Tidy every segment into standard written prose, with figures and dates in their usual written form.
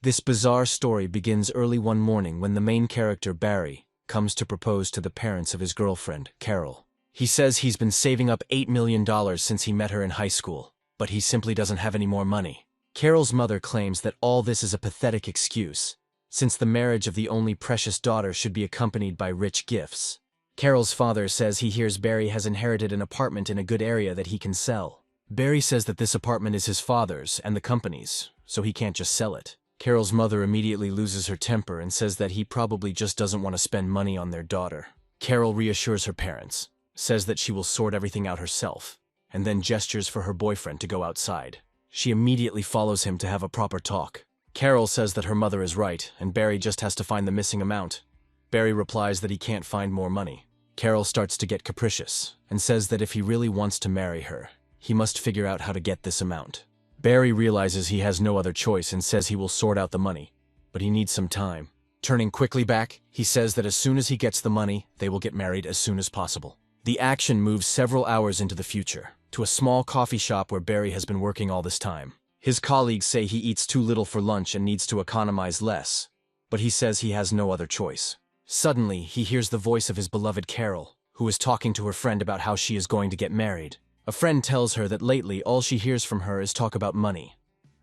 This bizarre story begins early one morning when the main character, Barry, comes to propose to the parents of his girlfriend, Carol. He says he's been saving up $8 million since he met her in high school, but he simply doesn't have any more money. Carol's mother claims that all this is a pathetic excuse, since the marriage of the only precious daughter should be accompanied by rich gifts. Carol's father says he hears Barry has inherited an apartment in a good area that he can sell. Barry says that this apartment is his father's and the company's, so he can't just sell it. Carol's mother immediately loses her temper and says that he probably just doesn't want to spend money on their daughter. Carol reassures her parents, says that she will sort everything out herself, and then gestures for her boyfriend to go outside. She immediately follows him to have a proper talk. Carol says that her mother is right, and Barry just has to find the missing amount. Barry replies that he can't find more money. Carol starts to get capricious, and says that if he really wants to marry her, he must figure out how to get this amount. Barry realizes he has no other choice and says he will sort out the money, but he needs some time. Turning quickly back, he says that as soon as he gets the money, they will get married as soon as possible. The action moves several hours into the future, to a small coffee shop where Barry has been working all this time. His colleagues say he eats too little for lunch and needs to economize less, but he says he has no other choice. Suddenly, he hears the voice of his beloved Carol, who is talking to her friend about how she is going to get married. A friend tells her that lately all she hears from her is talk about money,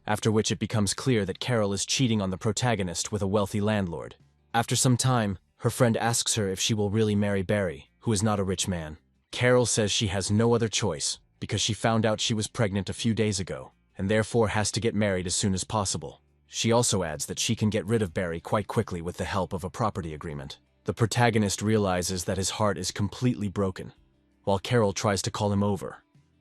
after which it becomes clear that Carol is cheating on the protagonist with a wealthy landlord. After some time, her friend asks her if she will really marry Barry, who is not a rich man. Carol says she has no other choice, because she found out she was pregnant a few days ago, and therefore has to get married as soon as possible. She also adds that she can get rid of Barry quite quickly with the help of a property agreement. The protagonist realizes that his heart is completely broken, while Carol tries to call him over,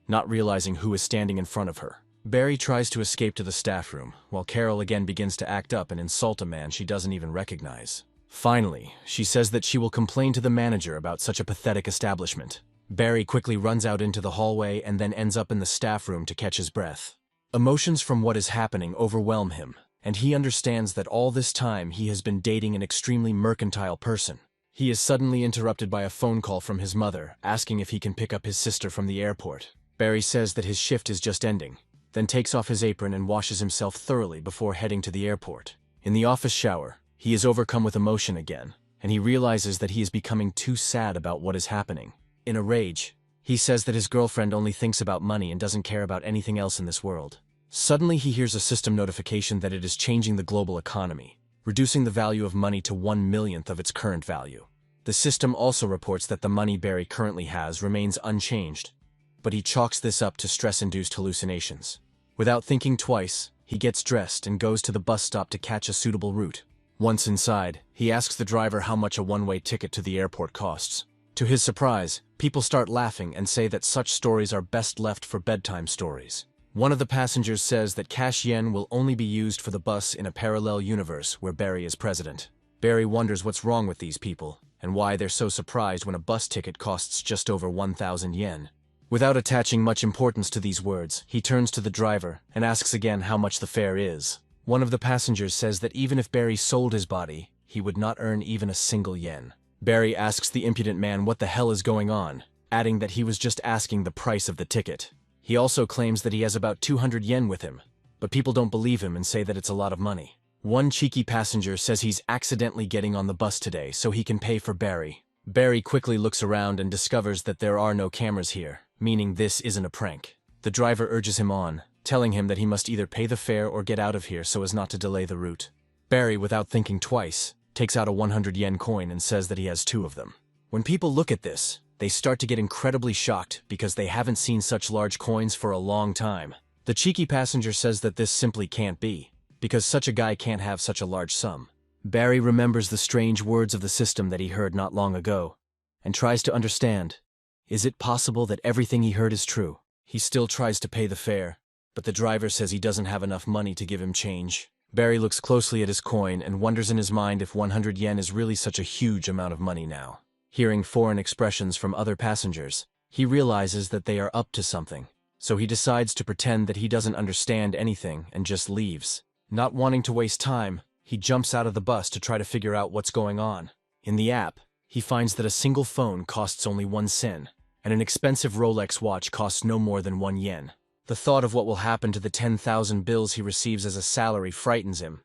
not realizing who is standing in front of her. Barry tries to escape to the staff room, while Carol again begins to act up and insult a man she doesn't even recognize. Finally, she says that she will complain to the manager about such a pathetic establishment. Barry quickly runs out into the hallway and then ends up in the staff room to catch his breath. Emotions from what is happening overwhelm him, and he understands that all this time he has been dating an extremely mercantile person. He is suddenly interrupted by a phone call from his mother, asking if he can pick up his sister from the airport. Barry says that his shift is just ending, then takes off his apron and washes himself thoroughly before heading to the airport. In the office shower, he is overcome with emotion again, and he realizes that he is becoming too sad about what is happening. In a rage, he says that his girlfriend only thinks about money and doesn't care about anything else in this world. Suddenly he hears a system notification that it is changing the global economy, reducing the value of money to 1/1,000,000th of its current value. The system also reports that the money Barry currently has remains unchanged, but he chalks this up to stress-induced hallucinations. Without thinking twice, he gets dressed and goes to the bus stop to catch a suitable route. Once inside, he asks the driver how much a one-way ticket to the airport costs. To his surprise, people start laughing and say that such stories are best left for bedtime stories. One of the passengers says that cash yen will only be used for the bus in a parallel universe where Barry is president. Barry wonders what's wrong with these people, and why they're so surprised when a bus ticket costs just over 1,000 yen. Without attaching much importance to these words, he turns to the driver and asks again how much the fare is. One of the passengers says that even if Barry sold his body, he would not earn even a single yen. Barry asks the impudent man what the hell is going on, adding that he was just asking the price of the ticket. He also claims that he has about 200 yen with him, but people don't believe him and say that it's a lot of money. One cheeky passenger says he's accidentally getting on the bus today so he can pay for Barry. Barry quickly looks around and discovers that there are no cameras here, meaning this isn't a prank. The driver urges him on, telling him that he must either pay the fare or get out of here so as not to delay the route. Barry, without thinking twice, takes out a 100 yen coin and says that he has 2 of them. When people look at this, they start to get incredibly shocked because they haven't seen such large coins for a long time. The cheeky passenger says that this simply can't be, because such a guy can't have such a large sum. Barry remembers the strange words of the system that he heard not long ago, and tries to understand. Is it possible that everything he heard is true? He still tries to pay the fare, but the driver says he doesn't have enough money to give him change. Barry looks closely at his coin and wonders in his mind if 100 yen is really such a huge amount of money now. Hearing foreign expressions from other passengers, he realizes that they are up to something, so he decides to pretend that he doesn't understand anything and just leaves. Not wanting to waste time, he jumps out of the bus to try to figure out what's going on. In the app, he finds that a single phone costs only 1 sen, and an expensive Rolex watch costs no more than 1 yen. The thought of what will happen to the 10,000 bills he receives as a salary frightens him,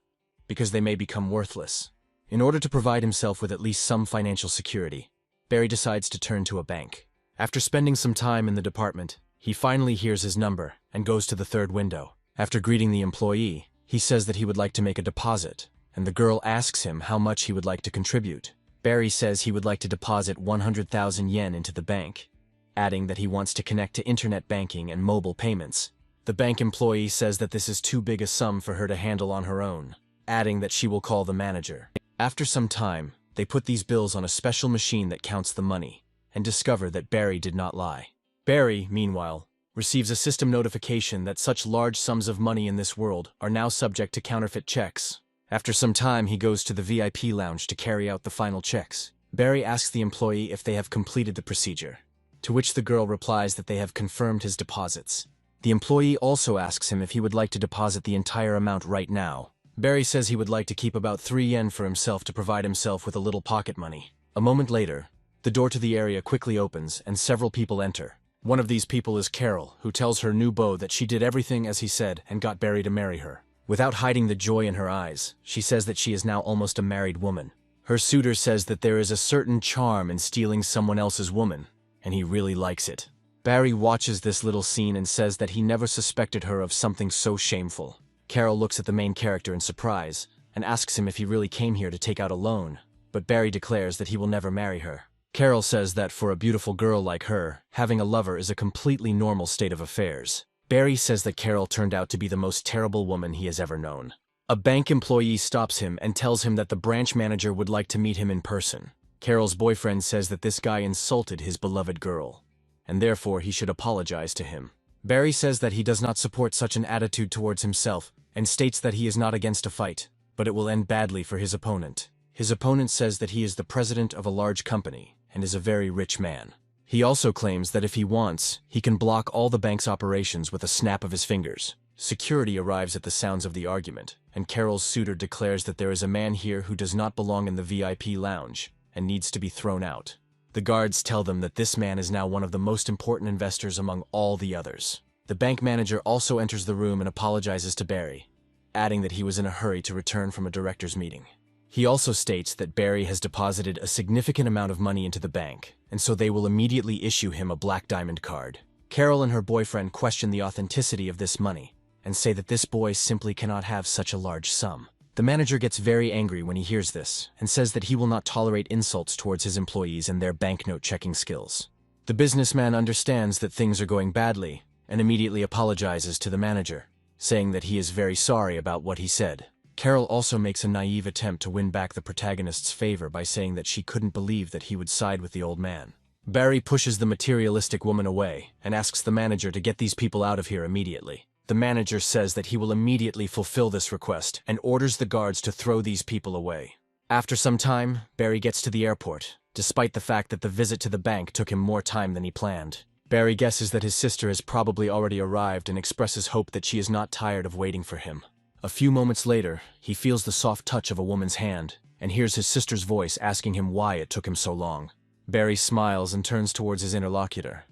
because they may become worthless. In order to provide himself with at least some financial security, Barry decides to turn to a bank. After spending some time in the department, he finally hears his number and goes to the third window. After greeting the employee, he says that he would like to make a deposit, and the girl asks him how much he would like to contribute. Barry says he would like to deposit 100,000 yen into the bank, adding that he wants to connect to internet banking and mobile payments. The bank employee says that this is too big a sum for her to handle on her own, adding that she will call the manager. After some time, they put these bills on a special machine that counts the money, and discover that Barry did not lie. Barry, meanwhile, receives a system notification that such large sums of money in this world are now subject to counterfeit checks. After some time, he goes to the VIP lounge to carry out the final checks. Barry asks the employee if they have completed the procedure, to which the girl replies that they have confirmed his deposits. The employee also asks him if he would like to deposit the entire amount right now. Barry says he would like to keep about 3 yen for himself to provide himself with a little pocket money. A moment later, the door to the area quickly opens and several people enter. One of these people is Carol, who tells her new beau that she did everything as he said and got Barry to marry her. Without hiding the joy in her eyes, she says that she is now almost a married woman. Her suitor says that there is a certain charm in stealing someone else's woman, and he really likes it. Barry watches this little scene and says that he never suspected her of something so shameful. Carol looks at the main character in surprise and asks him if he really came here to take out a loan, but Barry declares that he will never marry her. Carol says that for a beautiful girl like her, having a lover is a completely normal state of affairs. Barry says that Carol turned out to be the most terrible woman he has ever known. A bank employee stops him and tells him that the branch manager would like to meet him in person. Carol's boyfriend says that this guy insulted his beloved girl, and therefore he should apologize to him. Barry says that he does not support such an attitude towards himself, and states that he is not against a fight, but it will end badly for his opponent. His opponent says that he is the president of a large company and is a very rich man. He also claims that if he wants, he can block all the bank's operations with a snap of his fingers. Security arrives at the sounds of the argument, and Carol's suitor declares that there is a man here who does not belong in the VIP lounge and needs to be thrown out. The guards tell them that this man is now one of the most important investors among all the others. The bank manager also enters the room and apologizes to Barry, adding that he was in a hurry to return from a director's meeting. He also states that Barry has deposited a significant amount of money into the bank, and so they will immediately issue him a black diamond card. Carol and her boyfriend question the authenticity of this money, and say that this boy simply cannot have such a large sum. The manager gets very angry when he hears this, and says that he will not tolerate insults towards his employees and their banknote checking skills. The businessman understands that things are going badly, and immediately apologizes to the manager, saying that he is very sorry about what he said. Carol also makes a naive attempt to win back the protagonist's favor by saying that she couldn't believe that he would side with the old man. Barry pushes the materialistic woman away and asks the manager to get these people out of here immediately. The manager says that he will immediately fulfill this request and orders the guards to throw these people away. After some time, Barry gets to the airport, despite the fact that the visit to the bank took him more time than he planned. Barry guesses that his sister has probably already arrived and expresses hope that she is not tired of waiting for him. A few moments later, he feels the soft touch of a woman's hand and hears his sister's voice asking him why it took him so long. Barry smiles and turns towards his interlocutor,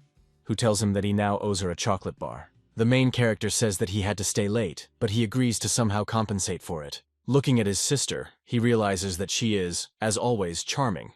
who tells him that he now owes her a chocolate bar. The main character says that he had to stay late, but he agrees to somehow compensate for it. Looking at his sister, he realizes that she is, as always, charming,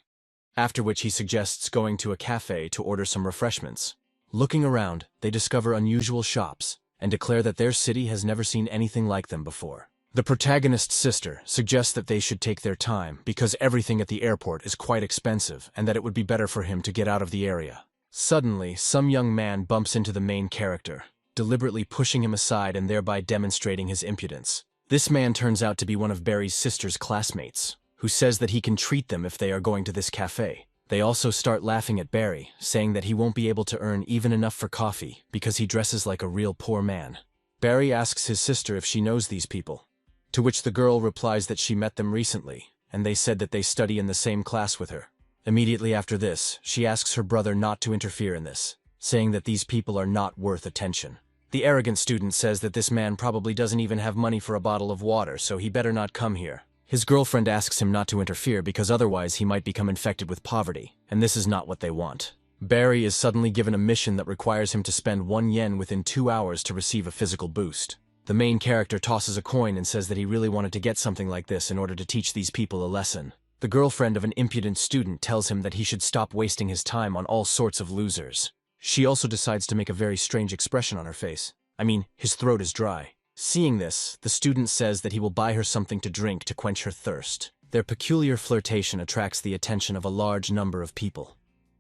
after which he suggests going to a cafe to order some refreshments. Looking around, they discover unusual shops, and declare that their city has never seen anything like them before. The protagonist's sister suggests that they should take their time because everything at the airport is quite expensive and that it would be better for him to get out of the area. Suddenly, some young man bumps into the main character, deliberately pushing him aside and thereby demonstrating his impudence. This man turns out to be one of Barry's sister's classmates, who says that he can treat them if they are going to this cafe. They also start laughing at Barry, saying that he won't be able to earn even enough for coffee because he dresses like a real poor man. Barry asks his sister if she knows these people, to which the girl replies that she met them recently, and they said that they study in the same class with her. Immediately after this, she asks her brother not to interfere in this, saying that these people are not worth attention. The arrogant student says that this man probably doesn't even have money for a bottle of water, so he better not come here. His girlfriend asks him not to interfere because otherwise he might become infected with poverty, and this is not what they want. Barry is suddenly given a mission that requires him to spend 1 yen within 2 hours to receive a physical boost. The main character tosses a coin and says that he really wanted to get something like this in order to teach these people a lesson. The girlfriend of an impudent student tells him that he should stop wasting his time on all sorts of losers. She also decides to make a very strange expression on her face. I mean, his throat is dry. Seeing this, the student says that he will buy her something to drink to quench her thirst. Their peculiar flirtation attracts the attention of a large number of people,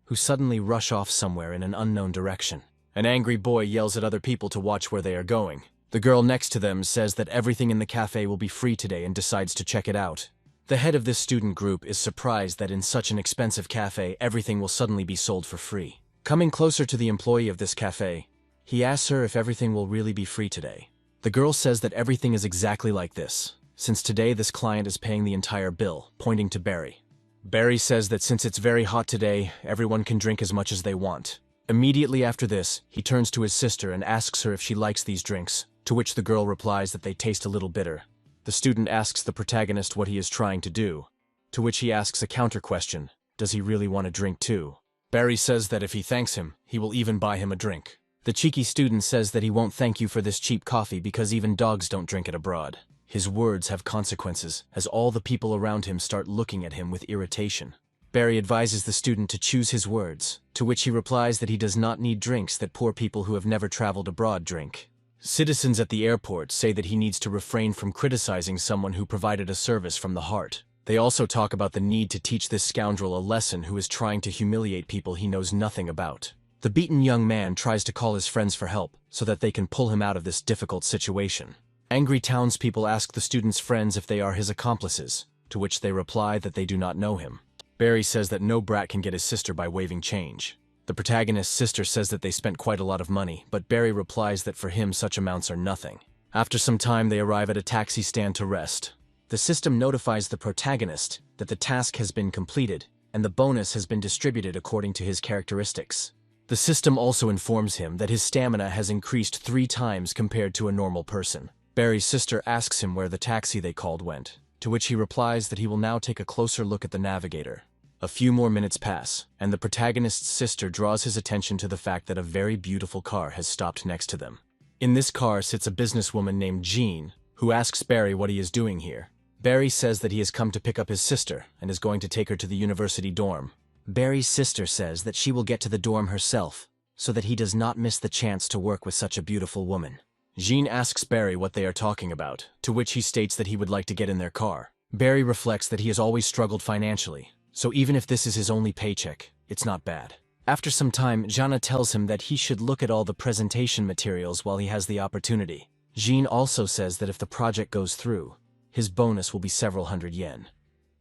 who suddenly rush off somewhere in an unknown direction. An angry boy yells at other people to watch where they are going. The girl next to them says that everything in the cafe will be free today and decides to check it out. The head of this student group is surprised that in such an expensive cafe, everything will suddenly be sold for free. Coming closer to the employee of this cafe, he asks her if everything will really be free today. The girl says that everything is exactly like this, since today this client is paying the entire bill, pointing to Barry. Barry says that since it's very hot today, everyone can drink as much as they want. Immediately after this, he turns to his sister and asks her if she likes these drinks, to which the girl replies that they taste a little bitter. The student asks the protagonist what he is trying to do, to which he asks a counter question, does he really want a drink too? Barry says that if he thanks him, he will even buy him a drink. The cheeky student says that he won't thank you for this cheap coffee because even dogs don't drink it abroad. His words have consequences, as all the people around him start looking at him with irritation. Barry advises the student to choose his words, to which he replies that he does not need drinks that poor people who have never traveled abroad drink. Citizens at the airport say that he needs to refrain from criticizing someone who provided a service from the heart. They also talk about the need to teach this scoundrel a lesson who is trying to humiliate people he knows nothing about. The beaten young man tries to call his friends for help so that they can pull him out of this difficult situation. Angry townspeople ask the student's friends if they are his accomplices, to which they reply that they do not know him. Barry says that no brat can get his sister by waving change. The protagonist's sister says that they spent quite a lot of money, but Barry replies that for him such amounts are nothing. After some time they arrive at a taxi stand to rest. The system notifies the protagonist that the task has been completed, and the bonus has been distributed according to his characteristics. The system also informs him that his stamina has increased 3 times compared to a normal person. Barry's sister asks him where the taxi they called went, to which he replies that he will now take a closer look at the navigator. A few more minutes pass, and the protagonist's sister draws his attention to the fact that a very beautiful car has stopped next to them. In this car sits a businesswoman named Jean, who asks Barry what he is doing here. Barry says that he has come to pick up his sister and is going to take her to the university dorm. Barry's sister says that she will get to the dorm herself, so that he does not miss the chance to work with such a beautiful woman. Jean asks Barry what they are talking about, to which he states that he would like to get in their car. Barry reflects that he has always struggled financially, so even if this is his only paycheck, it's not bad. After some time, Jana tells him that he should look at all the presentation materials while he has the opportunity. Jean also says that if the project goes through, his bonus will be several hundred yen.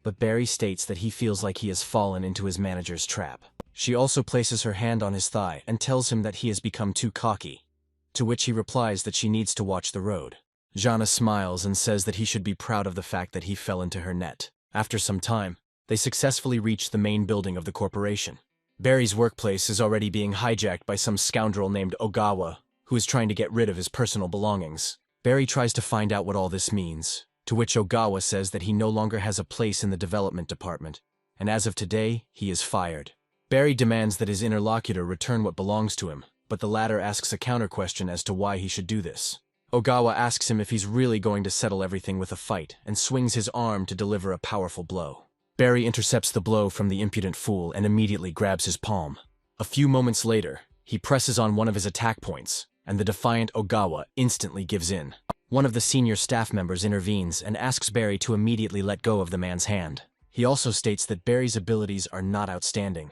But Barry states that he feels like he has fallen into his manager's trap. She also places her hand on his thigh and tells him that he has become too cocky, to which he replies that she needs to watch the road. Jana smiles and says that he should be proud of the fact that he fell into her net. After some time, they successfully reach the main building of the corporation. Barry's workplace is already being hijacked by some scoundrel named Ogawa, who is trying to get rid of his personal belongings. Barry tries to find out what all this means, to which Ogawa says that he no longer has a place in the development department, and as of today, he is fired. Barry demands that his interlocutor return what belongs to him, but the latter asks a counter-question as to why he should do this. Ogawa asks him if he's really going to settle everything with a fight, and swings his arm to deliver a powerful blow. Barry intercepts the blow from the impudent fool and immediately grabs his palm. A few moments later, he presses on one of his attack points, and the defiant Ogawa instantly gives in. One of the senior staff members intervenes and asks Barry to immediately let go of the man's hand. He also states that Barry's abilities are not outstanding,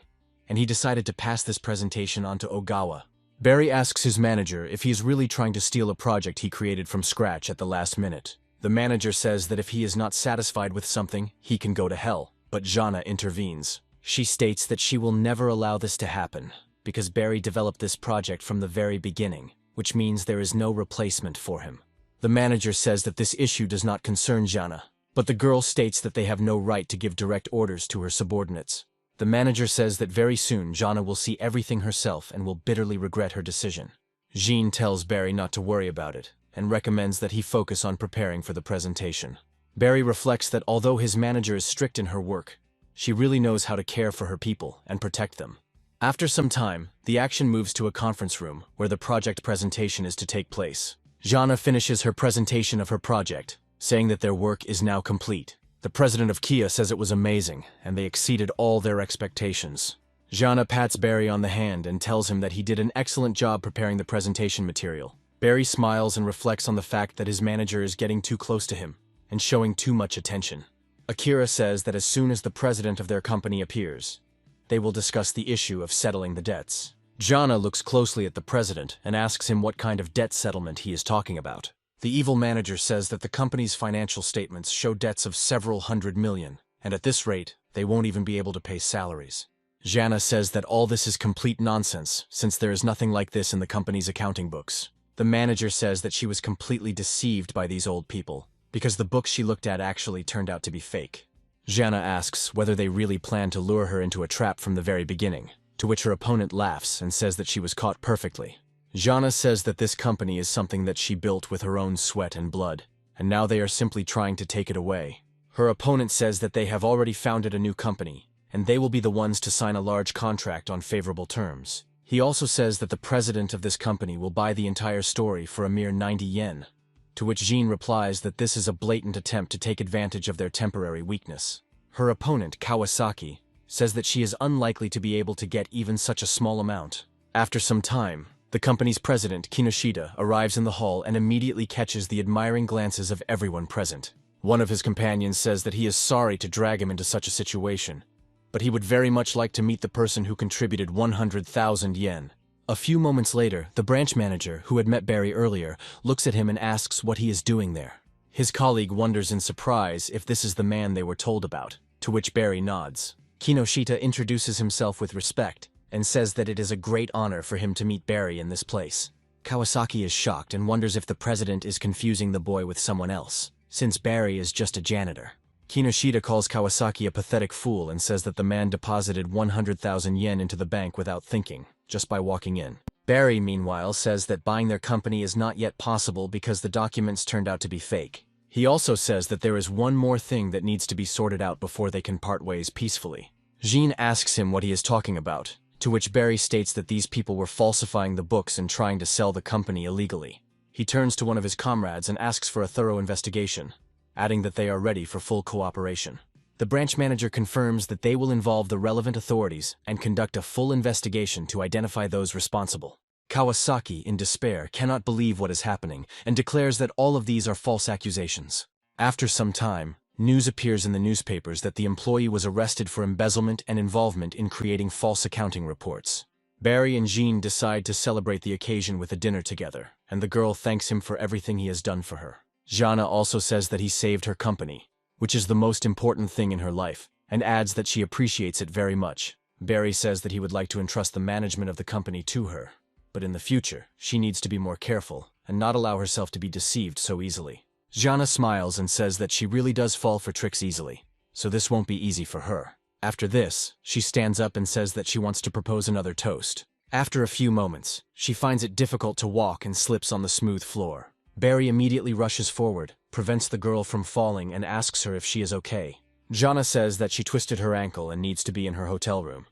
and he decided to pass this presentation on to Ogawa. Barry asks his manager if he is really trying to steal a project he created from scratch at the last minute. The manager says that if he is not satisfied with something, he can go to hell, but Jana intervenes. She states that she will never allow this to happen, because Barry developed this project from the very beginning, which means there is no replacement for him. The manager says that this issue does not concern Jana, but the girl states that they have no right to give direct orders to her subordinates. The manager says that very soon Jana will see everything herself and will bitterly regret her decision. Jean tells Barry not to worry about it, and recommends that he focus on preparing for the presentation. Barry reflects that although his manager is strict in her work, she really knows how to care for her people and protect them. After some time, the action moves to a conference room where the project presentation is to take place. Jana finishes her presentation of her project, saying that their work is now complete. The president of Kia says it was amazing, and they exceeded all their expectations. Jana pats Barry on the hand and tells him that he did an excellent job preparing the presentation material. Barry smiles and reflects on the fact that his manager is getting too close to him and showing too much attention. Akira says that as soon as the president of their company appears, they will discuss the issue of settling the debts. Jana looks closely at the president and asks him what kind of debt settlement he is talking about. The evil manager says that the company's financial statements show debts of several hundred million, and at this rate, they won't even be able to pay salaries. Jana says that all this is complete nonsense, since there is nothing like this in the company's accounting books. The manager says that she was completely deceived by these old people, because the books she looked at actually turned out to be fake. Jana asks whether they really planned to lure her into a trap from the very beginning, to which her opponent laughs and says that she was caught perfectly. Jana says that this company is something that she built with her own sweat and blood, and now they are simply trying to take it away. Her opponent says that they have already founded a new company, and they will be the ones to sign a large contract on favorable terms. He also says that the president of this company will buy the entire story for a mere 90 yen, to which Jean replies that this is a blatant attempt to take advantage of their temporary weakness. Her opponent, Kawasaki, says that she is unlikely to be able to get even such a small amount. After some time, the company's president, Kinoshita, arrives in the hall and immediately catches the admiring glances of everyone present. One of his companions says that he is sorry to drag him into such a situation, but he would very much like to meet the person who contributed 100,000 yen. A few moments later, the branch manager, who had met Barry earlier, looks at him and asks what he is doing there. His colleague wonders in surprise if this is the man they were told about, to which Barry nods. Kinoshita introduces himself with respect and says that it is a great honor for him to meet Barry in this place. Kawasaki is shocked and wonders if the president is confusing the boy with someone else, since Barry is just a janitor. Kinoshita calls Kawasaki a pathetic fool and says that the man deposited 100,000 yen into the bank without thinking, just by walking in. Barry, meanwhile, says that buying their company is not yet possible because the documents turned out to be fake. He also says that there is one more thing that needs to be sorted out before they can part ways peacefully. Jean asks him what he is talking about, to which Barry states that these people were falsifying the books and trying to sell the company illegally. He turns to one of his comrades and asks for a thorough investigation, adding that they are ready for full cooperation. The branch manager confirms that they will involve the relevant authorities and conduct a full investigation to identify those responsible. Kawasaki, in despair, cannot believe what is happening and declares that all of these are false accusations. After some time, news appears in the newspapers that the employee was arrested for embezzlement and involvement in creating false accounting reports. Barry and Jean decide to celebrate the occasion with a dinner together, and the girl thanks him for everything he has done for her. Jana also says that he saved her company, which is the most important thing in her life, and adds that she appreciates it very much. Barry says that he would like to entrust the management of the company to her, but in the future, she needs to be more careful and not allow herself to be deceived so easily. Jana smiles and says that she really does fall for tricks easily, so this won't be easy for her. After this, she stands up and says that she wants to propose another toast. After a few moments, she finds it difficult to walk and slips on the smooth floor. Barry immediately rushes forward, prevents the girl from falling, and asks her if she is okay. Jana says that she twisted her ankle and needs to be in her hotel room,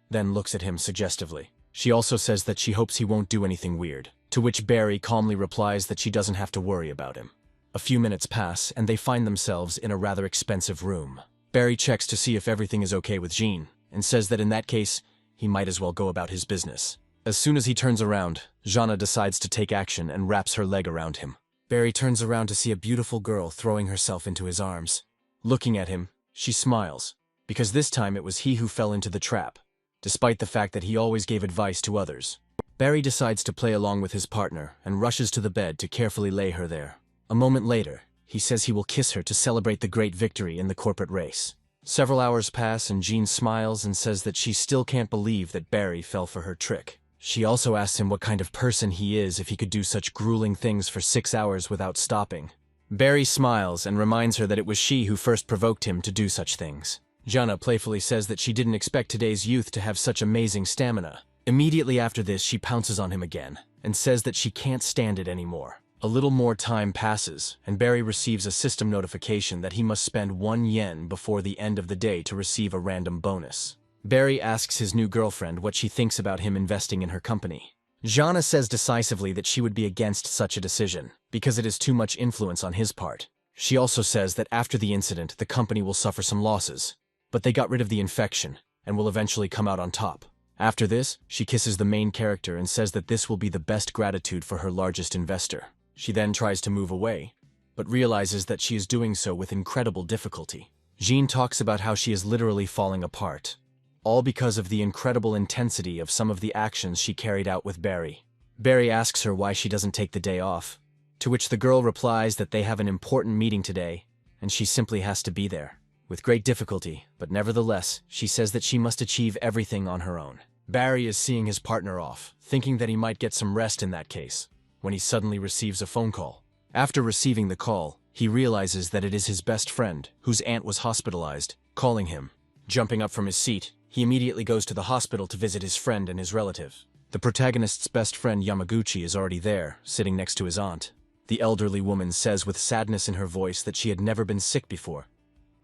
then looks at him suggestively. She also says that she hopes he won't do anything weird, to which Barry calmly replies that she doesn't have to worry about him. A few minutes pass, and they find themselves in a rather expensive room. Barry checks to see if everything is okay with Jean, and says that in that case, he might as well go about his business. As soon as he turns around, Jana decides to take action and wraps her leg around him. Barry turns around to see a beautiful girl throwing herself into his arms. Looking at him, she smiles, because this time it was he who fell into the trap, despite the fact that he always gave advice to others. Barry decides to play along with his partner and rushes to the bed to carefully lay her there. A moment later, he says he will kiss her to celebrate the great victory in the corporate race. Several hours pass and Jean smiles and says that she still can't believe that Barry fell for her trick. She also asks him what kind of person he is if he could do such grueling things for 6 hours without stopping. Barry smiles and reminds her that it was she who first provoked him to do such things. Jana playfully says that she didn't expect today's youth to have such amazing stamina. Immediately after this, she pounces on him again and says that she can't stand it anymore. A little more time passes, and Barry receives a system notification that he must spend 1 yen before the end of the day to receive a random bonus. Barry asks his new girlfriend what she thinks about him investing in her company. Jana says decisively that she would be against such a decision, because it is too much influence on his part. She also says that after the incident, the company will suffer some losses, but they got rid of the infection, and will eventually come out on top. After this, she kisses the main character and says that this will be the best gratitude for her largest investor. She then tries to move away, but realizes that she is doing so with incredible difficulty. Jean talks about how she is literally falling apart, all because of the incredible intensity of some of the actions she carried out with Barry. Barry asks her why she doesn't take the day off, to which the girl replies that they have an important meeting today, and she simply has to be there. With great difficulty, but nevertheless, she says that she must achieve everything on her own. Barry is seeing his partner off, thinking that he might get some rest in that case, when he suddenly receives a phone call. After receiving the call, he realizes that it is his best friend, whose aunt was hospitalized, calling him. Jumping up from his seat, he immediately goes to the hospital to visit his friend and his relative. The protagonist's best friend Yamaguchi is already there, sitting next to his aunt. The elderly woman says with sadness in her voice that she had never been sick before,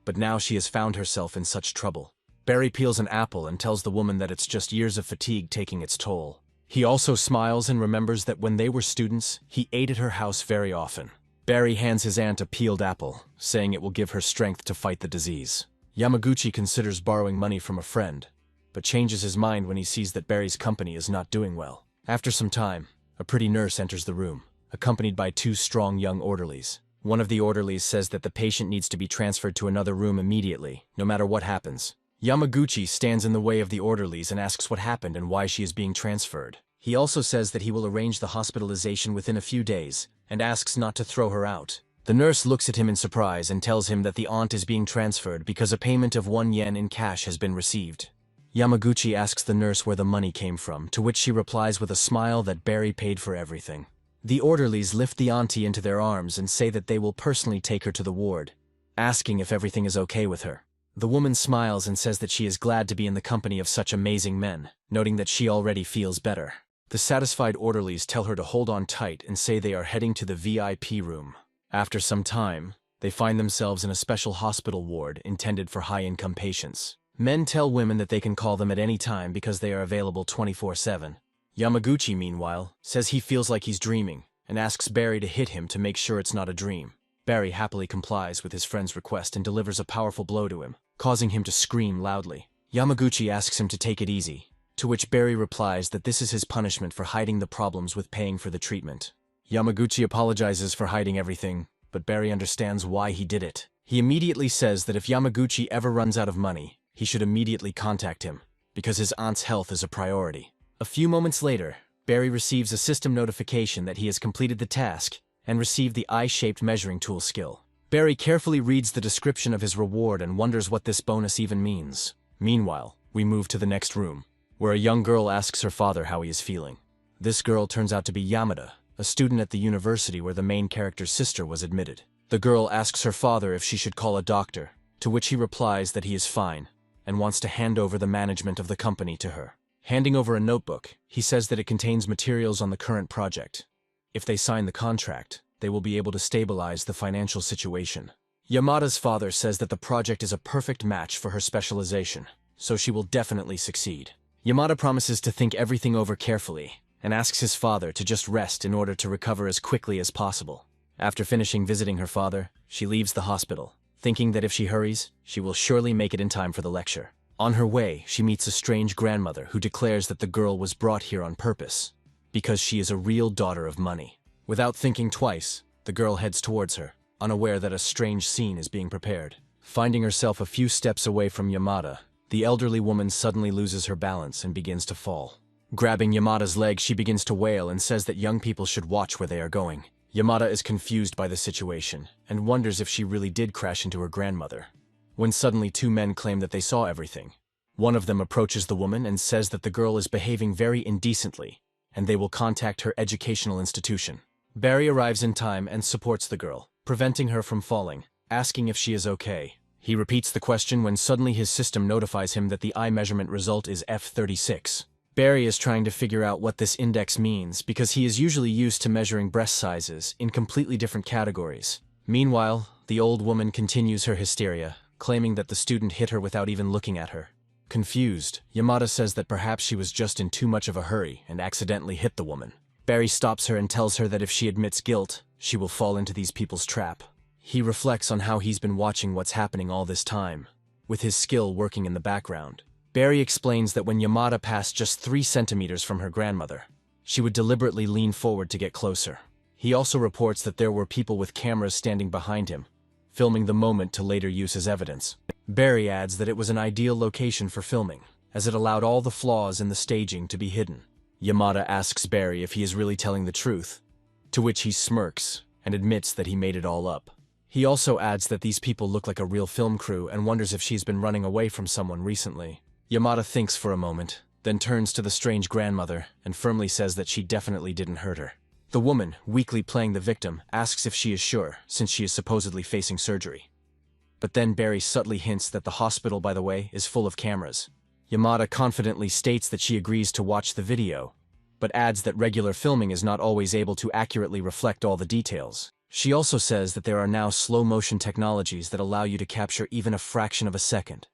but now she has found herself in such trouble. Barry peels an apple and tells the woman that it's just years of fatigue taking its toll. He also smiles and remembers that when they were students, he ate at her house very often. Barry hands his aunt a peeled apple, saying it will give her strength to fight the disease. Yamaguchi considers borrowing money from a friend, but changes his mind when he sees that Barry's company is not doing well. After some time, a pretty nurse enters the room, accompanied by two strong young orderlies. One of the orderlies says that the patient needs to be transferred to another room immediately, no matter what happens. Yamaguchi stands in the way of the orderlies and asks what happened and why she is being transferred. He also says that he will arrange the hospitalization within a few days, and asks not to throw her out. The nurse looks at him in surprise and tells him that the aunt is being transferred because a payment of 1 yen in cash has been received. Yamaguchi asks the nurse where the money came from, to which she replies with a smile that Barry paid for everything. The orderlies lift the auntie into their arms and say that they will personally take her to the ward, asking if everything is okay with her. The woman smiles and says that she is glad to be in the company of such amazing men, noting that she already feels better. The satisfied orderlies tell her to hold on tight and say they are heading to the VIP room. After some time, they find themselves in a special hospital ward intended for high-income patients. Men tell women that they can call them at any time because they are available 24/7. Yamaguchi, meanwhile, says he feels like he's dreaming, and asks Barry to hit him to make sure it's not a dream. Barry happily complies with his friend's request and delivers a powerful blow to him, causing him to scream loudly. Yamaguchi asks him to take it easy, to which Barry replies that this is his punishment for hiding the problems with paying for the treatment. Yamaguchi apologizes for hiding everything, but Barry understands why he did it. He immediately says that if Yamaguchi ever runs out of money, he should immediately contact him, because his aunt's health is a priority. A few moments later, Barry receives a system notification that he has completed the task and received the eye-shaped measuring tool skill. Barry carefully reads the description of his reward and wonders what this bonus even means. Meanwhile, we move to the next room, where a young girl asks her father how he is feeling. This girl turns out to be Yamada, a student at the university where the main character's sister was admitted. The girl asks her father if she should call a doctor, to which he replies that he is fine, and wants to hand over the management of the company to her. Handing over a notebook, he says that it contains materials on the current project. If they sign the contract, they will be able to stabilize the financial situation. Yamada's father says that the project is a perfect match for her specialization, so she will definitely succeed. Yamada promises to think everything over carefully, and asks his father to just rest in order to recover as quickly as possible. After finishing visiting her father, she leaves the hospital, thinking that if she hurries, she will surely make it in time for the lecture. On her way, she meets a strange grandmother who declares that the girl was brought here on purpose, because she is a real daughter of money. Without thinking twice, the girl heads towards her, unaware that a strange scene is being prepared. Finding herself a few steps away from Yamada, the elderly woman suddenly loses her balance and begins to fall. Grabbing Yamada's leg, she begins to wail and says that young people should watch where they are going. Yamada is confused by the situation and wonders if she really did crash into her grandmother, when suddenly two men claim that they saw everything. One of them approaches the woman and says that the girl is behaving very indecently, and they will contact her educational institution. Barry arrives in time and supports the girl, preventing her from falling, asking if she is okay. He repeats the question when suddenly his system notifies him that the eye measurement result is F36. Barry is trying to figure out what this index means because he is usually used to measuring breast sizes in completely different categories. Meanwhile, the old woman continues her hysteria, claiming that the student hit her without even looking at her. Confused, Yamada says that perhaps she was just in too much of a hurry and accidentally hit the woman. Barry stops her and tells her that if she admits guilt, she will fall into these people's trap. He reflects on how he's been watching what's happening all this time, with his skill working in the background. Barry explains that when Yamada passed just 3 centimeters from her grandmother, she would deliberately lean forward to get closer. He also reports that there were people with cameras standing behind him, filming the moment to later use as evidence. Barry adds that it was an ideal location for filming, as it allowed all the flaws in the staging to be hidden. Yamada asks Barry if he is really telling the truth, to which he smirks and admits that he made it all up. He also adds that these people look like a real film crew and wonders if she's been running away from someone recently. Yamada thinks for a moment, then turns to the strange grandmother and firmly says that she definitely didn't hurt her. The woman, weakly playing the victim, asks if she is sure, since she is supposedly facing surgery. But then Barry subtly hints that the hospital, by the way, is full of cameras. Yamada confidently states that she agrees to watch the video, but adds that regular filming is not always able to accurately reflect all the details. She also says that there are now slow-motion technologies that allow you to capture even a fraction of a second,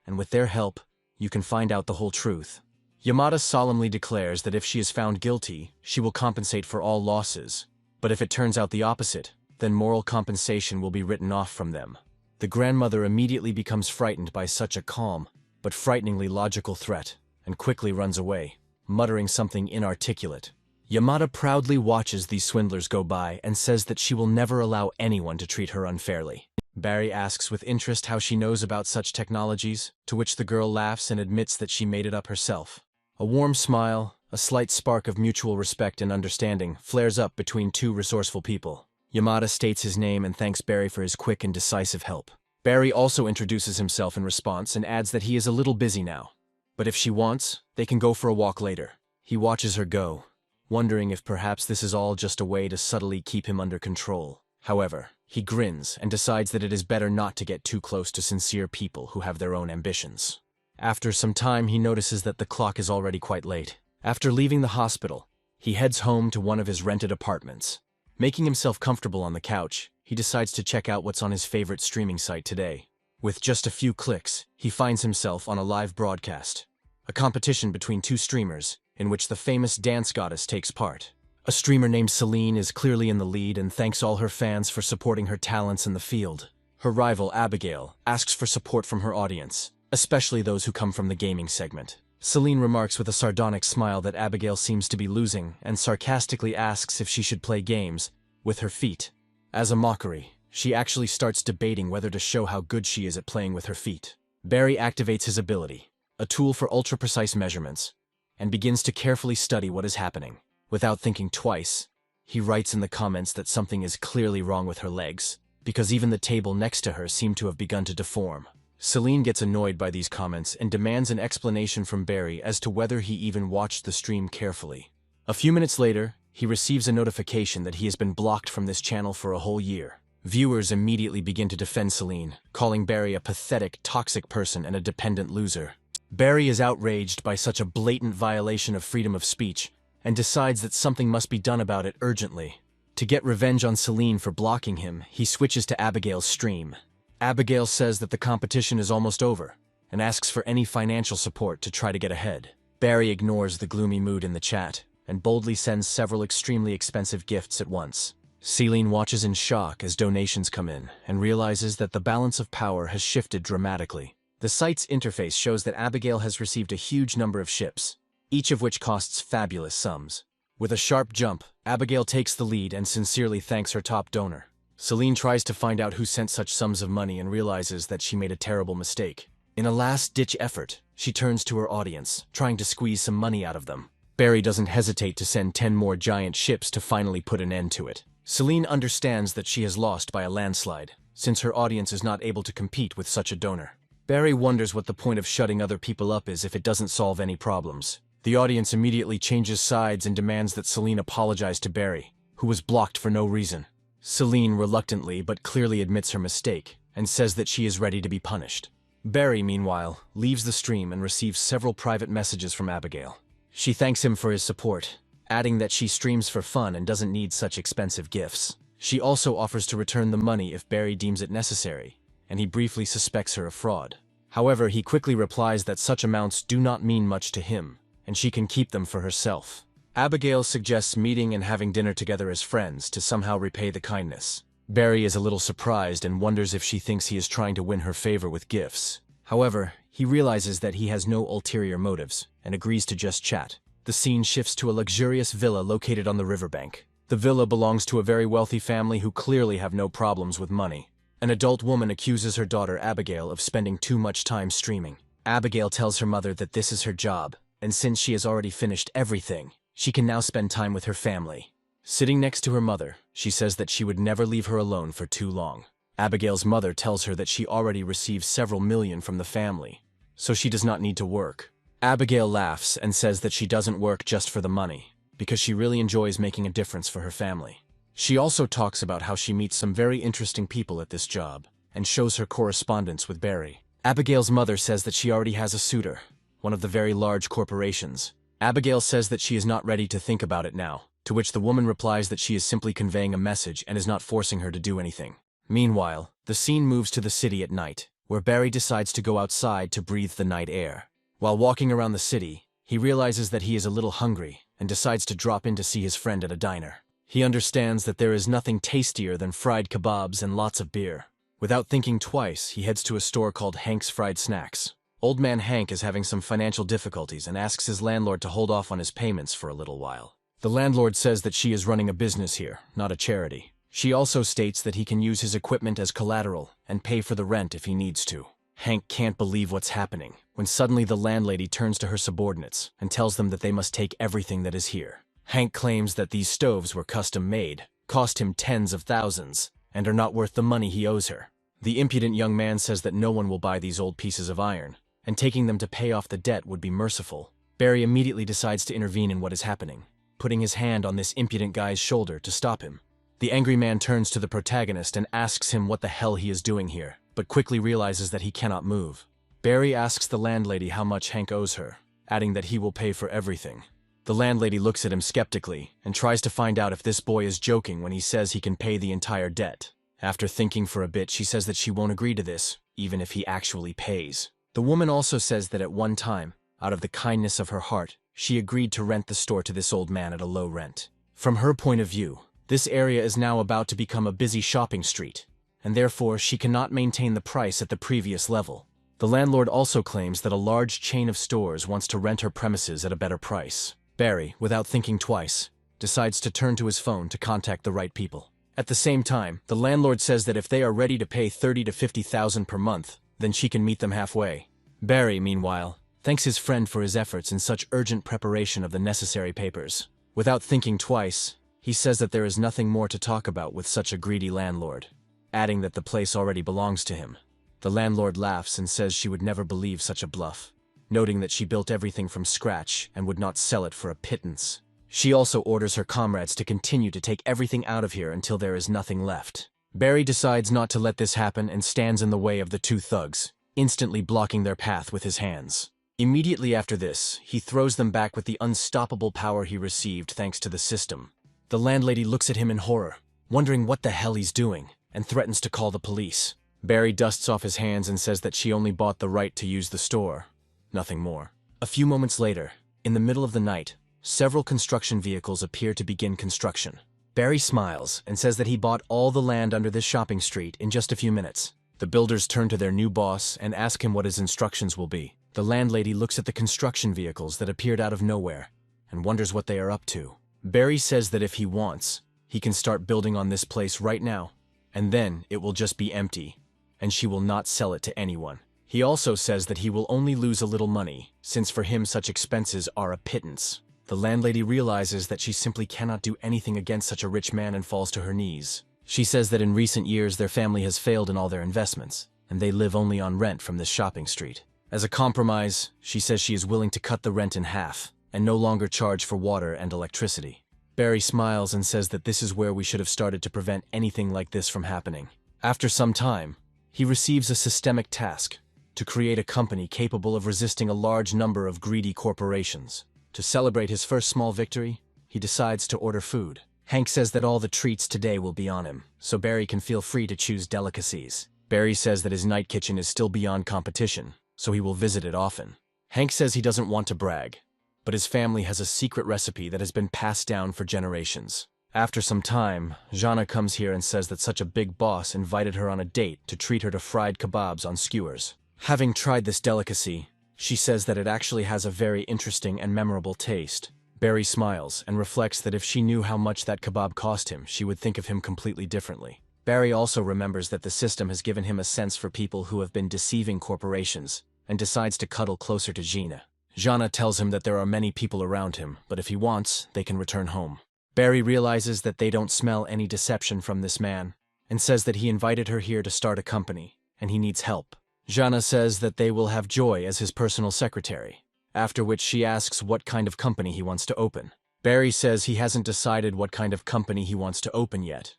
and with their help, you can find out the whole truth. Yamada solemnly declares that if she is found guilty, she will compensate for all losses, but if it turns out the opposite, then moral compensation will be written off from them. The grandmother immediately becomes frightened by such a calm, but frighteningly logical threat, and quickly runs away, muttering something inarticulate. Yamada proudly watches these swindlers go by and says that she will never allow anyone to treat her unfairly. Barry asks with interest how she knows about such technologies, to which the girl laughs and admits that she made it up herself. A warm smile, a slight spark of mutual respect and understanding, flares up between two resourceful people. Yamada states his name and thanks Barry for his quick and decisive help. Barry also introduces himself in response and adds that he is a little busy now, but if she wants, they can go for a walk later. He watches her go, wondering if perhaps this is all just a way to subtly keep him under control. However, he grins and decides that it is better not to get too close to sincere people who have their own ambitions. After some time, he notices that the clock is already quite late. After leaving the hospital, he heads home to one of his rented apartments. Making himself comfortable on the couch, he decides to check out what's on his favorite streaming site today. With just a few clicks, he finds himself on a live broadcast, a competition between 2 streamers, in which the famous dance goddess takes part. A streamer named Celine is clearly in the lead and thanks all her fans for supporting her talents in the field. Her rival, Abigail, asks for support from her audience, especially those who come from the gaming segment. Celine remarks with a sardonic smile that Abigail seems to be losing and sarcastically asks if she should play games with her feet. As a mockery, she actually starts debating whether to show how good she is at playing with her feet. Barry activates his ability, a tool for ultra-precise measurements, and begins to carefully study what is happening. Without thinking twice, he writes in the comments that something is clearly wrong with her legs, because even the table next to her seemed to have begun to deform. Celine gets annoyed by these comments and demands an explanation from Barry as to whether he even watched the stream carefully. A few minutes later, he receives a notification that he has been blocked from this channel for a whole year. Viewers immediately begin to defend Celine, calling Barry a pathetic, toxic person and a dependent loser. Barry is outraged by such a blatant violation of freedom of speech and decides that something must be done about it urgently. To get revenge on Celine for blocking him, he switches to Abigail's stream. Abigail says that the competition is almost over and asks for any financial support to try to get ahead. Barry ignores the gloomy mood in the chat and boldly sends several extremely expensive gifts at once. Celine watches in shock as donations come in and realizes that the balance of power has shifted dramatically. The site's interface shows that Abigail has received a huge number of ships, each of which costs fabulous sums. With a sharp jump, Abigail takes the lead and sincerely thanks her top donor. Celine tries to find out who sent such sums of money and realizes that she made a terrible mistake. In a last-ditch effort, she turns to her audience, trying to squeeze some money out of them. Barry doesn't hesitate to send 10 more giant ships to finally put an end to it. Celine understands that she has lost by a landslide, since her audience is not able to compete with such a donor. Barry wonders what the point of shutting other people up is if it doesn't solve any problems. The audience immediately changes sides and demands that Celine apologize to Barry, who was blocked for no reason. Celine reluctantly but clearly admits her mistake and says that she is ready to be punished. Barry, meanwhile, leaves the stream and receives several private messages from Abigail. She thanks him for his support, adding that she streams for fun and doesn't need such expensive gifts. She also offers to return the money if Barry deems it necessary, and he briefly suspects her of fraud. However, he quickly replies that such amounts do not mean much to him, and she can keep them for herself. Abigail suggests meeting and having dinner together as friends to somehow repay the kindness. Barry is a little surprised and wonders if she thinks he is trying to win her favor with gifts. However, he realizes that he has no ulterior motives and agrees to just chat. The scene shifts to a luxurious villa located on the riverbank. The villa belongs to a very wealthy family who clearly have no problems with money. An adult woman accuses her daughter Abigail of spending too much time streaming. Abigail tells her mother that this is her job, and since she has already finished everything, she can now spend time with her family. Sitting next to her mother, she says that she would never leave her alone for too long. Abigail's mother tells her that she already receives several million from the family, so she does not need to work. Abigail laughs and says that she doesn't work just for the money, because she really enjoys making a difference for her family. She also talks about how she meets some very interesting people at this job, and shows her correspondence with Barry. Abigail's mother says that she already has a suitor, one of the very large corporations. Abigail says that she is not ready to think about it now, to which the woman replies that she is simply conveying a message and is not forcing her to do anything. Meanwhile, the scene moves to the city at night, where Barry decides to go outside to breathe the night air. While walking around the city, he realizes that he is a little hungry and decides to drop in to see his friend at a diner. He understands that there is nothing tastier than fried kebabs and lots of beer. Without thinking twice, he heads to a store called Hank's Fried Snacks. Old man Hank is having some financial difficulties and asks his landlord to hold off on his payments for a little while. The landlord says that she is running a business here, not a charity. She also states that he can use his equipment as collateral and pay for the rent if he needs to. Hank can't believe what's happening, when suddenly the landlady turns to her subordinates and tells them that they must take everything that is here. Hank claims that these stoves were custom-made, cost him tens of thousands, and are not worth the money he owes her. The impudent young man says that no one will buy these old pieces of iron, and taking them to pay off the debt would be merciful. Barry immediately decides to intervene in what is happening, putting his hand on this impudent guy's shoulder to stop him. The angry man turns to the protagonist and asks him what the hell he is doing here, but quickly realizes that he cannot move. Barry asks the landlady how much Hank owes her, adding that he will pay for everything. The landlady looks at him skeptically and tries to find out if this boy is joking when he says he can pay the entire debt. After thinking for a bit, she says that she won't agree to this, even if he actually pays. The woman also says that at one time, out of the kindness of her heart, she agreed to rent the store to this old man at a low rent. From her point of view, this area is now about to become a busy shopping street, and therefore she cannot maintain the price at the previous level. The landlord also claims that a large chain of stores wants to rent her premises at a better price. Barry, without thinking twice, decides to turn to his phone to contact the right people. At the same time, the landlord says that if they are ready to pay $30,000 to $50,000 per month, then she can meet them halfway. Barry, meanwhile, thanks his friend for his efforts in such urgent preparation of the necessary papers. Without thinking twice, he says that there is nothing more to talk about with such a greedy landlord, adding that the place already belongs to him. The landlord laughs and says she would never believe such a bluff, noting that she built everything from scratch and would not sell it for a pittance. She also orders her comrades to continue to take everything out of here until there is nothing left. Barry decides not to let this happen and stands in the way of the two thugs, instantly blocking their path with his hands. Immediately after this, he throws them back with the unstoppable power he received thanks to the system. The landlady looks at him in horror, wondering what the hell he's doing, and threatens to call the police. Barry dusts off his hands and says that she only bought the right to use the store, nothing more. A few moments later, in the middle of the night, several construction vehicles appear to begin construction. Barry smiles and says that he bought all the land under this shopping street in just a few minutes. The builders turn to their new boss and ask him what his instructions will be. The landlady looks at the construction vehicles that appeared out of nowhere and wonders what they are up to. Barry says that if he wants, he can start building on this place right now, and then it will just be empty, and she will not sell it to anyone. He also says that he will only lose a little money, since for him such expenses are a pittance. The landlady realizes that she simply cannot do anything against such a rich man and falls to her knees. She says that in recent years their family has failed in all their investments, and they live only on rent from this shopping street. As a compromise, she says she is willing to cut the rent in half, and no longer charge for water and electricity. Barry smiles and says that this is where we should have started to prevent anything like this from happening. After some time, he receives a systemic task to create a company capable of resisting a large number of greedy corporations. To celebrate his first small victory, he decides to order food. Hank says that all the treats today will be on him, so Barry can feel free to choose delicacies. Barry says that his night kitchen is still beyond competition, so he will visit it often. Hank says he doesn't want to brag, but his family has a secret recipe that has been passed down for generations. After some time, Jana comes here and says that such a big boss invited her on a date to treat her to fried kebabs on skewers. Having tried this delicacy, she says that it actually has a very interesting and memorable taste. Barry smiles and reflects that if she knew how much that kebab cost him, she would think of him completely differently. Barry also remembers that the system has given him a sense for people who have been deceiving corporations, and decides to cuddle closer to Gina. Jana tells him that there are many people around him, but if he wants, they can return home. Barry realizes that they don't smell any deception from this man, and says that he invited her here to start a company, and he needs help. Jana says that they will have Joy as his personal secretary, after which she asks what kind of company he wants to open. Barry says he hasn't decided what kind of company he wants to open yet,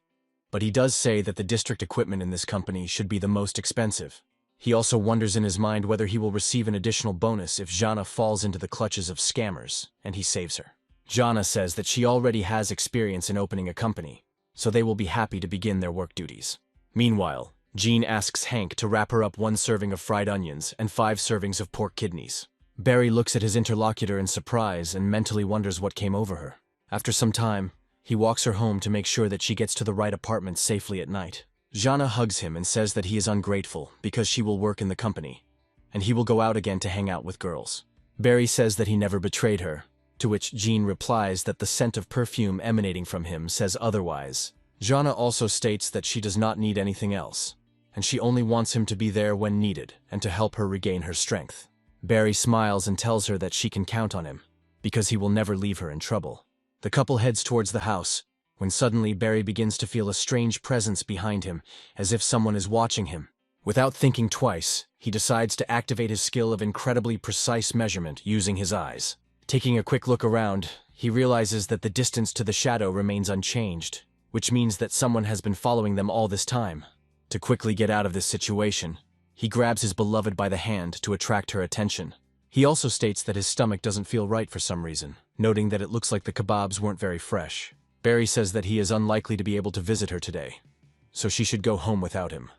but he does say that the district equipment in this company should be the most expensive. He also wonders in his mind whether he will receive an additional bonus if Jana falls into the clutches of scammers, and he saves her. Jana says that she already has experience in opening a company, so they will be happy to begin their work duties. Meanwhile, Jean asks Hank to wrap her up 1 serving of fried onions and 5 servings of pork kidneys. Barry looks at his interlocutor in surprise and mentally wonders what came over her. After some time, he walks her home to make sure that she gets to the right apartment safely at night. Jana hugs him and says that he is ungrateful because she will work in the company, and he will go out again to hang out with girls. Barry says that he never betrayed her, to which Jean replies that the scent of perfume emanating from him says otherwise. Jana also states that she does not need anything else, and she only wants him to be there when needed and to help her regain her strength. Barry smiles and tells her that she can count on him, because he will never leave her in trouble. The couple heads towards the house, when suddenly Barry begins to feel a strange presence behind him, as if someone is watching him. Without thinking twice, he decides to activate his skill of incredibly precise measurement using his eyes. Taking a quick look around, he realizes that the distance to the shadow remains unchanged, which means that someone has been following them all this time. To quickly get out of this situation, he grabs his beloved by the hand to attract her attention. He also states that his stomach doesn't feel right for some reason, noting that it looks like the kebabs weren't very fresh. Barry says that he is unlikely to be able to visit her today, so she should go home without him.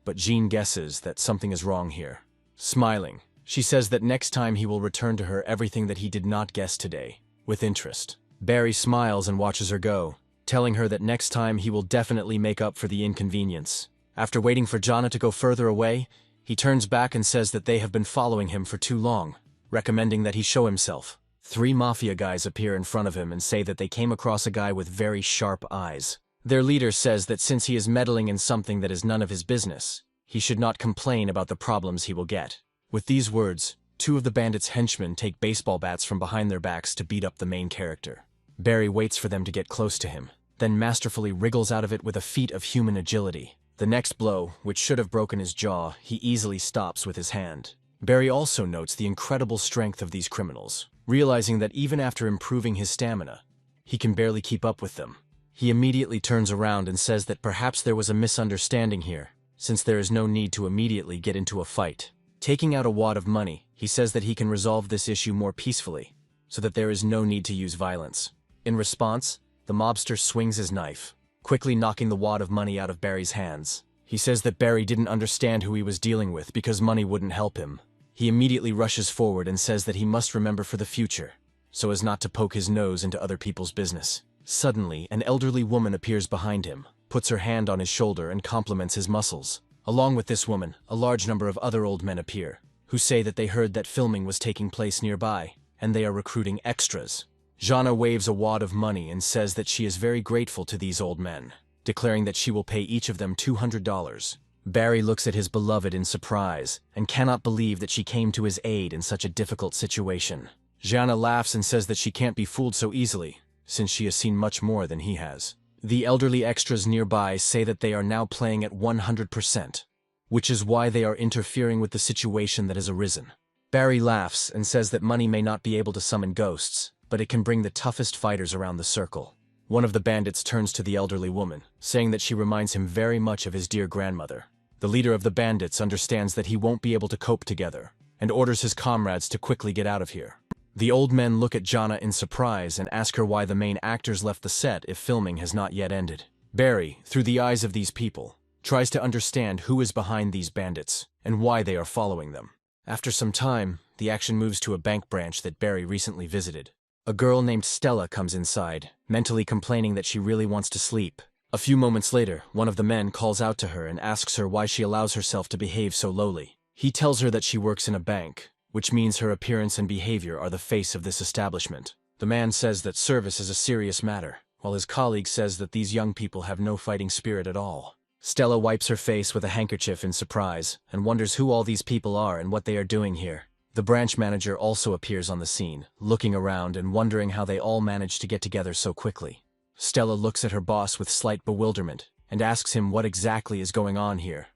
But Jean guesses that something is wrong here. Smiling, she says that next time he will return to her everything that he did not guess today, with interest. Barry smiles and watches her go, telling her that next time he will definitely make up for the inconvenience. After waiting for Jana to go further away, he turns back and says that they have been following him for too long, recommending that he show himself. 3 mafia guys appear in front of him and say that they came across a guy with very sharp eyes. Their leader says that since he is meddling in something that is none of his business, he should not complain about the problems he will get. With these words, 2 of the bandits' henchmen take baseball bats from behind their backs to beat up the main character. Barry waits for them to get close to him, then masterfully wriggles out of it with a feat of human agility. The next blow, which should have broken his jaw, he easily stops with his hand. Barry also notes the incredible strength of these criminals, realizing that even after improving his stamina, he can barely keep up with them. He immediately turns around and says that perhaps there was a misunderstanding here, since there is no need to immediately get into a fight. Taking out a wad of money, he says that he can resolve this issue more peacefully, so that there is no need to use violence. In response, the mobster swings his knife, quickly knocking the wad of money out of Barry's hands. He says that Barry didn't understand who he was dealing with because money wouldn't help him. He immediately rushes forward and says that he must remember for the future, so as not to poke his nose into other people's business. Suddenly, an elderly woman appears behind him, puts her hand on his shoulder and compliments his muscles. Along with this woman, a large number of other old men appear, who say that they heard that filming was taking place nearby, and they are recruiting extras. Jana waves a wad of money and says that she is very grateful to these old men, declaring that she will pay each of them $200. Barry looks at his beloved in surprise, and cannot believe that she came to his aid in such a difficult situation. Jana laughs and says that she can't be fooled so easily, since she has seen much more than he has. The elderly extras nearby say that they are now playing at 100%, which is why they are interfering with the situation that has arisen. Barry laughs and says that money may not be able to summon ghosts, but it can bring the toughest fighters around the circle. One of the bandits turns to the elderly woman, saying that she reminds him very much of his dear grandmother. The leader of the bandits understands that he won't be able to cope together, and orders his comrades to quickly get out of here. The old men look at Jana in surprise and ask her why the main actors left the set if filming has not yet ended. Barry, through the eyes of these people, tries to understand who is behind these bandits and why they are following them. After some time, the action moves to a bank branch that Barry recently visited. A girl named Stella comes inside, mentally complaining that she really wants to sleep. A few moments later, one of the men calls out to her and asks her why she allows herself to behave so lowly. He tells her that she works in a bank, which means her appearance and behavior are the face of this establishment. The man says that service is a serious matter, while his colleague says that these young people have no fighting spirit at all. Stella wipes her face with a handkerchief in surprise and wonders who all these people are and what they are doing here. The branch manager also appears on the scene, looking around and wondering how they all managed to get together so quickly. Stella looks at her boss with slight bewilderment and asks him what exactly is going on here,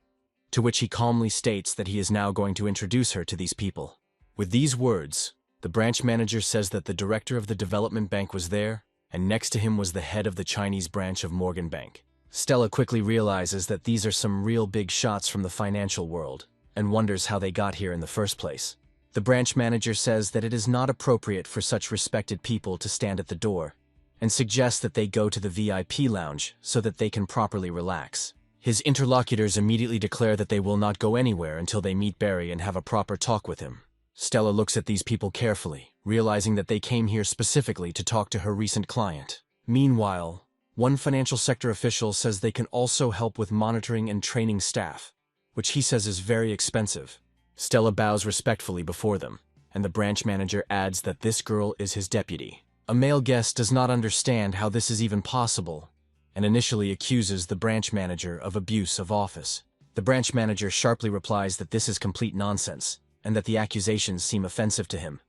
to which he calmly states that he is now going to introduce her to these people. With these words, the branch manager says that the director of the development bank was there, and next to him was the head of the Chinese branch of Morgan Bank. Stella quickly realizes that these are some real big shots from the financial world, and wonders how they got here in the first place. The branch manager says that it is not appropriate for such respected people to stand at the door, and suggests that they go to the VIP lounge so that they can properly relax. His interlocutors immediately declare that they will not go anywhere until they meet Barry and have a proper talk with him. Stella looks at these people carefully, realizing that they came here specifically to talk to her recent client. Meanwhile, one financial sector official says they can also help with monitoring and training staff, which he says is very expensive. Stella bows respectfully before them, and the branch manager adds that this girl is his deputy. A male guest does not understand how this is even possible, and initially accuses the branch manager of abuse of office. The branch manager sharply replies that this is complete nonsense, and that the accusations seem offensive to him,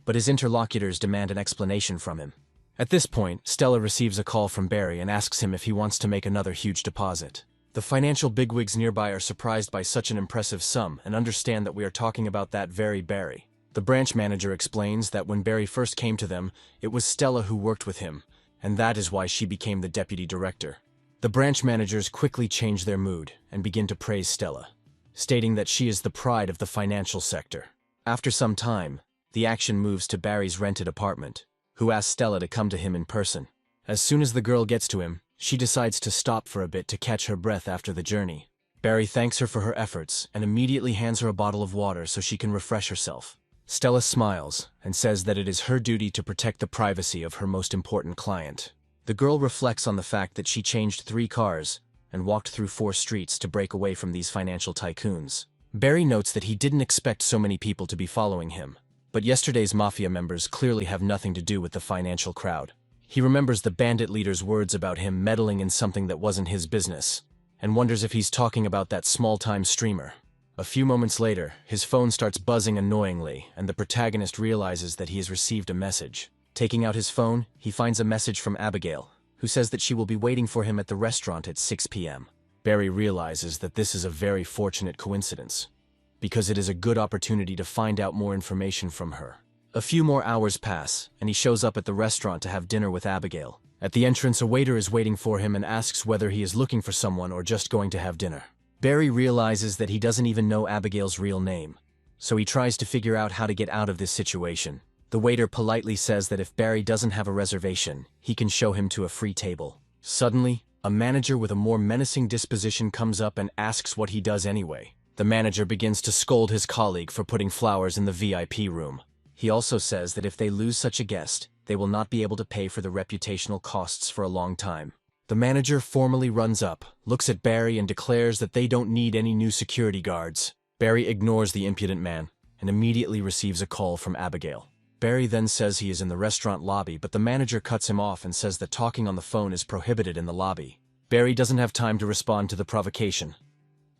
but his interlocutors demand an explanation from him. At this point, Stella receives a call from Barry and asks him if he wants to make another huge deposit. The financial bigwigs nearby are surprised by such an impressive sum and understand that we are talking about that very Barry. The branch manager explains that when Barry first came to them, it was Stella who worked with him, and that is why she became the deputy director. The branch managers quickly change their mood and begin to praise Stella, stating that she is the pride of the financial sector. After some time, the action moves to Barry's rented apartment, who asks Stella to come to him in person. As soon as the girl gets to him, she decides to stop for a bit to catch her breath after the journey. Barry thanks her for her efforts and immediately hands her a bottle of water so she can refresh herself. Stella smiles and says that it is her duty to protect the privacy of her most important client. The girl reflects on the fact that she changed 3 cars and walked through 4 streets to break away from these financial tycoons. Barry notes that he didn't expect so many people to be following him, but yesterday's mafia members clearly have nothing to do with the financial crowd. He remembers the bandit leader's words about him meddling in something that wasn't his business, and wonders if he's talking about that small-time streamer. A few moments later, his phone starts buzzing annoyingly, and the protagonist realizes that he has received a message. Taking out his phone, he finds a message from Abigail, who says that she will be waiting for him at the restaurant at 6 p.m. Barry realizes that this is a very fortunate coincidence, because it is a good opportunity to find out more information from her. A few more hours pass, and he shows up at the restaurant to have dinner with Abigail. At the entrance, a waiter is waiting for him and asks whether he is looking for someone or just going to have dinner. Barry realizes that he doesn't even know Abigail's real name, so he tries to figure out how to get out of this situation. The waiter politely says that if Barry doesn't have a reservation, he can show him to a free table. Suddenly, a manager with a more menacing disposition comes up and asks what he does anyway. The manager begins to scold his colleague for putting flowers in the VIP room. He also says that if they lose such a guest, they will not be able to pay for the reputational costs for a long time. The manager formally runs up, looks at Barry and declares that they don't need any new security guards. Barry ignores the impudent man and immediately receives a call from Abigail. Barry then says he is in the restaurant lobby, but the manager cuts him off and says that talking on the phone is prohibited in the lobby. Barry doesn't have time to respond to the provocation,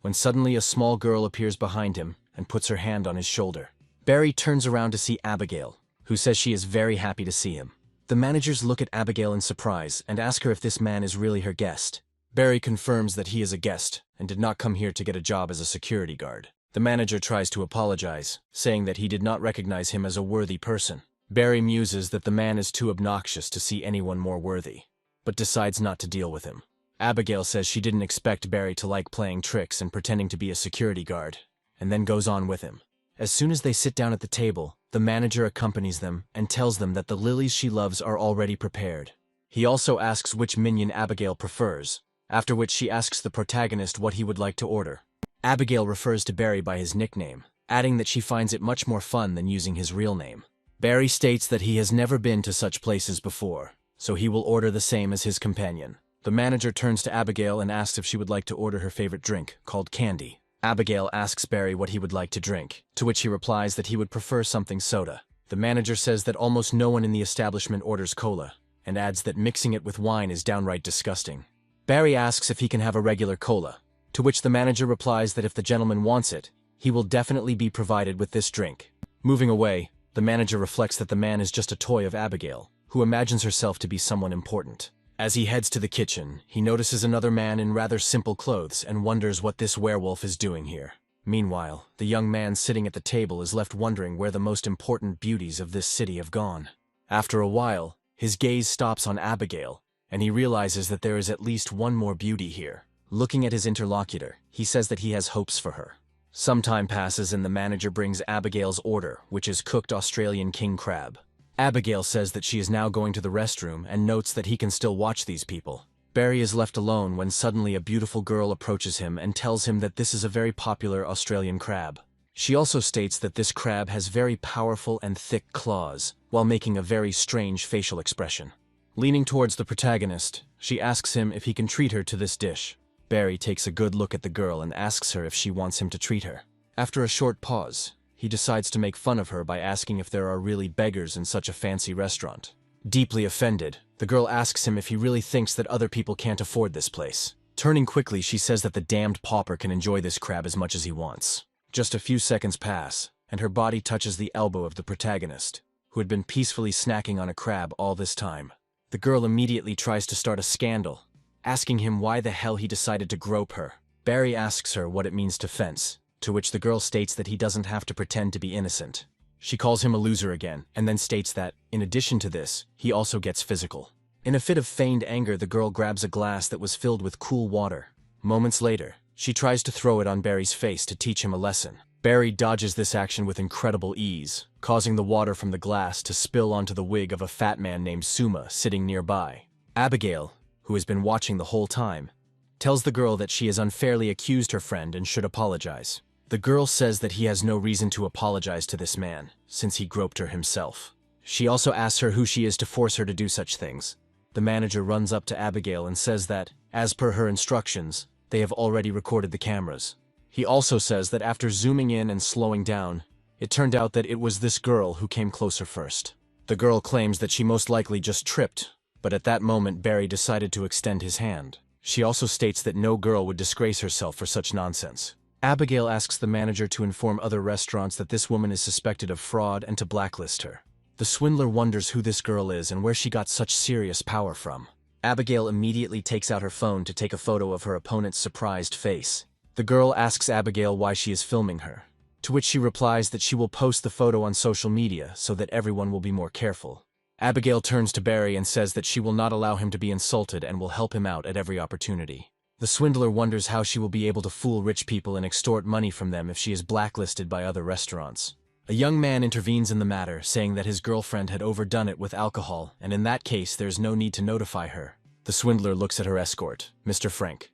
when suddenly a small girl appears behind him and puts her hand on his shoulder. Barry turns around to see Abigail, who says she is very happy to see him. The managers look at Abigail in surprise and ask her if this man is really her guest. Barry confirms that he is a guest and did not come here to get a job as a security guard. The manager tries to apologize, saying that he did not recognize him as a worthy person. Barry muses that the man is too obnoxious to see anyone more worthy, but decides not to deal with him. Abigail says she didn't expect Barry to like playing tricks and pretending to be a security guard, and then goes on with him. As soon as they sit down at the table, the manager accompanies them and tells them that the lilies she loves are already prepared. He also asks which minion Abigail prefers, after which she asks the protagonist what he would like to order. Abigail refers to Barry by his nickname, adding that she finds it much more fun than using his real name. Barry states that he has never been to such places before, so he will order the same as his companion. The manager turns to Abigail and asks if she would like to order her favorite drink, called candy. Abigail asks Barry what he would like to drink, to which he replies that he would prefer something soda. The manager says that almost no one in the establishment orders cola, and adds that mixing it with wine is downright disgusting. Barry asks if he can have a regular cola, to which the manager replies that if the gentleman wants it, he will definitely be provided with this drink. Moving away, the manager reflects that the man is just a toy of Abigail, who imagines herself to be someone important. As he heads to the kitchen, he notices another man in rather simple clothes and wonders what this werewolf is doing here. Meanwhile, the young man sitting at the table is left wondering where the most important beauties of this city have gone. After a while, his gaze stops on Abigail, and he realizes that there is at least one more beauty here. Looking at his interlocutor, he says that he has hopes for her. Some time passes and the manager brings Abigail's order, which is cooked Australian king crab. Abigail says that she is now going to the restroom and notes that he can still watch these people. Barry is left alone when suddenly a beautiful girl approaches him and tells him that this is a very popular Australian crab. She also states that this crab has very powerful and thick claws, while making a very strange facial expression. Leaning towards the protagonist, she asks him if he can treat her to this dish. Barry takes a good look at the girl and asks her if she wants him to treat her. After a short pause, he decides to make fun of her by asking if there are really beggars in such a fancy restaurant. Deeply offended, the girl asks him if he really thinks that other people can't afford this place. Turning quickly, she says that the damned pauper can enjoy this crab as much as he wants. Just a few seconds pass, and her body touches the elbow of the protagonist, who had been peacefully snacking on a crab all this time. The girl immediately tries to start a scandal, asking him why the hell he decided to grope her. Barry asks her what it means to fence, to which the girl states that he doesn't have to pretend to be innocent. She calls him a loser again, and then states that, in addition to this, he also gets physical. In a fit of feigned anger, the girl grabs a glass that was filled with cool water. Moments later, she tries to throw it on Barry's face to teach him a lesson. Barry dodges this action with incredible ease, causing the water from the glass to spill onto the wig of a fat man named Suma sitting nearby. Abigail, who has been watching the whole time, tells the girl that she has unfairly accused her friend and should apologize. The girl says that he has no reason to apologize to this man, since he groped her himself. She also asks her who she is to force her to do such things. The manager runs up to Abigail and says that, as per her instructions, they have already recorded the cameras. He also says that after zooming in and slowing down, it turned out that it was this girl who came closer first. The girl claims that she most likely just tripped, but at that moment Barry decided to extend his hand. She also states that no girl would disgrace herself for such nonsense. Abigail asks the manager to inform other restaurants that this woman is suspected of fraud and to blacklist her. The swindler wonders who this girl is and where she got such serious power from. Abigail immediately takes out her phone to take a photo of her opponent's surprised face. The girl asks Abigail why she is filming her, to which she replies that she will post the photo on social media so that everyone will be more careful. Abigail turns to Barry and says that she will not allow him to be insulted and will help him out at every opportunity. The swindler wonders how she will be able to fool rich people and extort money from them if she is blacklisted by other restaurants. A young man intervenes in the matter, saying that his girlfriend had overdone it with alcohol, and in that case there's no need to notify her. The swindler looks at her escort, Mr. Frank,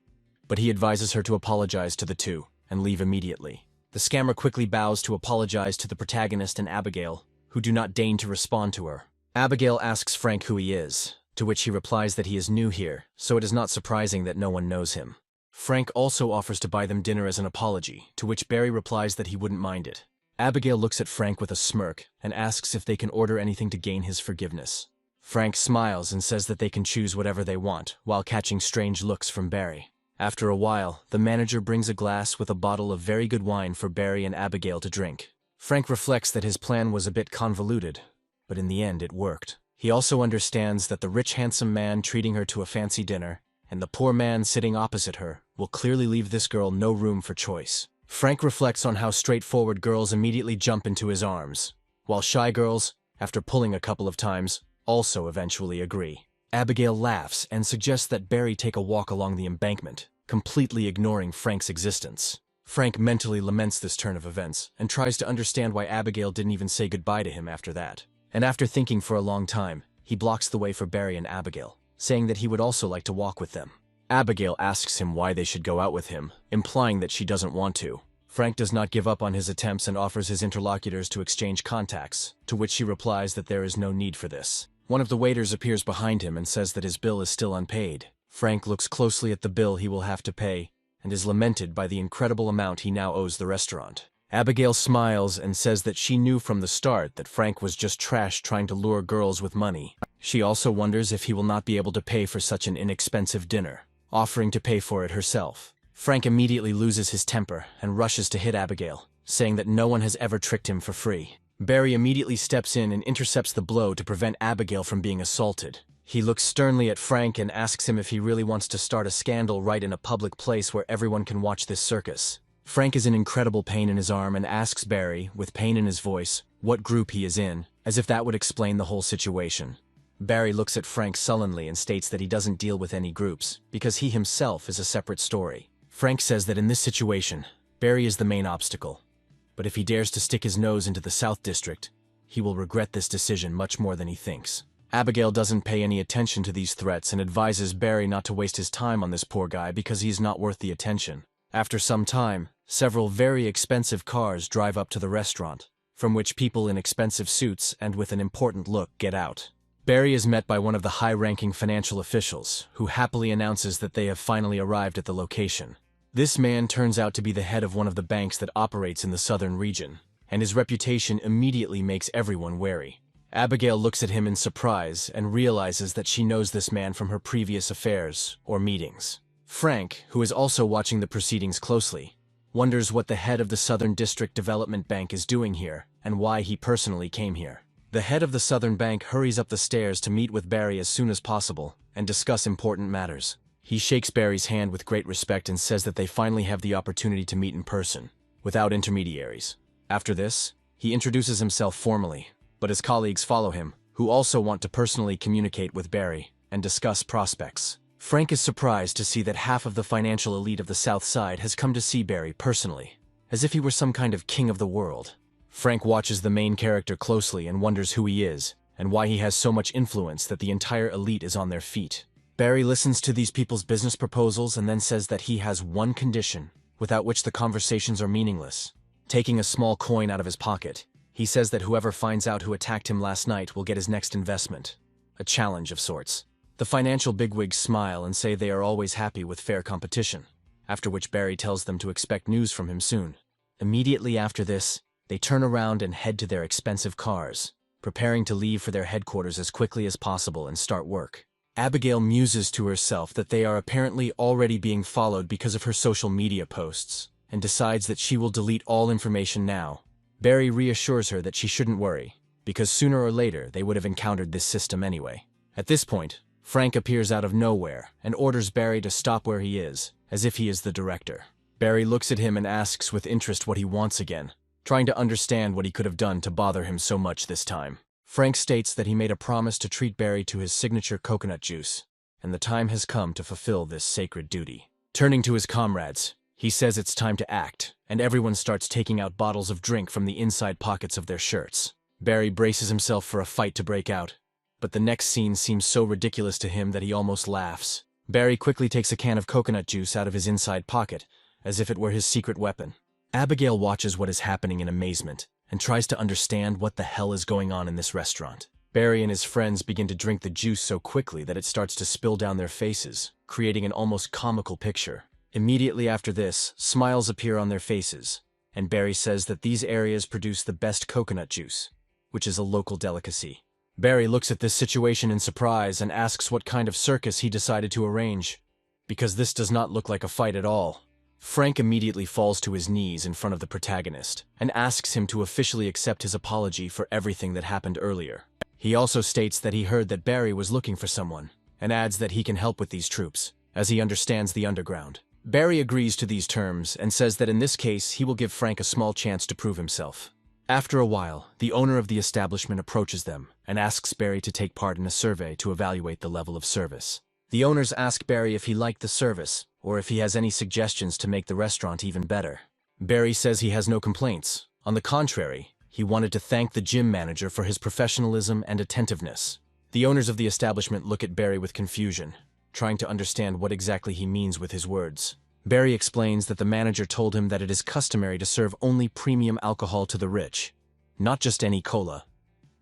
but he advises her to apologize to the two and leave immediately. The scammer quickly bows to apologize to the protagonist and Abigail, who do not deign to respond to her. Abigail asks Frank who he is, to which he replies that he is new here, so it is not surprising that no one knows him. Frank also offers to buy them dinner as an apology, to which Barry replies that he wouldn't mind it. Abigail looks at Frank with a smirk and asks if they can order anything to gain his forgiveness. Frank smiles and says that they can choose whatever they want, while catching strange looks from Barry. After a while, the manager brings a glass with a bottle of very good wine for Barry and Abigail to drink. Frank reflects that his plan was a bit convoluted, but in the end it worked. He also understands that the rich handsome man treating her to a fancy dinner, and the poor man sitting opposite her, will clearly leave this girl no room for choice. Frank reflects on how straightforward girls immediately jump into his arms, while shy girls, after pulling a couple of times, also eventually agree. Abigail laughs and suggests that Barry take a walk along the embankment, completely ignoring Frank's existence. Frank mentally laments this turn of events and tries to understand why Abigail didn't even say goodbye to him after that. And after thinking for a long time, he blocks the way for Barry and Abigail, saying that he would also like to walk with them. Abigail asks him why they should go out with him, implying that she doesn't want to. Frank does not give up on his attempts and offers his interlocutors to exchange contacts, to which she replies that there is no need for this. One of the waiters appears behind him and says that his bill is still unpaid. Frank looks closely at the bill he will have to pay and is lamented by the incredible amount he now owes the restaurant. Abigail smiles and says that she knew from the start that Frank was just trash trying to lure girls with money. She also wonders if he will not be able to pay for such an inexpensive dinner, offering to pay for it herself. Frank immediately loses his temper and rushes to hit Abigail, saying that no one has ever tricked him for free. Barry immediately steps in and intercepts the blow to prevent Abigail from being assaulted. He looks sternly at Frank and asks him if he really wants to start a scandal right in a public place where everyone can watch this circus. Frank is in incredible pain in his arm and asks Barry, with pain in his voice, what group he is in, as if that would explain the whole situation. Barry looks at Frank sullenly and states that he doesn't deal with any groups, because he himself is a separate story. Frank says that in this situation, Barry is the main obstacle, but if he dares to stick his nose into the South District, he will regret this decision much more than he thinks. Abigail doesn't pay any attention to these threats and advises Barry not to waste his time on this poor guy because he's not worth the attention. After some time, several very expensive cars drive up to the restaurant, from which people in expensive suits and with an important look get out. Barry is met by one of the high-ranking financial officials, who happily announces that they have finally arrived at the location. This man turns out to be the head of one of the banks that operates in the southern region, and his reputation immediately makes everyone wary. Abigail looks at him in surprise and realizes that she knows this man from her previous affairs or meetings. Frank, who is also watching the proceedings closely, wonders what the head of the Southern District Development Bank is doing here and why he personally came here. The head of the Southern Bank hurries up the stairs to meet with Barry as soon as possible and discuss important matters. He shakes Barry's hand with great respect and says that they finally have the opportunity to meet in person, without intermediaries. After this, he introduces himself formally, but his colleagues follow him, who also want to personally communicate with Barry and discuss prospects. Frank is surprised to see that half of the financial elite of the South Side has come to see Barry personally, as if he were some kind of king of the world. Frank watches the main character closely and wonders who he is, and why he has so much influence that the entire elite is on their feet. Barry listens to these people's business proposals and then says that he has one condition, without which the conversations are meaningless. Taking a small coin out of his pocket, he says that whoever finds out who attacked him last night will get his next investment. A challenge of sorts. The financial bigwigs smile and say they are always happy with fair competition, after which Barry tells them to expect news from him soon. Immediately after this, they turn around and head to their expensive cars, preparing to leave for their headquarters as quickly as possible and start work. Abigail muses to herself that they are apparently already being followed because of her social media posts, and decides that she will delete all information now. Barry reassures her that she shouldn't worry, because sooner or later they would have encountered this system anyway. At this point, Frank appears out of nowhere and orders Barry to stop where he is, as if he is the director. Barry looks at him and asks with interest what he wants again, trying to understand what he could have done to bother him so much this time. Frank states that he made a promise to treat Barry to his signature coconut juice, and the time has come to fulfill this sacred duty. Turning to his comrades, he says it's time to act, and everyone starts taking out bottles of drink from the inside pockets of their shirts. Barry braces himself for a fight to break out, but the next scene seems so ridiculous to him that he almost laughs. Barry quickly takes a can of coconut juice out of his inside pocket, as if it were his secret weapon. Abigail watches what is happening in amazement, and tries to understand what the hell is going on in this restaurant. Barry and his friends begin to drink the juice so quickly that it starts to spill down their faces, creating an almost comical picture. Immediately after this, smiles appear on their faces, and Barry says that these areas produce the best coconut juice, which is a local delicacy. Barry looks at this situation in surprise and asks what kind of circus he decided to arrange, because this does not look like a fight at all. Frank immediately falls to his knees in front of the protagonist and asks him to officially accept his apology for everything that happened earlier. He also states that he heard that Barry was looking for someone, and adds that he can help with these troops, as he understands the underground. Barry agrees to these terms and says that in this case he will give Frank a small chance to prove himself. After a while, the owner of the establishment approaches them and asks Barry to take part in a survey to evaluate the level of service. The owners ask Barry if he liked the service, or if he has any suggestions to make the restaurant even better. Barry says he has no complaints. On the contrary, he wanted to thank the gym manager for his professionalism and attentiveness. The owners of the establishment look at Barry with confusion, trying to understand what exactly he means with his words. Barry explains that the manager told him that it is customary to serve only premium alcohol to the rich, not just any cola,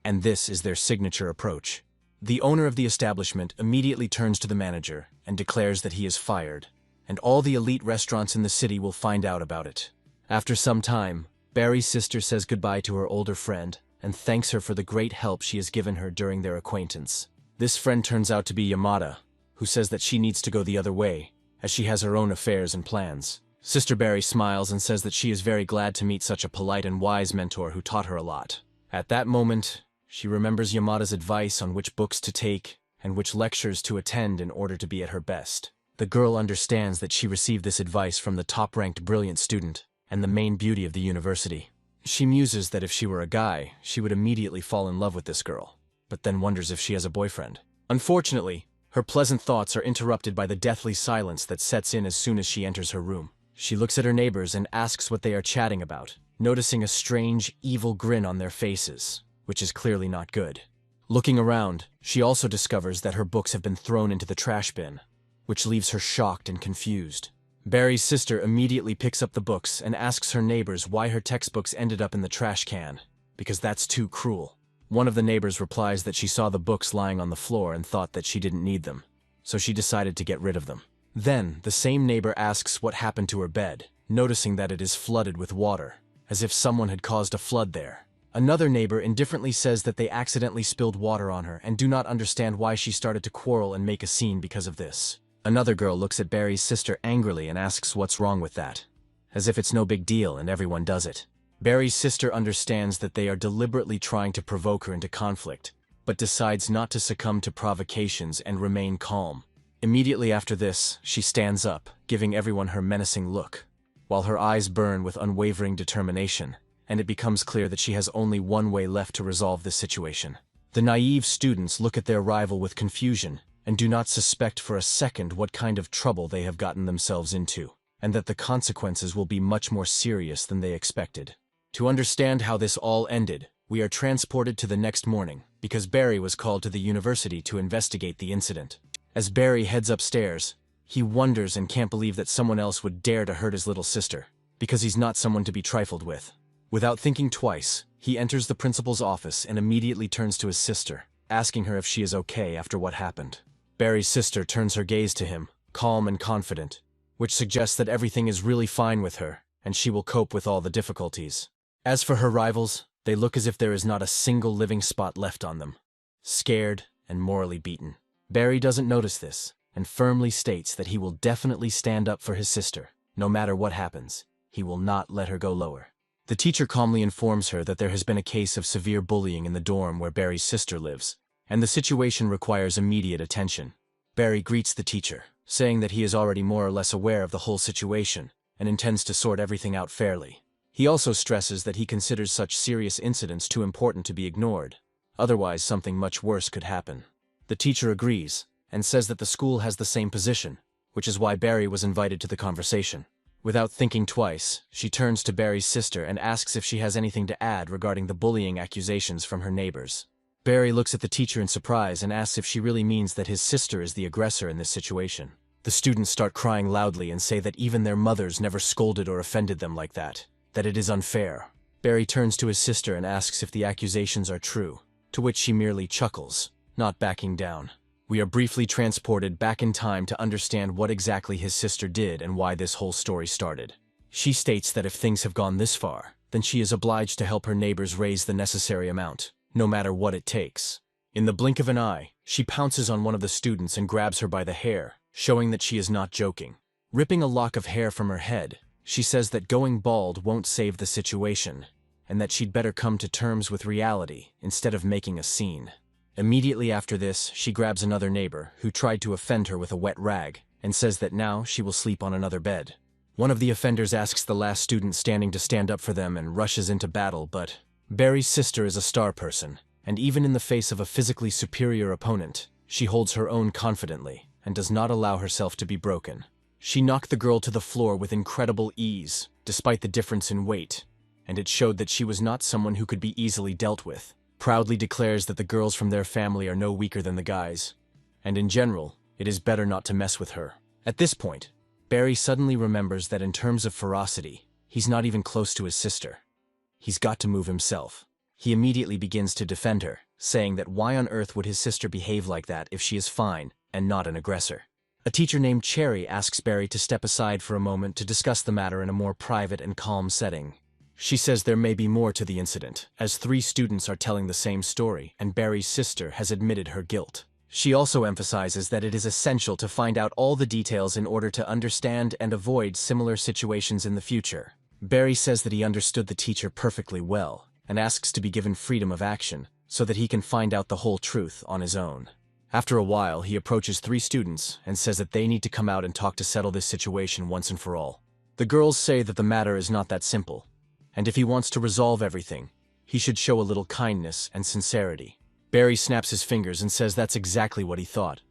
and this is their signature approach. The owner of the establishment immediately turns to the manager and declares that he is fired, and all the elite restaurants in the city will find out about it. After some time, Barry's sister says goodbye to her older friend and thanks her for the great help she has given her during their acquaintance. This friend turns out to be Yamada, who says that she needs to go the other way, as she has her own affairs and plans. Sister Barry smiles and says that she is very glad to meet such a polite and wise mentor who taught her a lot. At that moment, she remembers Yamada's advice on which books to take and which lectures to attend in order to be at her best. The girl understands that she received this advice from the top-ranked brilliant student and the main beauty of the university. She muses that if she were a guy, she would immediately fall in love with this girl, but then wonders if she has a boyfriend. Unfortunately, her pleasant thoughts are interrupted by the deathly silence that sets in as soon as she enters her room. She looks at her neighbors and asks what they are chatting about, noticing a strange, evil grin on their faces, which is clearly not good. Looking around, she also discovers that her books have been thrown into the trash bin, which leaves her shocked and confused. Barry's sister immediately picks up the books and asks her neighbors why her textbooks ended up in the trash can, because that's too cruel. One of the neighbors replies that she saw the books lying on the floor and thought that she didn't need them, so she decided to get rid of them. Then, the same neighbor asks what happened to her bed, noticing that it is flooded with water, as if someone had caused a flood there. Another neighbor indifferently says that they accidentally spilled water on her and do not understand why she started to quarrel and make a scene because of this. Another girl looks at Barry's sister angrily and asks what's wrong with that, as if it's no big deal and everyone does it. Barry's sister understands that they are deliberately trying to provoke her into conflict, but decides not to succumb to provocations and remain calm. Immediately after this, she stands up, giving everyone her menacing look, while her eyes burn with unwavering determination, and it becomes clear that she has only one way left to resolve this situation. The naive students look at their rival with confusion, and do not suspect for a second what kind of trouble they have gotten themselves into, and that the consequences will be much more serious than they expected. To understand how this all ended, we are transported to the next morning, because Barry was called to the university to investigate the incident. As Barry heads upstairs, he wonders and can't believe that someone else would dare to hurt his little sister, because he's not someone to be trifled with. Without thinking twice, he enters the principal's office and immediately turns to his sister, asking her if she is okay after what happened. Barry's sister turns her gaze to him, calm and confident, which suggests that everything is really fine with her, and she will cope with all the difficulties. As for her rivals, they look as if there is not a single living spot left on them, scared and morally beaten. Barry doesn't notice this, and firmly states that he will definitely stand up for his sister. No matter what happens, he will not let her go lower. The teacher calmly informs her that there has been a case of severe bullying in the dorm where Barry's sister lives, and the situation requires immediate attention. Barry greets the teacher, saying that he is already more or less aware of the whole situation, and intends to sort everything out fairly. He also stresses that he considers such serious incidents too important to be ignored, otherwise something much worse could happen. The teacher agrees, and says that the school has the same position, which is why Barry was invited to the conversation. Without thinking twice, she turns to Barry's sister and asks if she has anything to add regarding the bullying accusations from her neighbors. Barry looks at the teacher in surprise and asks if she really means that his sister is the aggressor in this situation. The students start crying loudly and say that even their mothers never scolded or offended them like that it is unfair. Barry turns to his sister and asks if the accusations are true, to which she merely chuckles, not backing down. We are briefly transported back in time to understand what exactly his sister did and why this whole story started. She states that if things have gone this far, then she is obliged to help her neighbors raise the necessary amount, no matter what it takes. In the blink of an eye, she pounces on one of the students and grabs her by the hair, showing that she is not joking. Ripping a lock of hair from her head, she says that going bald won't save the situation, and that she'd better come to terms with reality instead of making a scene. Immediately after this, she grabs another neighbor, who tried to offend her with a wet rag, and says that now she will sleep on another bed. One of the offenders asks the last student standing to stand up for them and rushes into battle, but Barry's sister is a star person, and even in the face of a physically superior opponent, she holds her own confidently and does not allow herself to be broken. She knocked the girl to the floor with incredible ease, despite the difference in weight, and it showed that she was not someone who could be easily dealt with. Proudly declares that the girls from their family are no weaker than the guys, and in general, it is better not to mess with her. At this point, Barry suddenly remembers that in terms of ferocity, he's not even close to his sister. He's got to move himself. He immediately begins to defend her, saying that why on earth would his sister behave like that if she is fine and not an aggressor. A teacher named Cherry asks Barry to step aside for a moment to discuss the matter in a more private and calm setting. She says there may be more to the incident, as 3 students are telling the same story, and Barry's sister has admitted her guilt. She also emphasizes that it is essential to find out all the details in order to understand and avoid similar situations in the future. Barry says that he understood the teacher perfectly well, and asks to be given freedom of action, so that he can find out the whole truth on his own. After a while, he approaches 3 students and says that they need to come out and talk to settle this situation once and for all. The girls say that the matter is not that simple, and if he wants to resolve everything, he should show a little kindness and sincerity. Barry snaps his fingers and says that's exactly what he thought.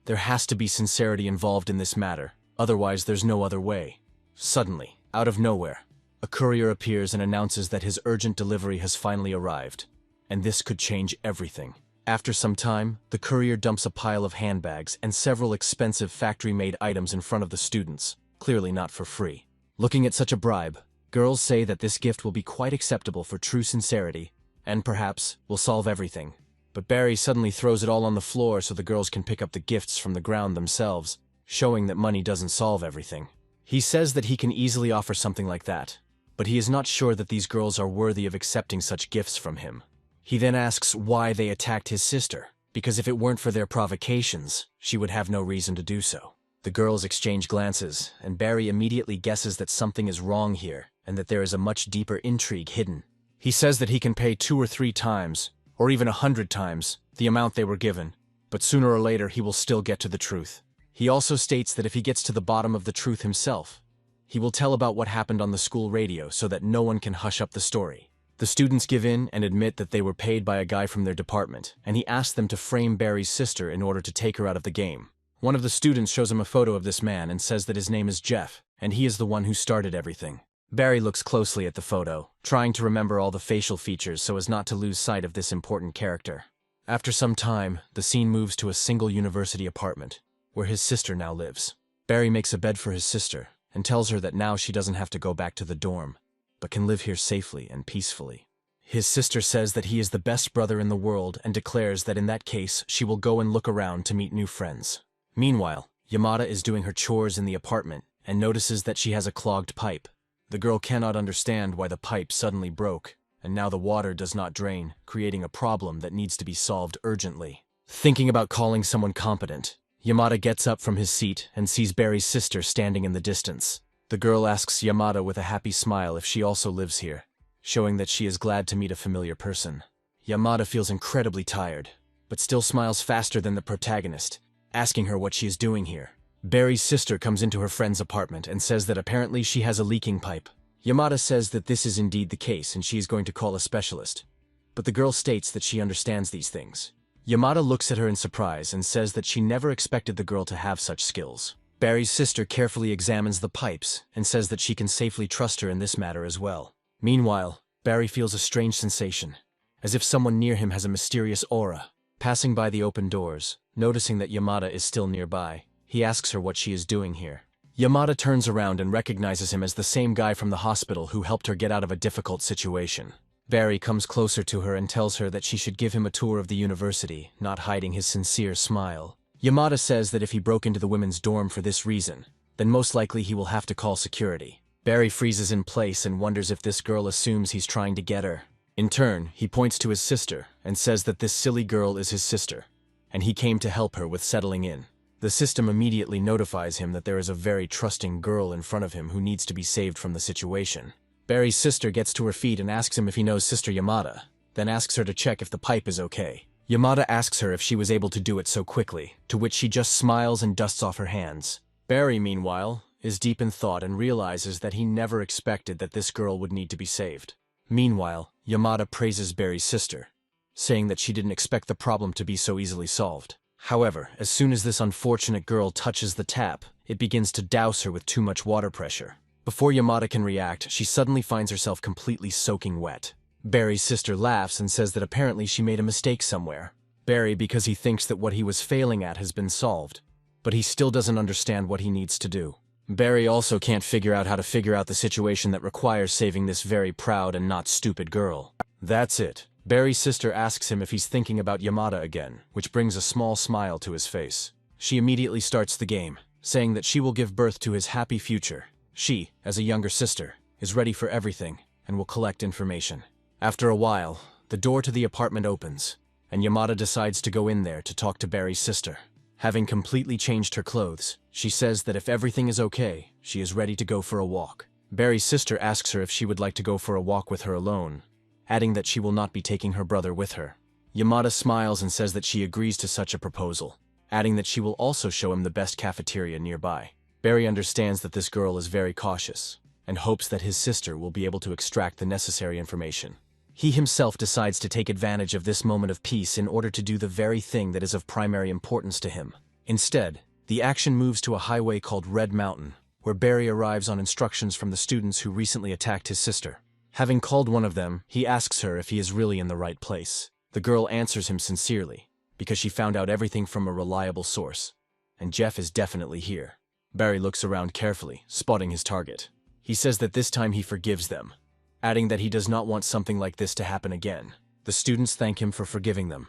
There has to be sincerity involved in this matter, otherwise there's no other way. Suddenly, out of nowhere, a courier appears and announces that his urgent delivery has finally arrived, and this could change everything. After some time, the courier dumps a pile of handbags and several expensive factory-made items in front of the students, clearly not for free. Looking at such a bribe, girls say that this gift will be quite acceptable for true sincerity, and perhaps will solve everything. But Barry suddenly throws it all on the floor so the girls can pick up the gifts from the ground themselves, showing that money doesn't solve everything. He says that he can easily offer something like that, but he is not sure that these girls are worthy of accepting such gifts from him. He then asks why they attacked his sister, because if it weren't for their provocations, she would have no reason to do so. The girls exchange glances, and Barry immediately guesses that something is wrong here, and that there is a much deeper intrigue hidden. He says that he can pay 2 or 3 times, or even 100 times, the amount they were given, but sooner or later he will still get to the truth. He also states that if he gets to the bottom of the truth himself, he will tell about what happened on the school radio so that no one can hush up the story. The students give in and admit that they were paid by a guy from their department, and he asks them to frame Barry's sister in order to take her out of the game. One of the students shows him a photo of this man and says that his name is Jeff, and he is the one who started everything. Barry looks closely at the photo, trying to remember all the facial features so as not to lose sight of this important character. After some time, the scene moves to a single university apartment, where his sister now lives. Barry makes a bed for his sister, and tells her that now she doesn't have to go back to the dorm, but can live here safely and peacefully. His sister says that he is the best brother in the world and declares that in that case she will go and look around to meet new friends. Meanwhile, Yamada is doing her chores in the apartment and notices that she has a clogged pipe. The girl cannot understand why the pipe suddenly broke, and now the water does not drain, creating a problem that needs to be solved urgently. Thinking about calling someone competent, Yamada gets up from his seat and sees Barry's sister standing in the distance. The girl asks Yamada with a happy smile if she also lives here, showing that she is glad to meet a familiar person. Yamada feels incredibly tired, but still smiles faster than the protagonist, asking her what she is doing here. Barry's sister comes into her friend's apartment and says that apparently she has a leaking pipe. Yamada says that this is indeed the case and she is going to call a specialist, but the girl states that she understands these things. Yamada looks at her in surprise and says that she never expected the girl to have such skills. Barry's sister carefully examines the pipes and says that she can safely trust her in this matter as well. Meanwhile, Barry feels a strange sensation, as if someone near him has a mysterious aura. Passing by the open doors, noticing that Yamada is still nearby, he asks her what she is doing here. Yamada turns around and recognizes him as the same guy from the hospital who helped her get out of a difficult situation. Barry comes closer to her and tells her that she should give him a tour of the university, not hiding his sincere smile. Yamada says that if he broke into the women's dorm for this reason, then most likely he will have to call security. Barry freezes in place and wonders if this girl assumes he's trying to get her. In turn, he points to his sister and says that this silly girl is his sister, and he came to help her with settling in. The system immediately notifies him that there is a very trusting girl in front of him who needs to be saved from the situation. Barry's sister gets to her feet and asks him if he knows Sister Yamada, then asks her to check if the pipe is okay. Yamada asks her if she was able to do it so quickly, to which she just smiles and dusts off her hands. Barry, meanwhile, is deep in thought and realizes that he never expected that this girl would need to be saved. Meanwhile, Yamada praises Barry's sister, saying that she didn't expect the problem to be so easily solved. However, as soon as this unfortunate girl touches the tap, it begins to douse her with too much water pressure. Before Yamada can react, she suddenly finds herself completely soaking wet. Barry's sister laughs and says that apparently she made a mistake somewhere. Barry, because he thinks that what he was failing at has been solved, but he still doesn't understand what he needs to do. Barry also can't figure out how to figure out the situation that requires saving this very proud and not stupid girl. That's it. Barry's sister asks him if he's thinking about Yamada again, which brings a small smile to his face. She immediately starts the game, saying that she will give birth to his happy future. She, as a younger sister, is ready for everything and will collect information. After a while, the door to the apartment opens, and Yamada decides to go in there to talk to Barry's sister. Having completely changed her clothes, she says that if everything is okay, she is ready to go for a walk. Barry's sister asks her if she would like to go for a walk with her alone, adding that she will not be taking her brother with her. Yamada smiles and says that she agrees to such a proposal, adding that she will also show him the best cafeteria nearby. Barry understands that this girl is very cautious, and hopes that his sister will be able to extract the necessary information. He himself decides to take advantage of this moment of peace in order to do the very thing that is of primary importance to him. Instead, the action moves to a highway called Red Mountain, where Barry arrives on instructions from the students who recently attacked his sister. Having called one of them, he asks her if he is really in the right place. The girl answers him sincerely, because she found out everything from a reliable source, and Jeff is definitely here. Barry looks around carefully, spotting his target. He says that this time he forgives them, adding that he does not want something like this to happen again. The students thank him for forgiving them,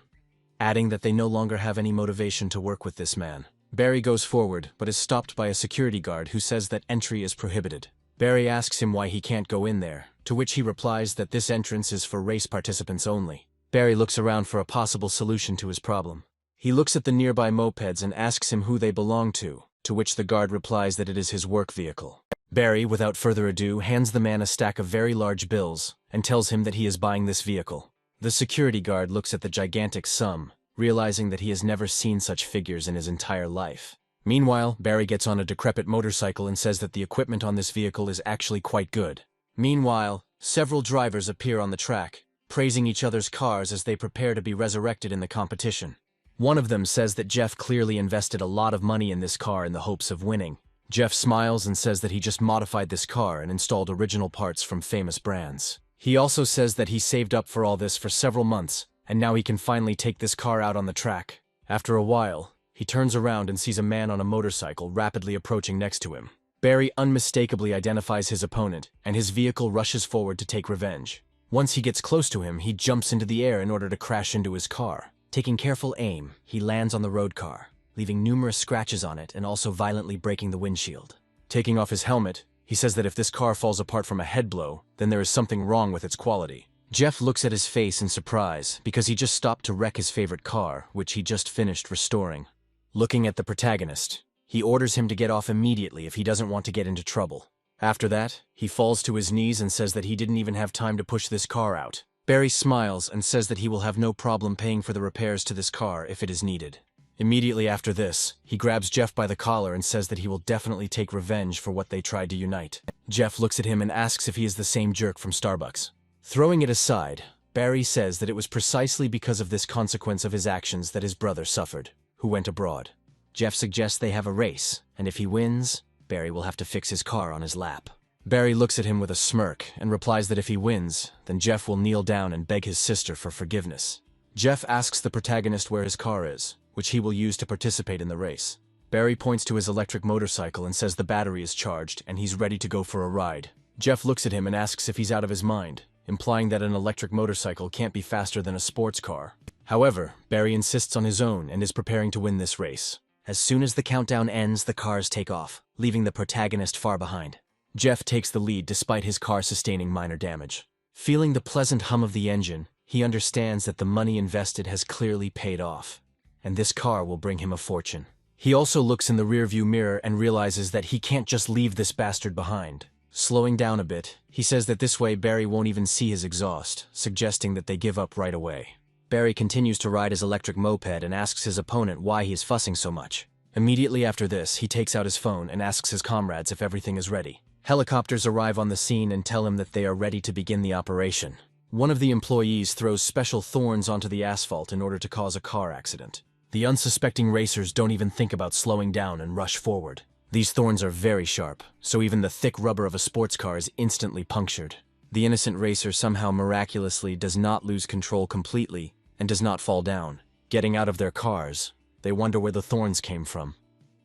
adding that they no longer have any motivation to work with this man. Barry goes forward, but is stopped by a security guard who says that entry is prohibited. Barry asks him why he can't go in there, to which he replies that this entrance is for race participants only. Barry looks around for a possible solution to his problem. He looks at the nearby mopeds and asks him who they belong to which the guard replies that it is his work vehicle. Barry, without further ado, hands the man a stack of very large bills and tells him that he is buying this vehicle. The security guard looks at the gigantic sum, realizing that he has never seen such figures in his entire life. Meanwhile, Barry gets on a decrepit motorcycle and says that the equipment on this vehicle is actually quite good. Meanwhile, several drivers appear on the track, praising each other's cars as they prepare to be resurrected in the competition. One of them says that Jeff clearly invested a lot of money in this car in the hopes of winning. Jeff smiles and says that he just modified this car and installed original parts from famous brands. He also says that he saved up for all this for several months, and now he can finally take this car out on the track. After a while, he turns around and sees a man on a motorcycle rapidly approaching next to him. Barry unmistakably identifies his opponent, and his vehicle rushes forward to take revenge. Once he gets close to him, he jumps into the air in order to crash into his car. Taking careful aim, he lands on the road car, leaving numerous scratches on it and also violently breaking the windshield. Taking off his helmet, he says that if this car falls apart from a head blow, then there is something wrong with its quality. Jeff looks at his face in surprise because he just stopped to wreck his favorite car, which he just finished restoring. Looking at the protagonist, he orders him to get off immediately if he doesn't want to get into trouble. After that, he falls to his knees and says that he didn't even have time to push this car out. Barry smiles and says that he will have no problem paying for the repairs to this car if it is needed. Immediately after this, he grabs Jeff by the collar and says that he will definitely take revenge for what they tried to unite. Jeff looks at him and asks if he is the same jerk from Starbucks. Throwing it aside, Barry says that it was precisely because of this consequence of his actions that his brother suffered, who went abroad. Jeff suggests they have a race, and if he wins, Barry will have to fix his car on his lap. Barry looks at him with a smirk and replies that if he wins, then Jeff will kneel down and beg his sister for forgiveness. Jeff asks the protagonist where his car is, which he will use to participate in the race. Barry points to his electric motorcycle and says the battery is charged and he's ready to go for a ride. Jeff looks at him and asks if he's out of his mind, implying that an electric motorcycle can't be faster than a sports car. However, Barry insists on his own and is preparing to win this race. As soon as the countdown ends, the cars take off, leaving the protagonist far behind. Jeff takes the lead despite his car sustaining minor damage. Feeling the pleasant hum of the engine, he understands that the money invested has clearly paid off, and this car will bring him a fortune. He also looks in the rearview mirror and realizes that he can't just leave this bastard behind. Slowing down a bit, he says that this way Barry won't even see his exhaust, suggesting that they give up right away. Barry continues to ride his electric moped and asks his opponent why he is fussing so much. Immediately after this, he takes out his phone and asks his comrades if everything is ready. Helicopters arrive on the scene and tell him that they are ready to begin the operation. One of the employees throws special thorns onto the asphalt in order to cause a car accident. The unsuspecting racers don't even think about slowing down and rush forward. These thorns are very sharp, so even the thick rubber of a sports car is instantly punctured. The innocent racer somehow miraculously does not lose control completely and does not fall down. Getting out of their cars, they wonder where the thorns came from,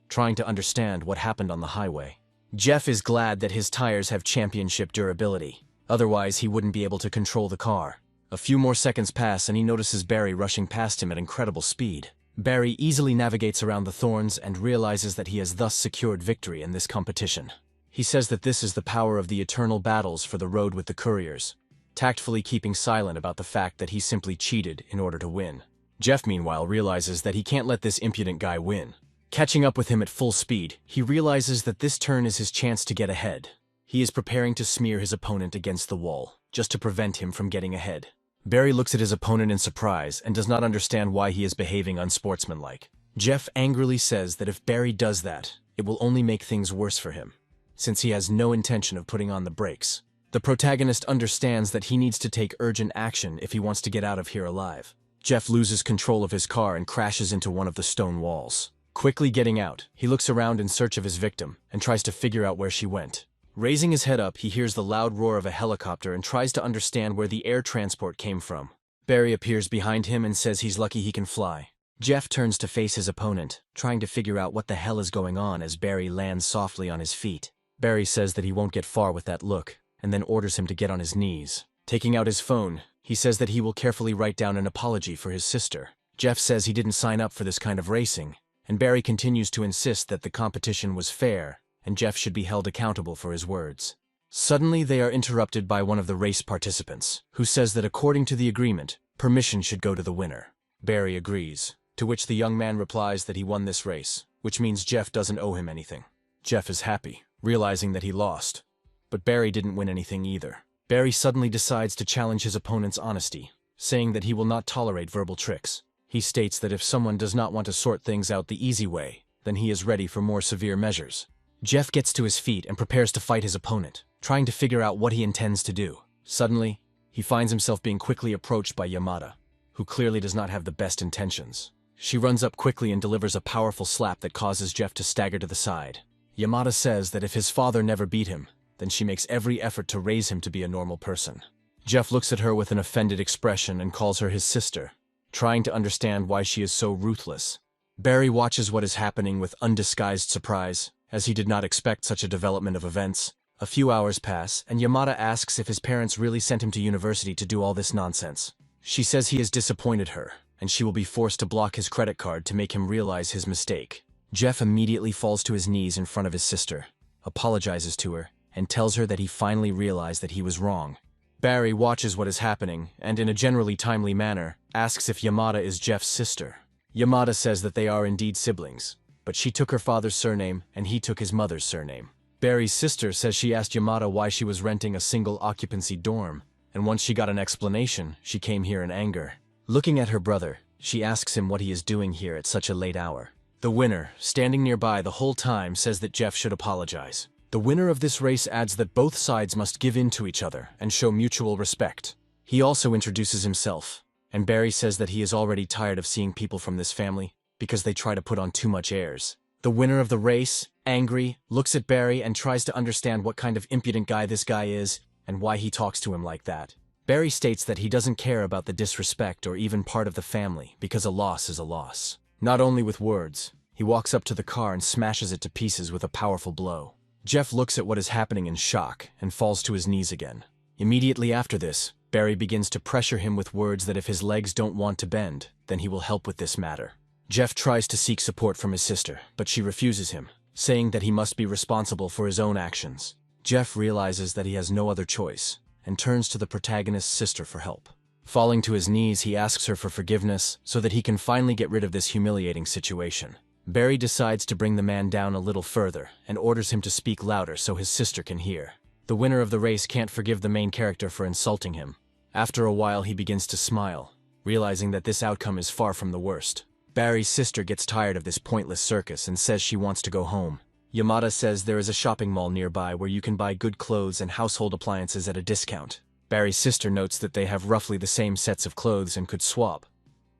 trying to understand what happened on the highway. Jeff is glad that his tires have championship durability. Otherwise, he wouldn't be able to control the car. A few more seconds pass and he notices Barry rushing past him at incredible speed. Barry easily navigates around the thorns and realizes that he has thus secured victory in this competition. He says that this is the power of the eternal battles for the road with the couriers, tactfully keeping silent about the fact that he simply cheated in order to win. Jeff, meanwhile, realizes that he can't let this impudent guy win. Catching up with him at full speed, he realizes that this turn is his chance to get ahead. He is preparing to smear his opponent against the wall, just to prevent him from getting ahead. Barry looks at his opponent in surprise and does not understand why he is behaving unsportsmanlike. Jeff angrily says that if Barry does that, it will only make things worse for him, since he has no intention of putting on the brakes. The protagonist understands that he needs to take urgent action if he wants to get out of here alive. Jeff loses control of his car and crashes into one of the stone walls. Quickly getting out, he looks around in search of his victim and tries to figure out where she went. Raising his head up, he hears the loud roar of a helicopter and tries to understand where the air transport came from. Barry appears behind him and says he's lucky he can fly. Jeff turns to face his opponent, trying to figure out what the hell is going on as Barry lands softly on his feet. Barry says that he won't get far with that look, and then orders him to get on his knees. Taking out his phone, he says that he will carefully write down an apology for his sister. Jeff says he didn't sign up for this kind of racing, and Barry continues to insist that the competition was fair, and Jeff should be held accountable for his words. Suddenly, they are interrupted by one of the race participants, who says that according to the agreement, permission should go to the winner. Barry agrees, to which the young man replies that he won this race, which means Jeff doesn't owe him anything. Jeff is happy, realizing that he lost. But Barry didn't win anything either. Barry suddenly decides to challenge his opponent's honesty, saying that he will not tolerate verbal tricks. He states that if someone does not want to sort things out the easy way, then he is ready for more severe measures. Jeff gets to his feet and prepares to fight his opponent, trying to figure out what he intends to do. Suddenly, he finds himself being quickly approached by Yamada, who clearly does not have the best intentions. She runs up quickly and delivers a powerful slap that causes Jeff to stagger to the side. Yamada says that if his father never beat him, then she makes every effort to raise him to be a normal person. Jeff looks at her with an offended expression and calls her his sister, trying to understand why she is so ruthless. Barry watches what is happening with undisguised surprise, as he did not expect such a development of events. A few hours pass, and Yamada asks if his parents really sent him to university to do all this nonsense. She says he has disappointed her, and she will be forced to block his credit card to make him realize his mistake. Jeff immediately falls to his knees in front of his sister, apologizes to her, and tells her that he finally realized that he was wrong. Barry watches what is happening, and in a generally timely manner, asks if Yamada is Jeff's sister. Yamada says that they are indeed siblings, but she took her father's surname and he took his mother's surname. Barry's sister says she asked Yamada why she was renting a single-occupancy dorm, and once she got an explanation, she came here in anger. Looking at her brother, she asks him what he is doing here at such a late hour. The winner, standing nearby the whole time, says that Jeff should apologize. The winner of this race adds that both sides must give in to each other and show mutual respect. He also introduces himself, and Barry says that he is already tired of seeing people from this family because they try to put on too much airs. The winner of the race, angry, looks at Barry and tries to understand what kind of impudent guy this guy is and why he talks to him like that. Barry states that he doesn't care about the disrespect or even part of the family because a loss is a loss. Not only with words, he walks up to the car and smashes it to pieces with a powerful blow. Jeff looks at what is happening in shock and falls to his knees again. Immediately after this, Barry begins to pressure him with words that if his legs don't want to bend, then he will help with this matter. Jeff tries to seek support from his sister, but she refuses him, saying that he must be responsible for his own actions. Jeff realizes that he has no other choice, and turns to the protagonist's sister for help. Falling to his knees, he asks her for forgiveness so that he can finally get rid of this humiliating situation. Barry decides to bring the man down a little further and orders him to speak louder so his sister can hear. The winner of the race can't forgive the main character for insulting him. After a while, he begins to smile, realizing that this outcome is far from the worst. Barry's sister gets tired of this pointless circus and says she wants to go home. Yamada says there is a shopping mall nearby where you can buy good clothes and household appliances at a discount. Barry's sister notes that they have roughly the same sets of clothes and could swap,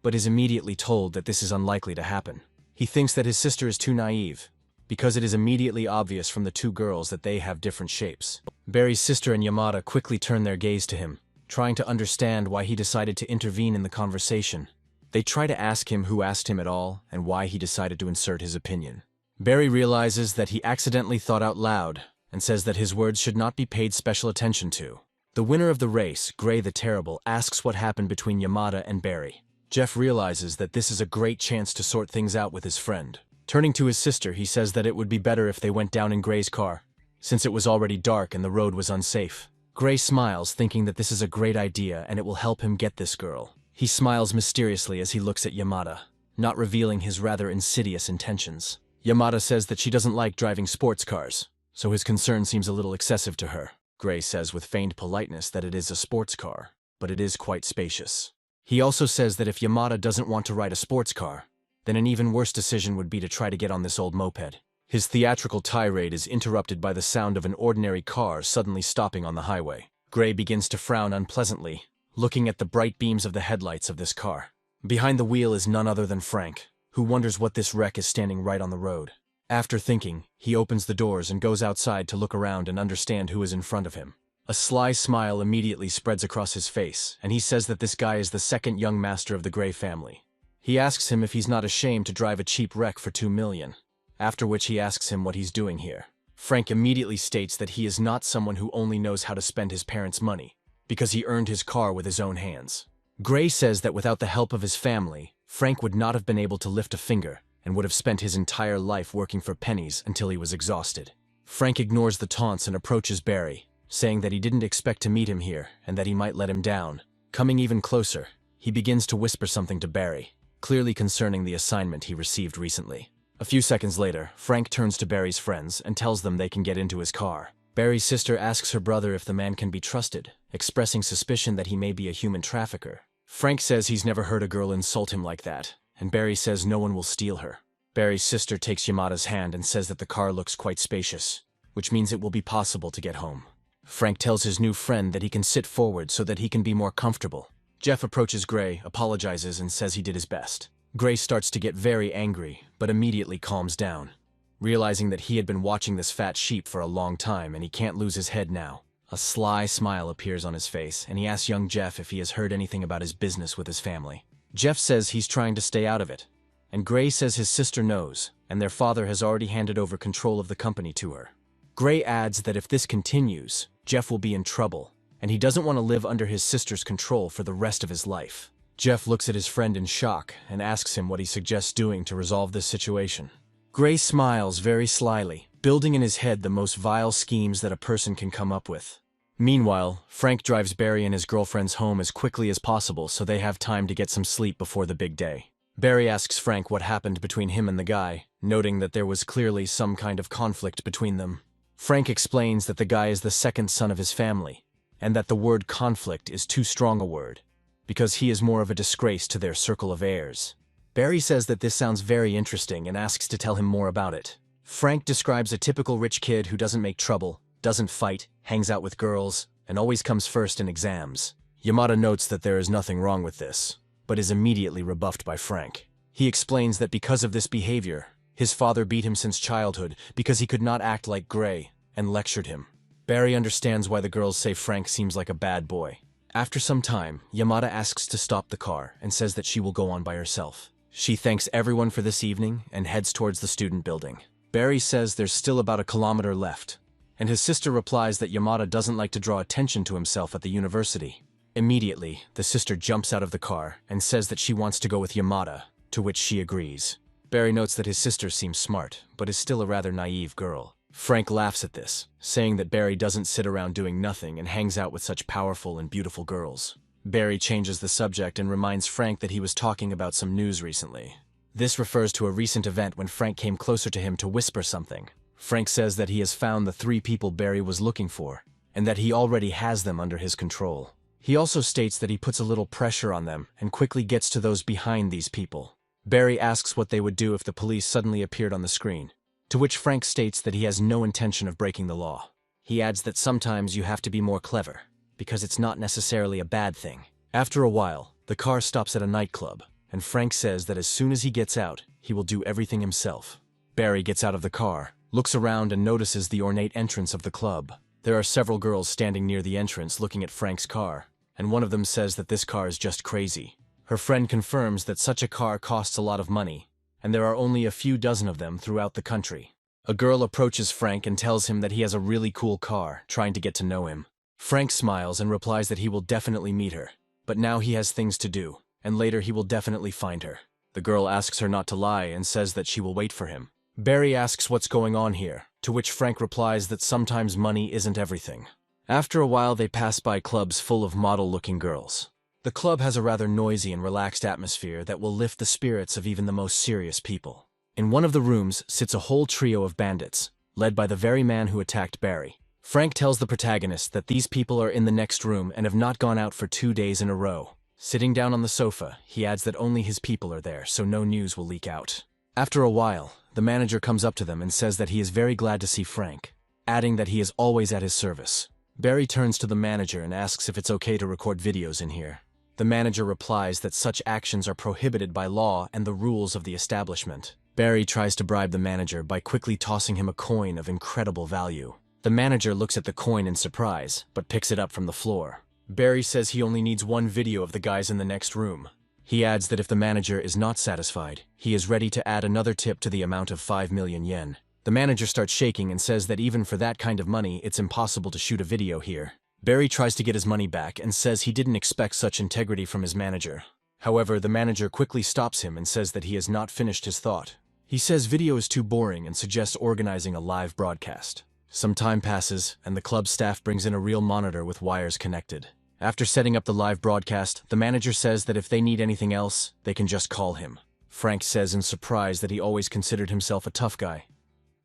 but is immediately told that this is unlikely to happen. He thinks that his sister is too naive, because it is immediately obvious from the two girls that they have different shapes. Barry's sister and Yamada quickly turn their gaze to him, trying to understand why he decided to intervene in the conversation. They try to ask him who asked him at all and why he decided to insert his opinion. Barry realizes that he accidentally thought out loud and says that his words should not be paid special attention to. The winner of the race, Gray the Terrible, asks what happened between Yamada and Barry. Jeff realizes that this is a great chance to sort things out with his friend. Turning to his sister, he says that it would be better if they went down in Gray's car, since it was already dark and the road was unsafe. Gray smiles, thinking that this is a great idea and it will help him get this girl. He smiles mysteriously as he looks at Yamada, not revealing his rather insidious intentions. Yamada says that she doesn't like driving sports cars, so his concern seems a little excessive to her. Gray says with feigned politeness that it is a sports car, but it is quite spacious. He also says that if Yamada doesn't want to ride a sports car, then an even worse decision would be to try to get on this old moped. His theatrical tirade is interrupted by the sound of an ordinary car suddenly stopping on the highway. Gray begins to frown unpleasantly, looking at the bright beams of the headlights of this car. Behind the wheel is none other than Frank, who wonders what this wreck is standing right on the road. After thinking, he opens the doors and goes outside to look around and understand who is in front of him. A sly smile immediately spreads across his face, and he says that this guy is the second young master of the Gray family. He asks him if he's not ashamed to drive a cheap wreck for $2 million, after which he asks him what he's doing here. Frank immediately states that he is not someone who only knows how to spend his parents' money, because he earned his car with his own hands. Gray says that without the help of his family, Frank would not have been able to lift a finger and would have spent his entire life working for pennies until he was exhausted. Frank ignores the taunts and approaches Barry, saying that he didn't expect to meet him here and that he might let him down. Coming even closer, he begins to whisper something to Barry, clearly concerning the assignment he received recently. A few seconds later, Frank turns to Barry's friends and tells them they can get into his car. Barry's sister asks her brother if the man can be trusted, expressing suspicion that he may be a human trafficker. Frank says he's never heard a girl insult him like that, and Barry says no one will steal her. Barry's sister takes Yamada's hand and says that the car looks quite spacious, which means it will be possible to get home. Frank tells his new friend that he can sit forward so that he can be more comfortable. Jeff approaches Gray, apologizes, and says he did his best. Gray starts to get very angry, but immediately calms down, realizing that he had been watching this fat sheep for a long time and he can't lose his head now. A sly smile appears on his face, and he asks young Jeff if he has heard anything about his business with his family. Jeff says he's trying to stay out of it, and Gray says his sister knows, and their father has already handed over control of the company to her. Gray adds that if this continues, Jeff will be in trouble, and he doesn't want to live under his sister's control for the rest of his life. Jeff looks at his friend in shock and asks him what he suggests doing to resolve this situation. Gray smiles very slyly, building in his head the most vile schemes that a person can come up with. Meanwhile, Frank drives Barry and his girlfriends home as quickly as possible so they have time to get some sleep before the big day. Barry asks Frank what happened between him and the guy, noting that there was clearly some kind of conflict between them. Frank explains that the guy is the second son of his family, and that the word conflict is too strong a word, because he is more of a disgrace to their circle of heirs. Barry says that this sounds very interesting and asks to tell him more about it. Frank describes a typical rich kid who doesn't make trouble, doesn't fight, hangs out with girls, and always comes first in exams. Yamada notes that there is nothing wrong with this, but is immediately rebuffed by Frank. He explains that because of this behavior, his father beat him since childhood because he could not act like Gray, and lectured him. Barry understands why the girls say Frank seems like a bad boy. After some time, Yamada asks to stop the car and says that she will go on by herself. She thanks everyone for this evening and heads towards the student building. Barry says there's still about a kilometer left, and his sister replies that Yamada doesn't like to draw attention to himself at the university. Immediately, the sister jumps out of the car and says that she wants to go with Yamada, to which she agrees. Barry notes that his sister seems smart, but is still a rather naive girl. Frank laughs at this, saying that Barry doesn't sit around doing nothing and hangs out with such powerful and beautiful girls. Barry changes the subject and reminds Frank that he was talking about some news recently. This refers to a recent event when Frank came closer to him to whisper something. Frank says that he has found the 3 people Barry was looking for, and that he already has them under his control. He also states that he puts a little pressure on them and quickly gets to those behind these people. Barry asks what they would do if the police suddenly appeared on the screen, to which Frank states that he has no intention of breaking the law. He adds that sometimes you have to be more clever, because it's not necessarily a bad thing. After a while, the car stops at a nightclub, and Frank says that as soon as he gets out, he will do everything himself. Barry gets out of the car, looks around and notices the ornate entrance of the club. There are several girls standing near the entrance looking at Frank's car, and one of them says that this car is just crazy. Her friend confirms that such a car costs a lot of money, and there are only a few dozen of them throughout the country. A girl approaches Frank and tells him that he has a really cool car, trying to get to know him. Frank smiles and replies that he will definitely meet her, but now he has things to do, and later he will definitely find her. The girl asks her not to lie and says that she will wait for him. Barry asks what's going on here, to which Frank replies that sometimes money isn't everything. After a while, they pass by clubs full of model-looking girls. The club has a rather noisy and relaxed atmosphere that will lift the spirits of even the most serious people. In one of the rooms sits a whole trio of bandits, led by the very man who attacked Barry. Frank tells the protagonist that these people are in the next room and have not gone out for 2 days in a row. Sitting down on the sofa, he adds that only his people are there, so no news will leak out. After a while, the manager comes up to them and says that he is very glad to see Frank, adding that he is always at his service. Barry turns to the manager and asks if it's okay to record videos in here. The manager replies that such actions are prohibited by law and the rules of the establishment. Barry tries to bribe the manager by quickly tossing him a coin of incredible value. The manager looks at the coin in surprise, but picks it up from the floor. Barry says he only needs one video of the guys in the next room. He adds that if the manager is not satisfied, he is ready to add another tip to the amount of 5 million yen. The manager starts shaking and says that even for that kind of money, it's impossible to shoot a video here. Barry tries to get his money back and says he didn't expect such integrity from his manager. However, the manager quickly stops him and says that he has not finished his thought. He says video is too boring and suggests organizing a live broadcast. Some time passes, and the club staff brings in a real monitor with wires connected. After setting up the live broadcast, the manager says that if they need anything else, they can just call him. Frank says in surprise that he always considered himself a tough guy.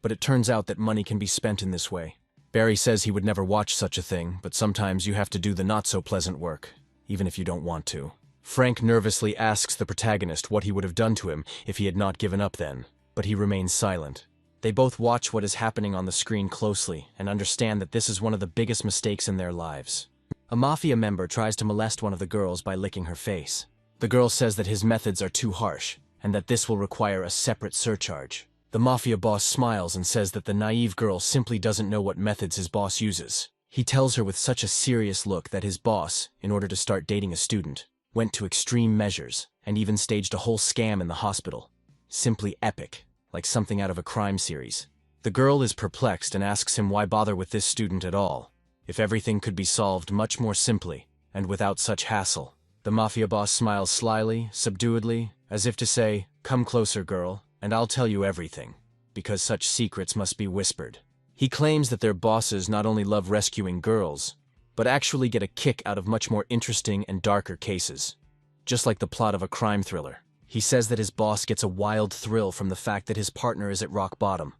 But it turns out that money can be spent in this way. Barry says he would never watch such a thing, but sometimes you have to do the not-so-pleasant work, even if you don't want to. Frank nervously asks the protagonist what he would have done to him if he had not given up then, but he remains silent. They both watch what is happening on the screen closely and understand that this is one of the biggest mistakes in their lives. A mafia member tries to molest one of the girls by licking her face. The girl says that his methods are too harsh, and that this will require a separate surcharge. The mafia boss smiles and says that the naive girl simply doesn't know what methods his boss uses. He tells her with such a serious look that his boss, in order to start dating a student, went to extreme measures and even staged a whole scam in the hospital. Simply epic, like something out of a crime series. The girl is perplexed and asks him why bother with this student at all, if everything could be solved much more simply and without such hassle. The mafia boss smiles slyly, subduedly, as if to say, "Come closer, girl, and I'll tell you everything," because such secrets must be whispered. He claims that their bosses not only love rescuing girls, but actually get a kick out of much more interesting and darker cases. Just like the plot of a crime thriller. He says that his boss gets a wild thrill from the fact that his partner is at rock bottom.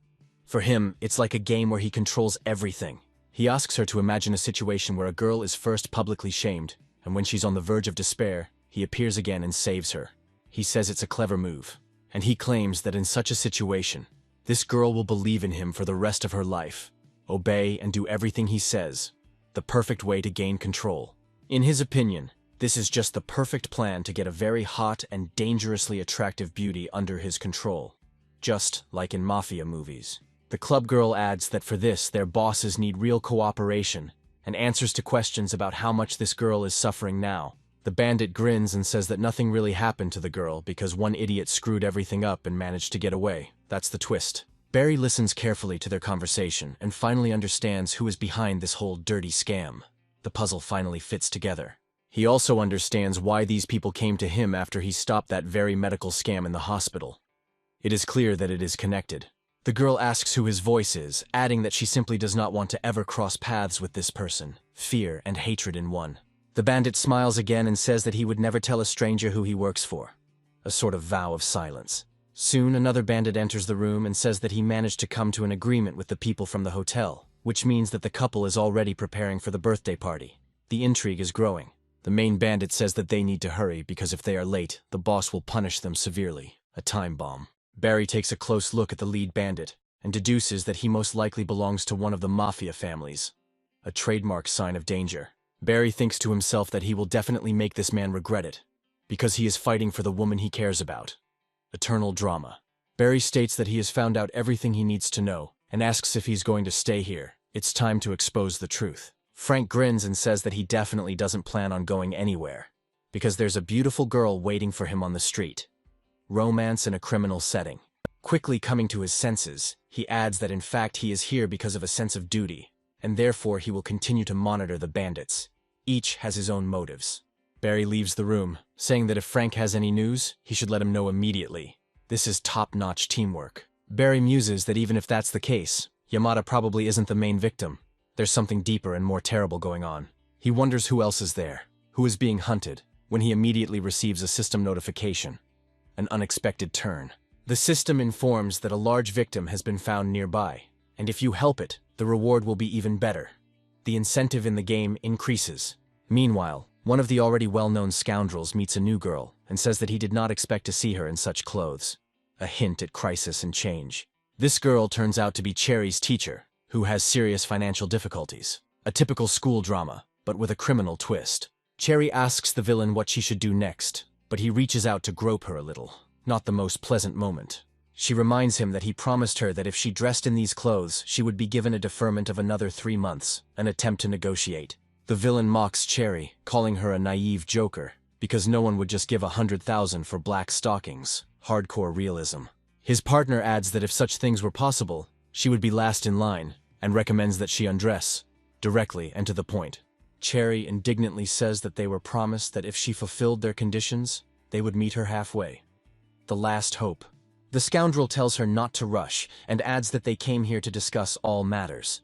For him, it's like a game where he controls everything. He asks her to imagine a situation where a girl is first publicly shamed, and when she's on the verge of despair, he appears again and saves her. He says it's a clever move, and he claims that in such a situation, this girl will believe in him for the rest of her life, obey and do everything he says, the perfect way to gain control. In his opinion, this is just the perfect plan to get a very hot and dangerously attractive beauty under his control, just like in mafia movies. The club girl adds that for this, their bosses need real cooperation and answers to questions about how much this girl is suffering now. The bandit grins and says that nothing really happened to the girl because one idiot screwed everything up and managed to get away. That's the twist. Barry listens carefully to their conversation and finally understands who is behind this whole dirty scam. The puzzle finally fits together. He also understands why these people came to him after he stopped that very medical scam in the hospital. It is clear that it is connected. The girl asks who his voice is, adding that she simply does not want to ever cross paths with this person, fear and hatred in one. The bandit smiles again and says that he would never tell a stranger who he works for. A sort of vow of silence. Soon another bandit enters the room and says that he managed to come to an agreement with the people from the hotel, which means that the couple is already preparing for the birthday party. The intrigue is growing. The main bandit says that they need to hurry because if they are late, the boss will punish them severely. A time bomb. Barry takes a close look at the lead bandit and deduces that he most likely belongs to one of the mafia families. A trademark sign of danger. Barry thinks to himself that he will definitely make this man regret it, because he is fighting for the woman he cares about. Eternal drama. Barry states that he has found out everything he needs to know and asks if he's going to stay here. It's time to expose the truth. Frank grins and says that he definitely doesn't plan on going anywhere, because there's a beautiful girl waiting for him on the street. romance in a criminal setting. Quickly coming to his senses, he adds that in fact he is here because of a sense of duty, and therefore he will continue to monitor the bandits. Each has his own motives. Barry leaves the room, saying that if Frank has any news, he should let him know immediately. This is top-notch teamwork. Barry muses that even if that's the case, Yamada probably isn't the main victim. There's something deeper and more terrible going on. He wonders who else is there, who is being hunted, when he immediately receives a system notification. An unexpected turn. The system informs that a large victim has been found nearby, and if you help it, the reward will be even better. The incentive in the game increases. Meanwhile, one of the already well-known scoundrels meets a new girl and says that he did not expect to see her in such clothes. A hint at crisis and change. This girl turns out to be Cherry's teacher, who has serious financial difficulties. A typical school drama, but with a criminal twist. Cherry asks the villain what she should do next, but he reaches out to grope her a little. Not the most pleasant moment. She reminds him that he promised her that if she dressed in these clothes, she would be given a deferment of another 3 months, an attempt to negotiate. The villain mocks Cherry, calling her a naive joker, because no one would just give 100,000 for black stockings. Hardcore realism. His partner adds that if such things were possible, she would be last in line, and recommends that she undress, directly and to the point. Cherry indignantly says that they were promised that if she fulfilled their conditions, they would meet her halfway. The last hope. The scoundrel tells her not to rush, and adds that they came here to discuss all matters.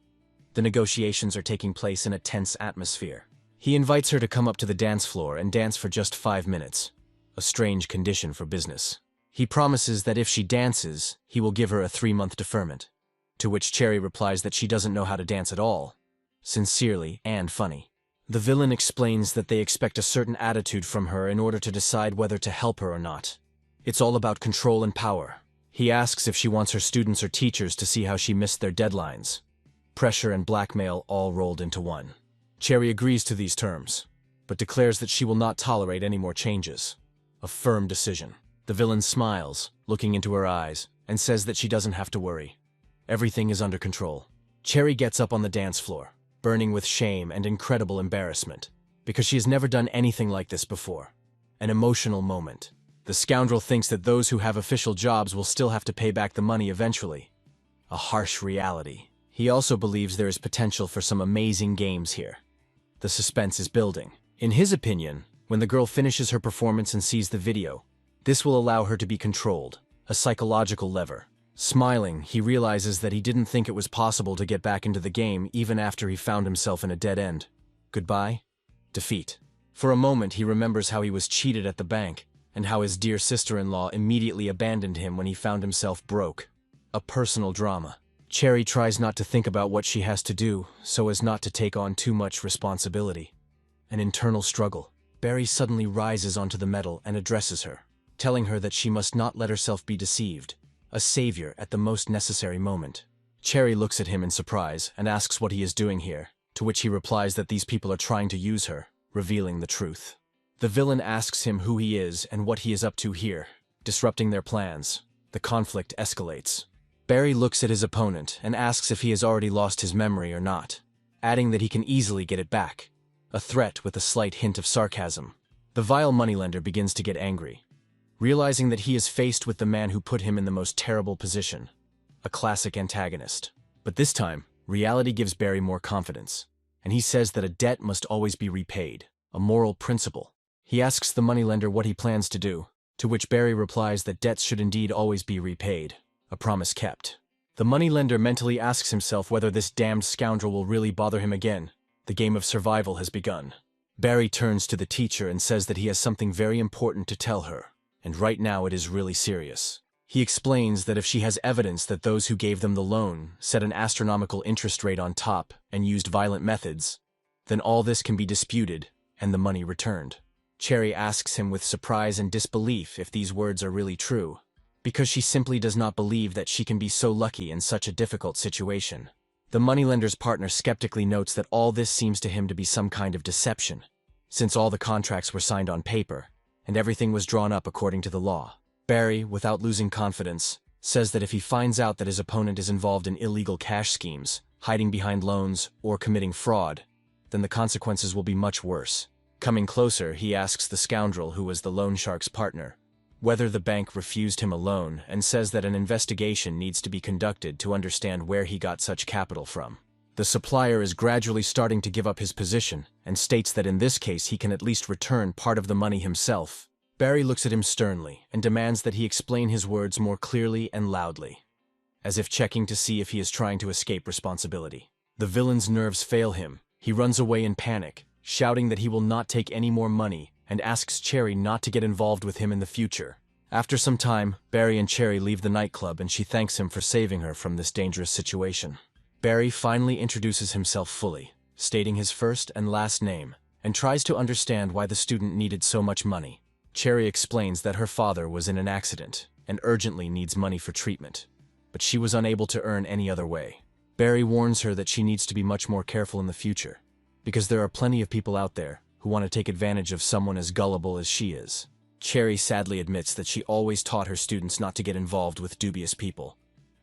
The negotiations are taking place in a tense atmosphere. He invites her to come up to the dance floor and dance for just 5 minutes. A strange condition for business. He promises that if she dances, he will give her a 3-month deferment. To which Cherry replies that she doesn't know how to dance at all. Sincerely and funny. The villain explains that they expect a certain attitude from her in order to decide whether to help her or not. It's all about control and power. He asks if she wants her students or teachers to see how she missed their deadlines. Pressure and blackmail all rolled into one. Cherry agrees to these terms, but declares that she will not tolerate any more changes. A firm decision. The villain smiles, looking into her eyes, and says that she doesn't have to worry. Everything is under control. Cherry gets up on the dance floor, burning with shame and incredible embarrassment, because she has never done anything like this before. An emotional moment. The scoundrel thinks that those who have official jobs will still have to pay back the money eventually. A harsh reality. He also believes there is potential for some amazing games here. The suspense is building. In his opinion, when the girl finishes her performance and sees the video, this will allow her to be controlled, a psychological lever. Smiling, he realizes that he didn't think it was possible to get back into the game even after he found himself in a dead end. Goodbye? Defeat. For a moment, he remembers how he was cheated at the bank, and how his dear sister-in-law immediately abandoned him when he found himself broke. A personal drama. Cherry tries not to think about what she has to do, so as not to take on too much responsibility. An internal struggle. Barry suddenly rises onto the metal and addresses her, telling her that she must not let herself be deceived. A savior at the most necessary moment. Cherry looks at him in surprise and asks what he is doing here, to which he replies that these people are trying to use her, revealing the truth. The villain asks him who he is and what he is up to here, disrupting their plans. The conflict escalates. Barry looks at his opponent and asks if he has already lost his memory or not, adding that he can easily get it back. A threat with a slight hint of sarcasm. The vile moneylender begins to get angry, realizing that he is faced with the man who put him in the most terrible position. A classic antagonist. But this time, reality gives Barry more confidence, and he says that a debt must always be repaid, a moral principle. He asks the moneylender what he plans to do, to which Barry replies that debts should indeed always be repaid, a promise kept. The moneylender mentally asks himself whether this damned scoundrel will really bother him again. The game of survival has begun. Barry turns to the teacher and says that he has something very important to tell her, and right now it is really serious. He explains that if she has evidence that those who gave them the loan set an astronomical interest rate on top and used violent methods, then all this can be disputed and the money returned. Cherry asks him with surprise and disbelief if these words are really true, because she simply does not believe that she can be so lucky in such a difficult situation. The moneylender's partner skeptically notes that all this seems to him to be some kind of deception, since all the contracts were signed on paper, and everything was drawn up according to the law. Barry, without losing confidence, says that if he finds out that his opponent is involved in illegal cash schemes, hiding behind loans, or committing fraud, then the consequences will be much worse. Coming closer, he asks the scoundrel who was the loan shark's partner, whether the bank refused him a loan and says that an investigation needs to be conducted to understand where he got such capital from. The supplier is gradually starting to give up his position and states that in this case he can at least return part of the money himself. Barry looks at him sternly and demands that he explain his words more clearly and loudly, as if checking to see if he is trying to escape responsibility. The villain's nerves fail him. He runs away in panic, shouting that he will not take any more money and asks Cherry not to get involved with him in the future. After some time, Barry and Cherry leave the nightclub and she thanks him for saving her from this dangerous situation. Barry finally introduces himself fully, stating his first and last name, and tries to understand why the student needed so much money. Cherry explains that her father was in an accident and urgently needs money for treatment, but she was unable to earn any other way. Barry warns her that she needs to be much more careful in the future, because there are plenty of people out there who want to take advantage of someone as gullible as she is. Cherry sadly admits that she always taught her students not to get involved with dubious people,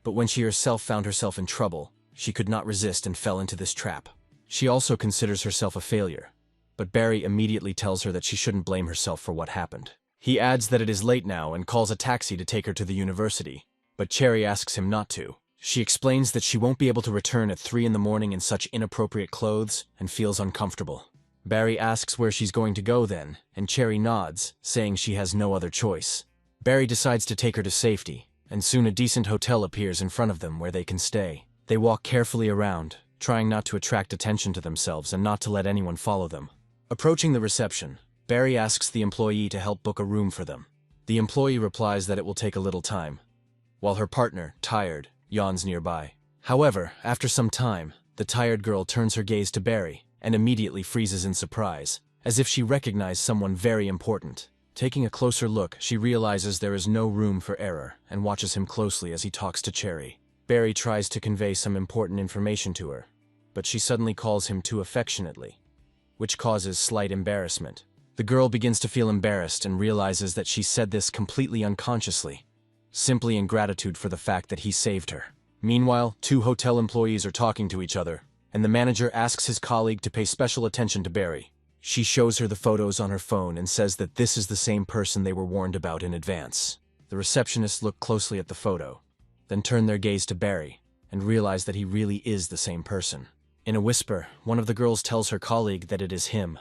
but when she herself found herself in trouble, she could not resist and fell into this trap. She also considers herself a failure, but Barry immediately tells her that she shouldn't blame herself for what happened. He adds that it is late now and calls a taxi to take her to the university, but Cherry asks him not to. She explains that she won't be able to return at 3 in the morning in such inappropriate clothes and feels uncomfortable. Barry asks where she's going to go then, and Cherry nods, saying she has no other choice. Barry decides to take her to safety, and soon a decent hotel appears in front of them where they can stay. They walk carefully around, trying not to attract attention to themselves and not to let anyone follow them. Approaching the reception, Barry asks the employee to help book a room for them. The employee replies that it will take a little time, while her partner, tired, yawns nearby. However, after some time, the tired girl turns her gaze to Barry and immediately freezes in surprise, as if she recognized someone very important. Taking a closer look, she realizes there is no room for error and watches him closely as he talks to Cherry. Barry tries to convey some important information to her, but she suddenly calls him too affectionately, which causes slight embarrassment. The girl begins to feel embarrassed and realizes that she said this completely unconsciously, simply in gratitude for the fact that he saved her. Meanwhile, 2 hotel employees are talking to each other, and the manager asks his colleague to pay special attention to Barry. She shows her the photos on her phone and says that this is the same person they were warned about in advance. The receptionists look closely at the photo, then turn their gaze to Barry and realize that he really is the same person. In a whisper, one of the girls tells her colleague that it is him,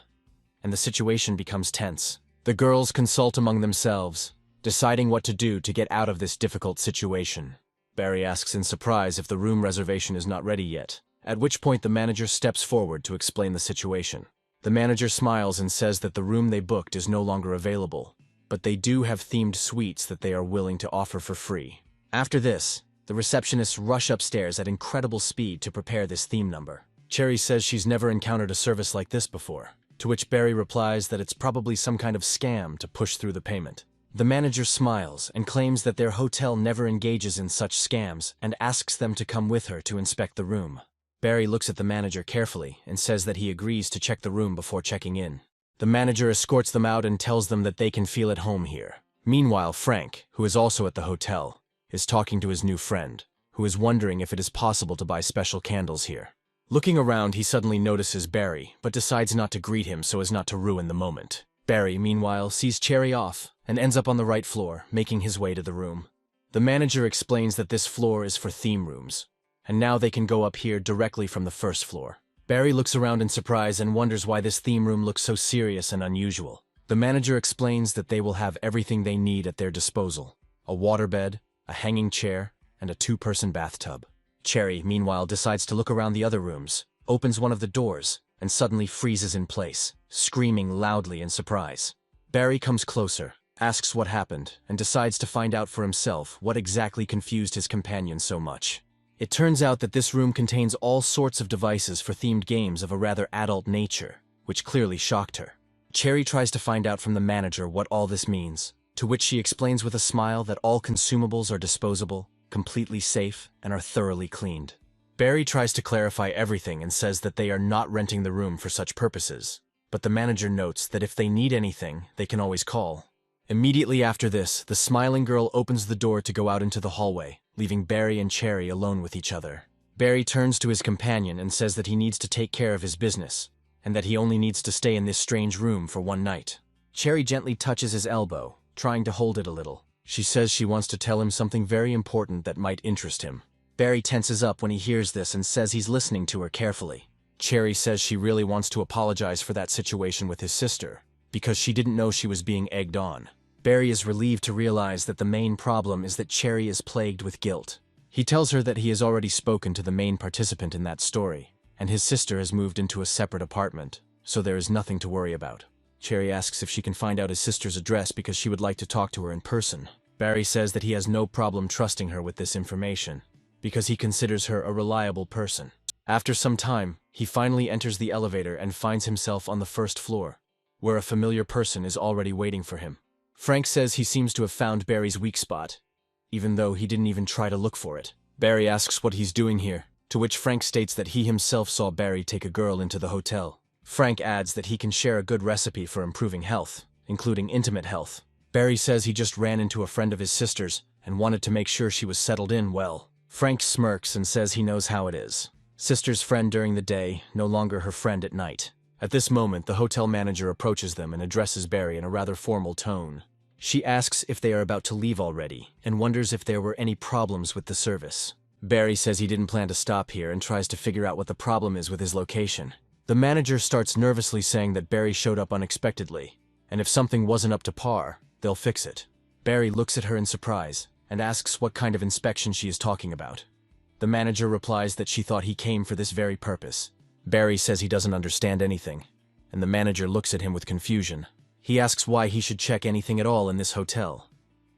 and the situation becomes tense. The girls consult among themselves, deciding what to do to get out of this difficult situation. Barry asks in surprise if the room reservation is not ready yet, at which point the manager steps forward to explain the situation. The manager smiles and says that the room they booked is no longer available, but they do have themed suites that they are willing to offer for free. After this, the receptionists rush upstairs at incredible speed to prepare this theme number. Cherry says she's never encountered a service like this before, to which Barry replies that it's probably some kind of scam to push through the payment. The manager smiles and claims that their hotel never engages in such scams and asks them to come with her to inspect the room. Barry looks at the manager carefully and says that he agrees to check the room before checking in. The manager escorts them out and tells them that they can feel at home here. Meanwhile, Frank, who is also at the hotel, is talking to his new friend, who is wondering if it is possible to buy special candles here. Looking around, he suddenly notices Barry, but decides not to greet him so as not to ruin the moment. Barry, meanwhile, sees Cherry off and ends up on the right floor, making his way to the room. The manager explains that this floor is for theme rooms, and now they can go up here directly from the first floor. Barry looks around in surprise and wonders why this theme room looks so serious and unusual. The manager explains that they will have everything they need at their disposal: a waterbed, a hanging chair, and a 2-person bathtub. Cherry, meanwhile, decides to look around the other rooms, opens one of the doors, and suddenly freezes in place, screaming loudly in surprise. Barry comes closer, asks what happened, and decides to find out for himself what exactly confused his companion so much. It turns out that this room contains all sorts of devices for themed games of a rather adult nature, which clearly shocked her. Cherry tries to find out from the manager what all this means, to which she explains with a smile that all consumables are disposable, completely safe, and are thoroughly cleaned. Barry tries to clarify everything and says that they are not renting the room for such purposes, but the manager notes that if they need anything, they can always call. Immediately after this, the smiling girl opens the door to go out into the hallway, leaving Barry and Cherry alone with each other. Barry turns to his companion and says that he needs to take care of his business, and that he only needs to stay in this strange room for one night. Cherry gently touches his elbow, trying to hold it a little. She says she wants to tell him something very important that might interest him. Barry tenses up when he hears this and says he's listening to her carefully. Cherry says she really wants to apologize for that situation with his sister, because she didn't know she was being egged on. Barry is relieved to realize that the main problem is that Cherry is plagued with guilt. He tells her that he has already spoken to the main participant in that story, and his sister has moved into a separate apartment, so there is nothing to worry about. Cherry asks if she can find out his sister's address because she would like to talk to her in person. Barry says that he has no problem trusting her with this information, because he considers her a reliable person. After some time, he finally enters the elevator and finds himself on the first floor, where a familiar person is already waiting for him. Frank says he seems to have found Barry's weak spot, even though he didn't even try to look for it. Barry asks what he's doing here, to which Frank states that he himself saw Barry take a girl into the hotel. Frank adds that he can share a good recipe for improving health, including intimate health. Barry says he just ran into a friend of his sister's and wanted to make sure she was settled in well. Frank smirks and says he knows how it is. Sister's friend during the day, no longer her friend at night. At this moment, the hotel manager approaches them and addresses Barry in a rather formal tone. She asks if they are about to leave already, and wonders if there were any problems with the service. Barry says he didn't plan to stop here and tries to figure out what the problem is with his location. The manager starts nervously saying that Barry showed up unexpectedly, and if something wasn't up to par, they'll fix it. Barry looks at her in surprise, and asks what kind of inspection she is talking about. The manager replies that she thought he came for this very purpose. Barry says he doesn't understand anything, and the manager looks at him with confusion. He asks why he should check anything at all in this hotel.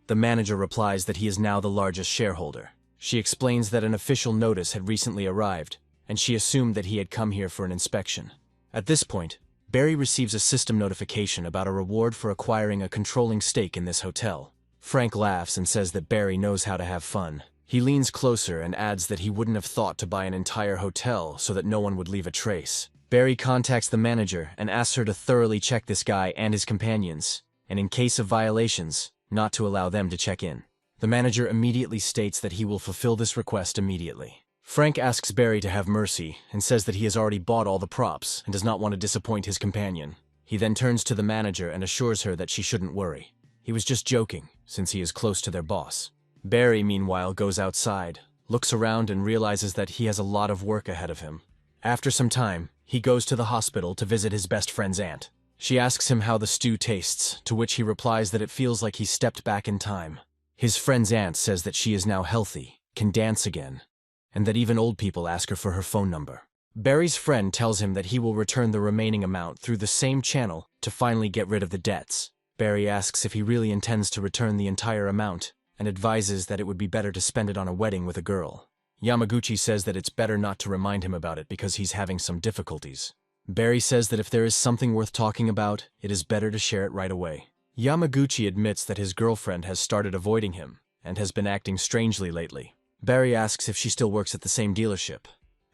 The manager replies that he is now the largest shareholder. She explains that an official notice had recently arrived, and she assumed that he had come here for an inspection. At this point, Barry receives a system notification about a reward for acquiring a controlling stake in this hotel. Frank laughs and says that Barry knows how to have fun. He leans closer and adds that he wouldn't have thought to buy an entire hotel so that no one would leave a trace. Barry contacts the manager and asks her to thoroughly check this guy and his companions, and in case of violations, not to allow them to check in. The manager immediately states that he will fulfill this request immediately. Frank asks Barry to have mercy and says that he has already bought all the props and does not want to disappoint his companion. He then turns to the manager and assures her that she shouldn't worry. He was just joking, since he is close to their boss. Barry, meanwhile, goes outside, looks around and realizes that he has a lot of work ahead of him. After some time, he goes to the hospital to visit his best friend's aunt. She asks him how the stew tastes, to which he replies that it feels like he stepped back in time. His friend's aunt says that she is now healthy, can dance again, and that even old people ask her for her phone number. Barry's friend tells him that he will return the remaining amount through the same channel to finally get rid of the debts. Barry asks if he really intends to return the entire amount, and advises that it would be better to spend it on a wedding with a girl. Yamaguchi says that it's better not to remind him about it because he's having some difficulties. Barry says that if there is something worth talking about, it is better to share it right away. Yamaguchi admits that his girlfriend has started avoiding him, and has been acting strangely lately. Barry asks if she still works at the same dealership.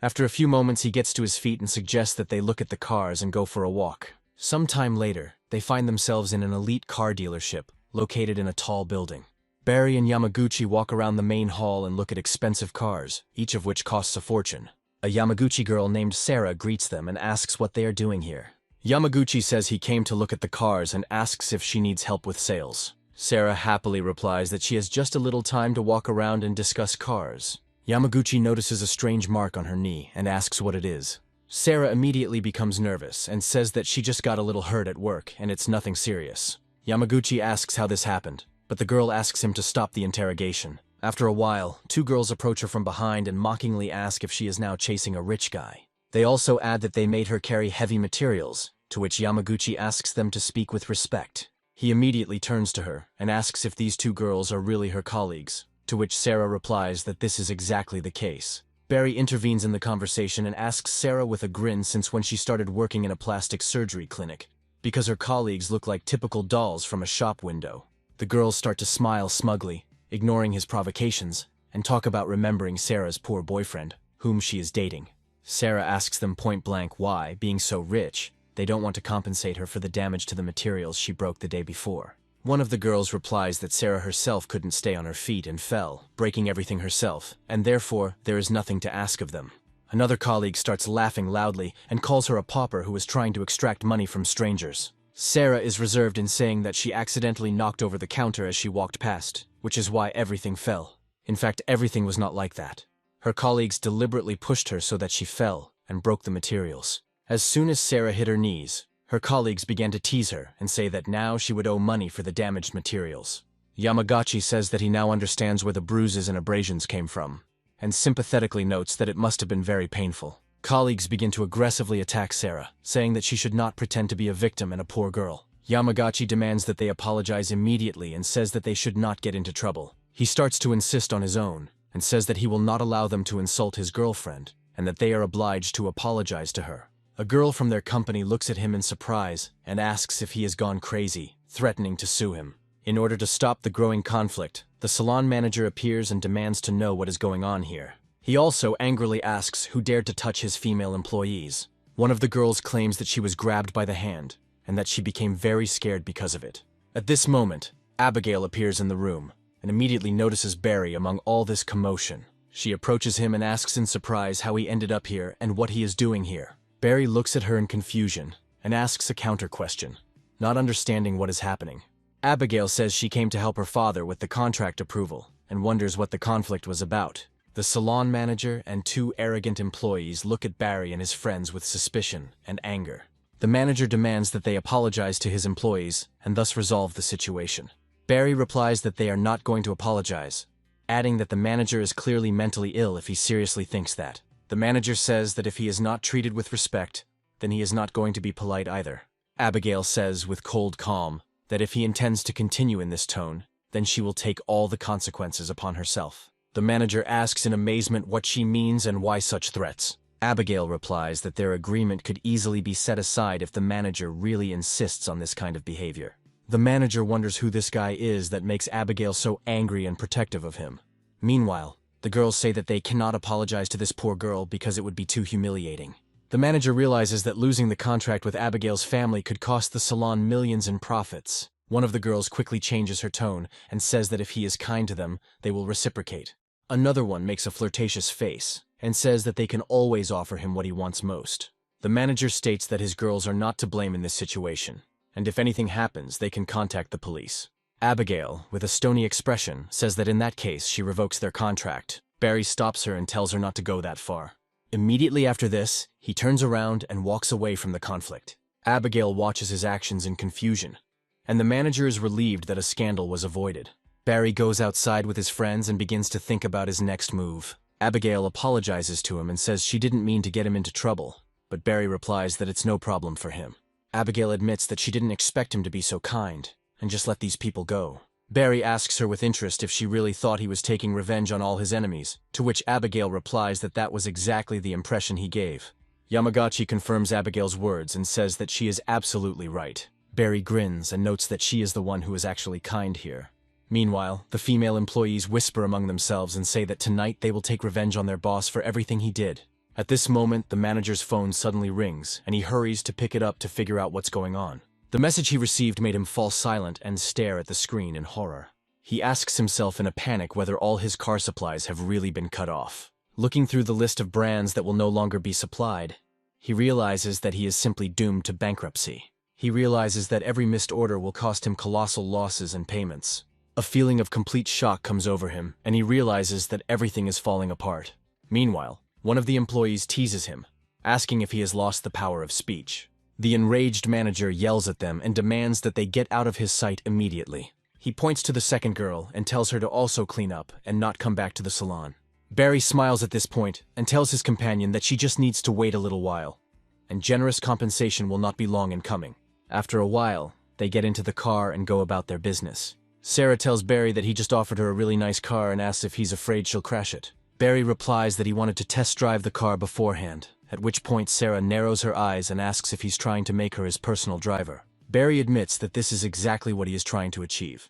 After a few moments, he gets to his feet and suggests that they look at the cars and go for a walk. Sometime later, they find themselves in an elite car dealership, located in a tall building. Barry and Yamaguchi walk around the main hall and look at expensive cars, each of which costs a fortune. A Yamaguchi girl named Sarah greets them and asks what they are doing here. Yamaguchi says he came to look at the cars and asks if she needs help with sales. Sarah happily replies that she has just a little time to walk around and discuss cars. Yamaguchi notices a strange mark on her knee and asks what it is. Sarah immediately becomes nervous and says that she just got a little hurt at work and it's nothing serious. Yamaguchi asks how this happened, but the girl asks him to stop the interrogation. After a while, two girls approach her from behind and mockingly ask if she is now chasing a rich guy. They also add that they made her carry heavy materials, to which Yamaguchi asks them to speak with respect. He immediately turns to her and asks if these two girls are really her colleagues, to which Sarah replies that this is exactly the case. Barry intervenes in the conversation and asks Sarah with a grin since when she started working in a plastic surgery clinic, because her colleagues look like typical dolls from a shop window. The girls start to smile smugly, ignoring his provocations, and talk about remembering Sarah's poor boyfriend, whom she is dating. Sarah asks them point blank why, being so rich, they don't want to compensate her for the damage to the materials she broke the day before. One of the girls replies that Sarah herself couldn't stay on her feet and fell, breaking everything herself, and therefore there is nothing to ask of them. Another colleague starts laughing loudly and calls her a pauper who is trying to extract money from strangers. Sarah is reserved in saying that she accidentally knocked over the counter as she walked past, which is why everything fell. In fact, everything was not like that. Her colleagues deliberately pushed her so that she fell and broke the materials. As soon as Sarah hit her knees, her colleagues began to tease her and say that now she would owe money for the damaged materials. Yamagachi says that he now understands where the bruises and abrasions came from, and sympathetically notes that it must have been very painful. Colleagues begin to aggressively attack Sarah, saying that she should not pretend to be a victim and a poor girl. Yamagachi demands that they apologize immediately and says that they should not get into trouble. He starts to insist on his own, and says that he will not allow them to insult his girlfriend, and that they are obliged to apologize to her. A girl from their company looks at him in surprise and asks if he has gone crazy, threatening to sue him. In order to stop the growing conflict, the salon manager appears and demands to know what is going on here. He also angrily asks who dared to touch his female employees. One of the girls claims that she was grabbed by the hand, and that she became very scared because of it. At this moment, Abigail appears in the room, and immediately notices Barry among all this commotion. She approaches him and asks in surprise how he ended up here and what he is doing here. Barry looks at her in confusion, and asks a counter question, not understanding what is happening. Abigail says she came to help her father with the contract approval, and wonders what the conflict was about. The salon manager and two arrogant employees look at Barry and his friends with suspicion and anger. The manager demands that they apologize to his employees and thus resolve the situation. Barry replies that they are not going to apologize, adding that the manager is clearly mentally ill if he seriously thinks that. The manager says that if he is not treated with respect, then he is not going to be polite either. Abigail says with cold calm that if he intends to continue in this tone, then she will take all the consequences upon herself. The manager asks in amazement what she means and why such threats. Abigail replies that their agreement could easily be set aside if the manager really insists on this kind of behavior. The manager wonders who this guy is that makes Abigail so angry and protective of him. Meanwhile, the girls say that they cannot apologize to this poor girl because it would be too humiliating. The manager realizes that losing the contract with Abigail's family could cost the salon millions in profits. One of the girls quickly changes her tone and says that if he is kind to them, they will reciprocate. Another one makes a flirtatious face and says that they can always offer him what he wants most. The manager states that his girls are not to blame in this situation, and if anything happens, they can contact the police. Abigail, with a stony expression, says that in that case she revokes their contract. Barry stops her and tells her not to go that far. Immediately after this, he turns around and walks away from the conflict. Abigail watches his actions in confusion, and the manager is relieved that a scandal was avoided. Barry goes outside with his friends and begins to think about his next move. Abigail apologizes to him and says she didn't mean to get him into trouble, but Barry replies that it's no problem for him. Abigail admits that she didn't expect him to be so kind, and just let these people go. Barry asks her with interest if she really thought he was taking revenge on all his enemies, to which Abigail replies that that was exactly the impression he gave. Yamagachi confirms Abigail's words and says that she is absolutely right. Barry grins and notes that she is the one who is actually kind here. Meanwhile, the female employees whisper among themselves and say that tonight they will take revenge on their boss for everything he did. At this moment, the manager's phone suddenly rings, and he hurries to pick it up to figure out what's going on. The message he received made him fall silent and stare at the screen in horror. He asks himself in a panic whether all his car supplies have really been cut off. Looking through the list of brands that will no longer be supplied, he realizes that he is simply doomed to bankruptcy. He realizes that every missed order will cost him colossal losses and payments. A feeling of complete shock comes over him, and he realizes that everything is falling apart. Meanwhile, one of the employees teases him, asking if he has lost the power of speech. The enraged manager yells at them and demands that they get out of his sight immediately. He points to the second girl and tells her to also clean up and not come back to the salon. Barry smiles at this point and tells his companion that she just needs to wait a little while, and generous compensation will not be long in coming. After a while, they get into the car and go about their business. Sarah tells Barry that he just offered her a really nice car and asks if he's afraid she'll crash it. Barry replies that he wanted to test drive the car beforehand, at which point Sarah narrows her eyes and asks if he's trying to make her his personal driver. Barry admits that this is exactly what he is trying to achieve,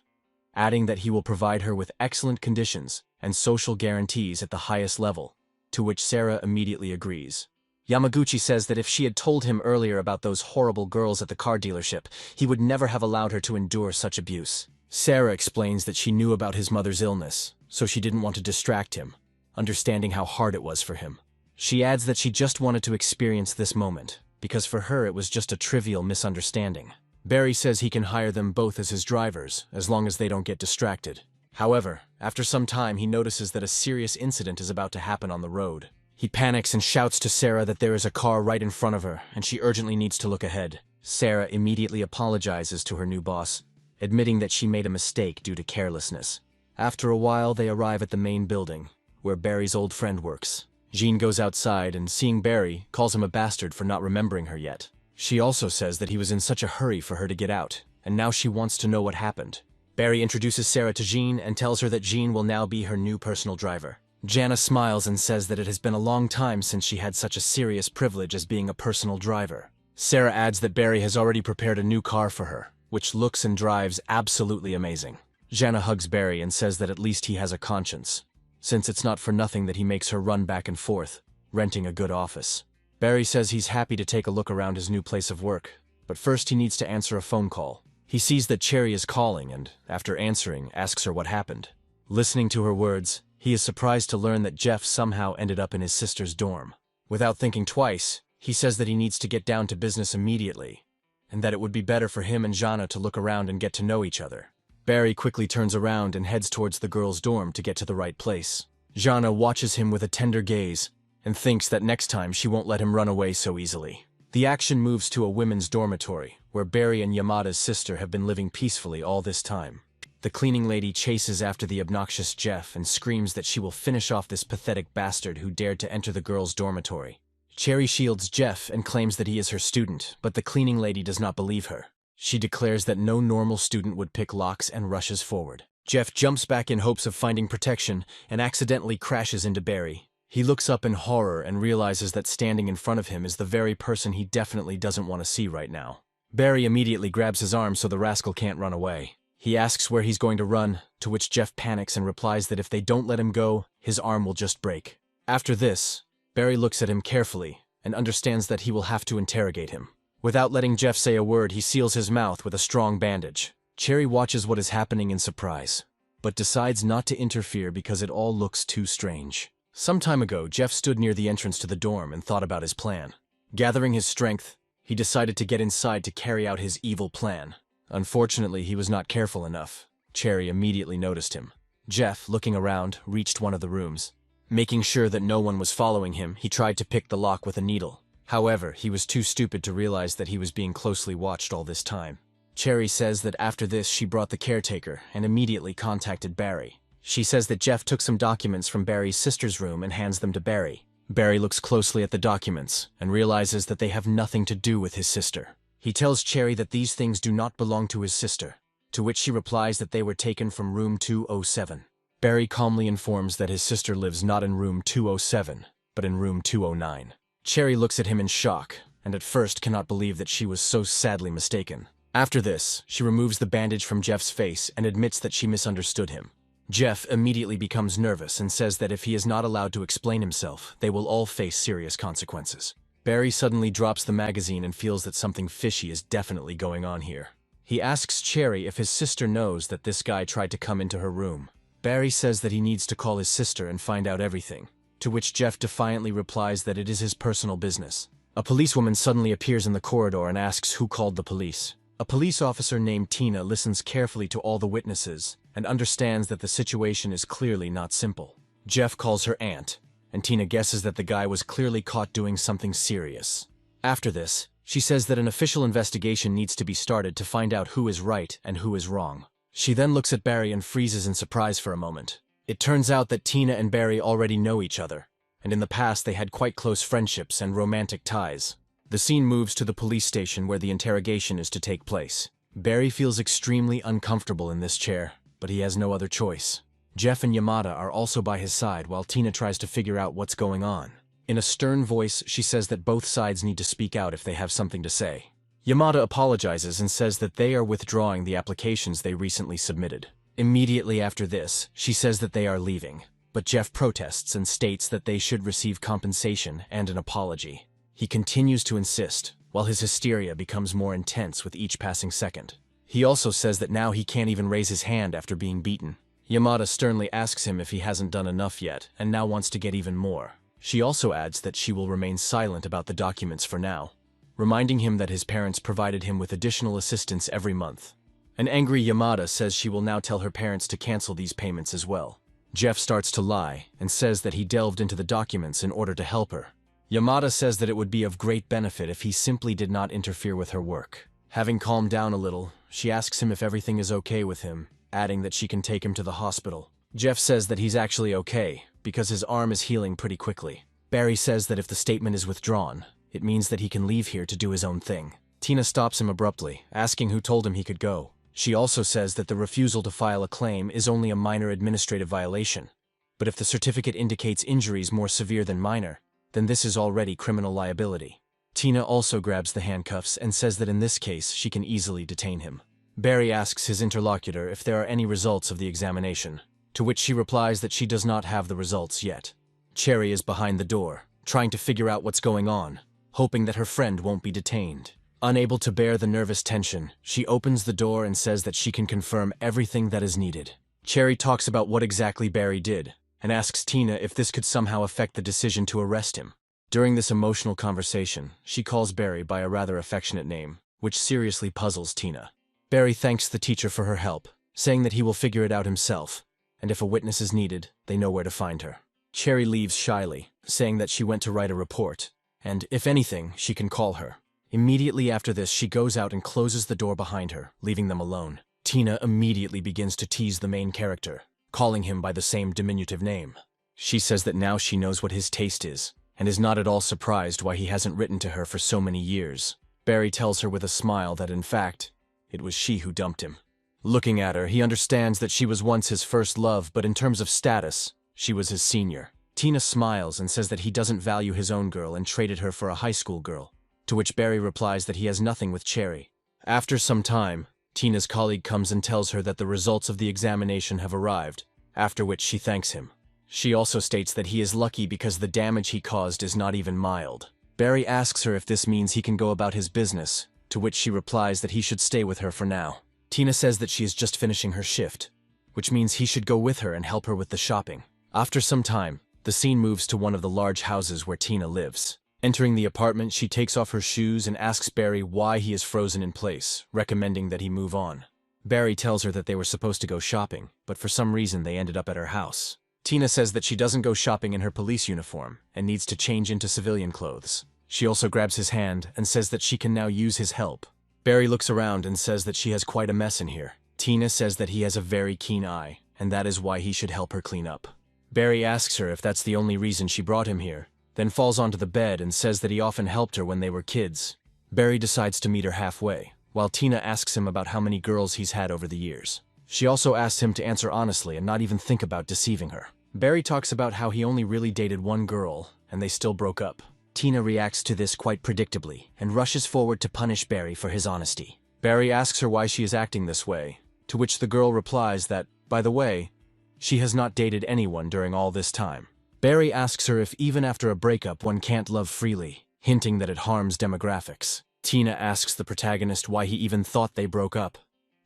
adding that he will provide her with excellent conditions and social guarantees at the highest level, to which Sarah immediately agrees. Yamaguchi says that if she had told him earlier about those horrible girls at the car dealership, he would never have allowed her to endure such abuse. Sarah explains that she knew about his mother's illness, so she didn't want to distract him, understanding how hard it was for him. She adds that she just wanted to experience this moment, because for her it was just a trivial misunderstanding. Barry says he can hire them both as his drivers, as long as they don't get distracted. However, after some time he notices that a serious incident is about to happen on the road. He panics and shouts to Sarah that there is a car right in front of her, and she urgently needs to look ahead. Sarah immediately apologizes to her new boss, admitting that she made a mistake due to carelessness. After a while, they arrive at the main building, where Barry's old friend works. Jean goes outside and, seeing Barry, calls him a bastard for not remembering her yet. She also says that he was in such a hurry for her to get out, and now she wants to know what happened. Barry introduces Sarah to Jean and tells her that Jean will now be her new personal driver. Jana smiles and says that it has been a long time since she had such a serious privilege as being a personal driver. Sarah adds that Barry has already prepared a new car for her, which looks and drives absolutely amazing. Jana hugs Barry and says that at least he has a conscience, since it's not for nothing that he makes her run back and forth, renting a good office. Barry says he's happy to take a look around his new place of work, but first he needs to answer a phone call. He sees that Cherry is calling and, after answering, asks her what happened. Listening to her words, he is surprised to learn that Jeff somehow ended up in his sister's dorm. Without thinking twice, he says that he needs to get down to business immediately, and that it would be better for him and Jana to look around and get to know each other. Barry quickly turns around and heads towards the girls' dorm to get to the right place. Jana watches him with a tender gaze and thinks that next time she won't let him run away so easily. The action moves to a women's dormitory, where Barry and Yamada's sister have been living peacefully all this time. The cleaning lady chases after the obnoxious Jeff and screams that she will finish off this pathetic bastard who dared to enter the girls' dormitory. Cherry shields Jeff and claims that he is her student, but the cleaning lady does not believe her. She declares that no normal student would pick locks and rushes forward. Jeff jumps back in hopes of finding protection and accidentally crashes into Barry. He looks up in horror and realizes that standing in front of him is the very person he definitely doesn't want to see right now. Barry immediately grabs his arm so the rascal can't run away. He asks where he's going to run, to which Jeff panics and replies that if they don't let him go, his arm will just break. After this, Barry looks at him carefully and understands that he will have to interrogate him. Without letting Jeff say a word, he seals his mouth with a strong bandage. Cherry watches what is happening in surprise, but decides not to interfere because it all looks too strange. Some time ago, Jeff stood near the entrance to the dorm and thought about his plan. Gathering his strength, he decided to get inside to carry out his evil plan. Unfortunately, he was not careful enough. Cherry immediately noticed him. Jeff, looking around, reached one of the rooms. Making sure that no one was following him, he tried to pick the lock with a needle. However, he was too stupid to realize that he was being closely watched all this time. Cherry says that after this she brought the caretaker and immediately contacted Barry. She says that Jeff took some documents from Barry's sister's room and hands them to Barry. Barry looks closely at the documents and realizes that they have nothing to do with his sister. He tells Cherry that these things do not belong to his sister, to which she replies that they were taken from room 207. Barry calmly informs that his sister lives not in room 207, but in room 209. Cherry looks at him in shock, and at first cannot believe that she was so sadly mistaken. After this, she removes the bandage from Jeff's face and admits that she misunderstood him. Jeff immediately becomes nervous and says that if he is not allowed to explain himself, they will all face serious consequences. Barry suddenly drops the magazine and feels that something fishy is definitely going on here. He asks Cherry if his sister knows that this guy tried to come into her room. Barry says that he needs to call his sister and find out everything, to which Jeff defiantly replies that it is his personal business. A policewoman suddenly appears in the corridor and asks who called the police. A police officer named Tina listens carefully to all the witnesses and understands that the situation is clearly not simple. Jeff calls her aunt, and Tina guesses that the guy was clearly caught doing something serious. After this, she says that an official investigation needs to be started to find out who is right and who is wrong. She then looks at Barry and freezes in surprise for a moment. It turns out that Tina and Barry already know each other, and in the past they had quite close friendships and romantic ties. The scene moves to the police station where the interrogation is to take place. Barry feels extremely uncomfortable in this chair, but he has no other choice. Jeff and Yamada are also by his side while Tina tries to figure out what's going on. In a stern voice, she says that both sides need to speak out if they have something to say. Yamada apologizes and says that they are withdrawing the applications they recently submitted. Immediately after this, she says that they are leaving, but Jeff protests and states that they should receive compensation and an apology. He continues to insist, while his hysteria becomes more intense with each passing second. He also says that now he can't even raise his hand after being beaten. Yamada sternly asks him if he hasn't done enough yet, and now wants to get even more. She also adds that she will remain silent about the documents for now. reminding him that his parents provided him with additional assistance every month. An angry Yamada says she will now tell her parents to cancel these payments as well. Jeff starts to lie and says that he delved into the documents in order to help her. Yamada says that it would be of great benefit if he simply did not interfere with her work. Having calmed down a little, she asks him if everything is okay with him, adding that she can take him to the hospital. Jeff says that he's actually okay, because his arm is healing pretty quickly. Barry says that if the statement is withdrawn, it means that he can leave here to do his own thing. Tina stops him abruptly, asking who told him he could go. She also says that the refusal to file a claim is only a minor administrative violation. But if the certificate indicates injuries more severe than minor, then this is already criminal liability. Tina also grabs the handcuffs and says that in this case she can easily detain him. Barry asks his interlocutor if there are any results of the examination, to which she replies that she does not have the results yet. Cherry is behind the door, trying to figure out what's going on, hoping that her friend won't be detained. Unable to bear the nervous tension, she opens the door and says that she can confirm everything that is needed. Cherry talks about what exactly Barry did, and asks Tina if this could somehow affect the decision to arrest him. During this emotional conversation, she calls Barry by a rather affectionate name, which seriously puzzles Tina. Barry thanks the teacher for her help, saying that he will figure it out himself, and if a witness is needed, they know where to find her. Cherry leaves shyly, saying that she went to write a report, and if anything, she can call her. Immediately after this, she goes out and closes the door behind her, leaving them alone. Tina immediately begins to tease the main character, calling him by the same diminutive name. She says that now she knows what his taste is, and is not at all surprised why he hasn't written to her for so many years. Barry tells her with a smile that in fact, it was she who dumped him. Looking at her, he understands that she was once his first love, but in terms of status, she was his senior. Tina smiles and says that he doesn't value his own girl and traded her for a high school girl, to which Barry replies that he has nothing with Cherry. After some time, Tina's colleague comes and tells her that the results of the examination have arrived, after which she thanks him. She also states that he is lucky because the damage he caused is not even mild. Barry asks her if this means he can go about his business, to which she replies that he should stay with her for now. Tina says that she is just finishing her shift, which means he should go with her and help her with the shopping. After some time, the scene moves to one of the large houses where Tina lives. Entering the apartment, she takes off her shoes and asks Barry why he is frozen in place, recommending that he move on. Barry tells her that they were supposed to go shopping, but for some reason they ended up at her house. Tina says that she doesn't go shopping in her police uniform and needs to change into civilian clothes. She also grabs his hand and says that she can now use his help. Barry looks around and says that she has quite a mess in here. Tina says that he has a very keen eye, and that is why he should help her clean up. Barry asks her if that's the only reason she brought him here, then falls onto the bed and says that he often helped her when they were kids. Barry decides to meet her halfway, while Tina asks him about how many girls he's had over the years. She also asks him to answer honestly and not even think about deceiving her. Barry talks about how he only really dated one girl, and they still broke up. Tina reacts to this quite predictably, and rushes forward to punish Barry for his honesty. Barry asks her why she is acting this way, to which the girl replies that, by the way, she has not dated anyone during all this time. Barry asks her if even after a breakup one can't love freely, hinting that it harms demographics. Tina asks the protagonist why he even thought they broke up,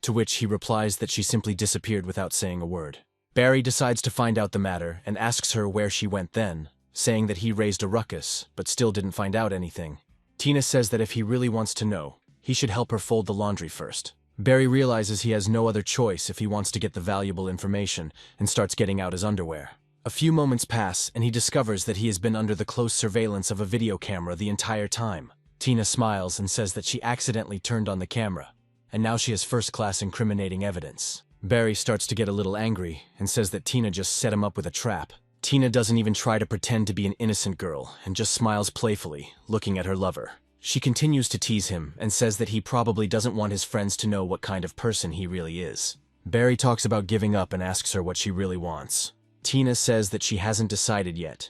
to which he replies that she simply disappeared without saying a word. Barry decides to find out the matter and asks her where she went then, saying that he raised a ruckus, but still didn't find out anything. Tina says that if he really wants to know, he should help her fold the laundry first. Barry realizes he has no other choice if he wants to get the valuable information and starts getting out his underwear. A few moments pass and he discovers that he has been under the close surveillance of a video camera the entire time. Tina smiles and says that she accidentally turned on the camera, and now she has first-class incriminating evidence. Barry starts to get a little angry and says that Tina just set him up with a trap. Tina doesn't even try to pretend to be an innocent girl and just smiles playfully, looking at her lover. She continues to tease him and says that he probably doesn't want his friends to know what kind of person he really is. Barry talks about giving up and asks her what she really wants. Tina says that she hasn't decided yet,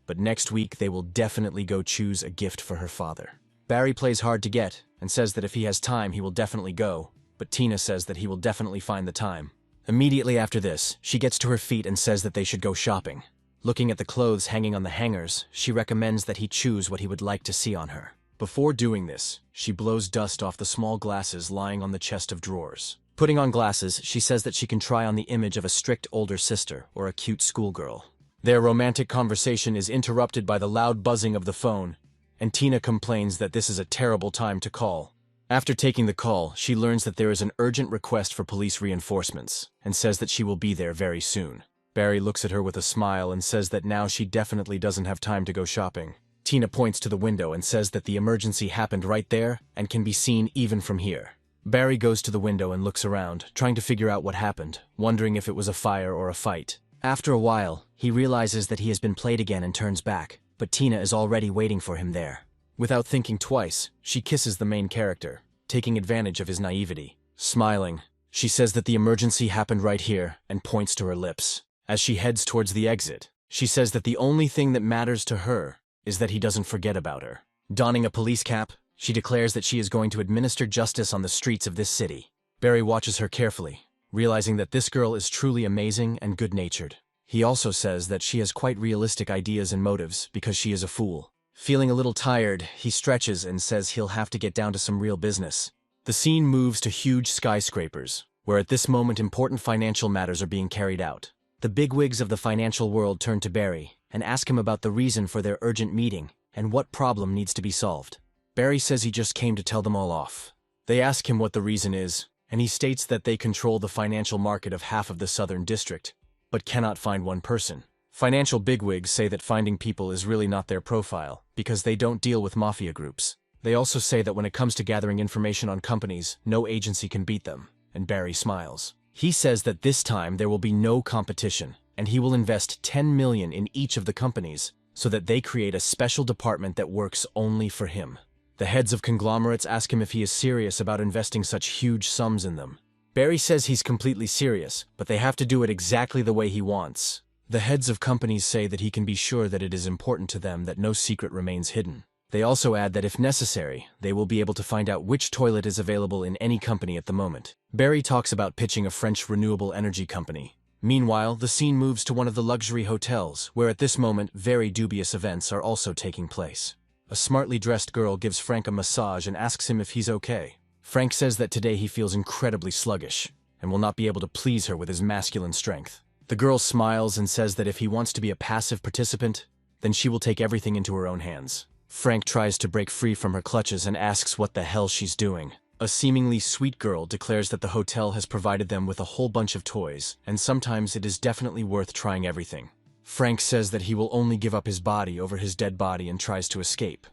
but next week they will definitely go choose a gift for her father. Barry plays hard to get and says that if he has time he will definitely go, but Tina says that he will definitely find the time. Immediately after this, she gets to her feet and says that they should go shopping. Looking at the clothes hanging on the hangers, she recommends that he choose what he would like to see on her. Before doing this, she blows dust off the small glasses lying on the chest of drawers. Putting on glasses, she says that she can try on the image of a strict older sister or a cute schoolgirl. Their romantic conversation is interrupted by the loud buzzing of the phone, and Tina complains that this is a terrible time to call. After taking the call, she learns that there is an urgent request for police reinforcements, and says that she will be there very soon. Barry looks at her with a smile and says that now she definitely doesn't have time to go shopping. Tina points to the window and says that the emergency happened right there and can be seen even from here. Barry goes to the window and looks around, trying to figure out what happened, wondering if it was a fire or a fight. After a while, he realizes that he has been played again and turns back, but Tina is already waiting for him there. Without thinking twice, she kisses the main character, taking advantage of his naivety. Smiling, she says that the emergency happened right here and points to her lips. As she heads towards the exit, she says that the only thing that matters to her is that he doesn't forget about her. Donning a police cap, she declares that she is going to administer justice on the streets of this city. Barry watches her carefully, realizing that this girl is truly amazing and good-natured. He also says that she has quite realistic ideas and motives because she is a fool. Feeling a little tired, he stretches and says he'll have to get down to some real business. The scene moves to huge skyscrapers, where at this moment important financial matters are being carried out. The bigwigs of the financial world turn to Barry and ask him about the reason for their urgent meeting and what problem needs to be solved. Barry says he just came to tell them all off. They ask him what the reason is, and he states that they control the financial market of half of the Southern District, but cannot find one person. Financial bigwigs say that finding people is really not their profile, because they don't deal with mafia groups. They also say that when it comes to gathering information on companies, no agency can beat them, and Barry smiles. He says that this time there will be no competition, and he will invest $10 million in each of the companies so that they create a special department that works only for him. The heads of conglomerates ask him if he is serious about investing such huge sums in them. Barry says he's completely serious, but they have to do it exactly the way he wants. The heads of companies say that he can be sure that it is important to them that no secret remains hidden. They also add that if necessary, they will be able to find out which toilet is available in any company at the moment. Barry talks about pitching a French renewable energy company. Meanwhile, the scene moves to one of the luxury hotels, where at this moment very dubious events are also taking place. A smartly dressed girl gives Frank a massage and asks him if he's okay. Frank says that today he feels incredibly sluggish, and will not be able to please her with his masculine strength. The girl smiles and says that if he wants to be a passive participant, then she will take everything into her own hands. Frank tries to break free from her clutches and asks what the hell she's doing. A seemingly sweet girl declares that the hotel has provided them with a whole bunch of toys, and sometimes it is definitely worth trying everything. Frank says that he will only give up his body over his dead body and tries to escape,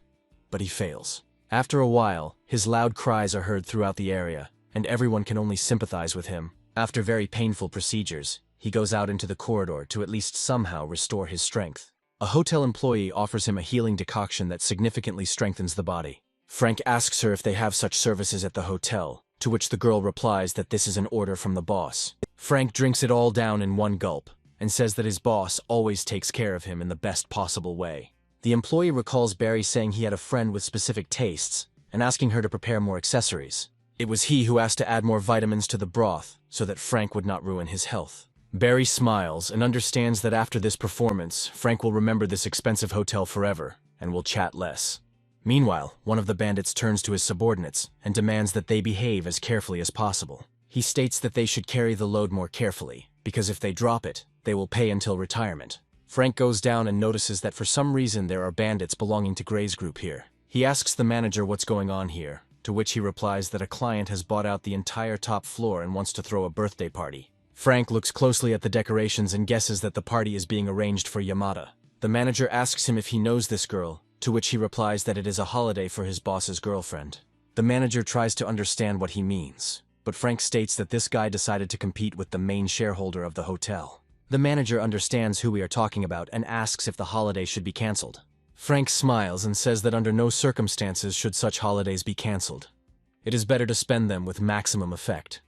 but he fails. After a while, his loud cries are heard throughout the area, and everyone can only sympathize with him. After very painful procedures, he goes out into the corridor to at least somehow restore his strength. A hotel employee offers him a healing decoction that significantly strengthens the body. Frank asks her if they have such services at the hotel, to which the girl replies that this is an order from the boss. Frank drinks it all down in one gulp, and says that his boss always takes care of him in the best possible way. The employee recalls Barry saying he had a friend with specific tastes, and asking her to prepare more accessories. It was he who asked to add more vitamins to the broth, so that Frank would not ruin his health. Barry smiles and understands that after this performance, Frank will remember this expensive hotel forever, and will chat less. Meanwhile, one of the bandits turns to his subordinates and demands that they behave as carefully as possible. He states that they should carry the load more carefully, because if they drop it, they will pay until retirement. Frank goes down and notices that for some reason there are bandits belonging to Gray's group here. He asks the manager what's going on here, to which he replies that a client has bought out the entire top floor and wants to throw a birthday party. Frank looks closely at the decorations and guesses that the party is being arranged for Yamada. The manager asks him if he knows this girl, to which he replies that it is a holiday for his boss's girlfriend. The manager tries to understand what he means, but Frank states that this guy decided to compete with the main shareholder of the hotel. The manager understands who we are talking about and asks if the holiday should be cancelled. Frank smiles and says that under no circumstances should such holidays be cancelled. It is better to spend them with maximum effect.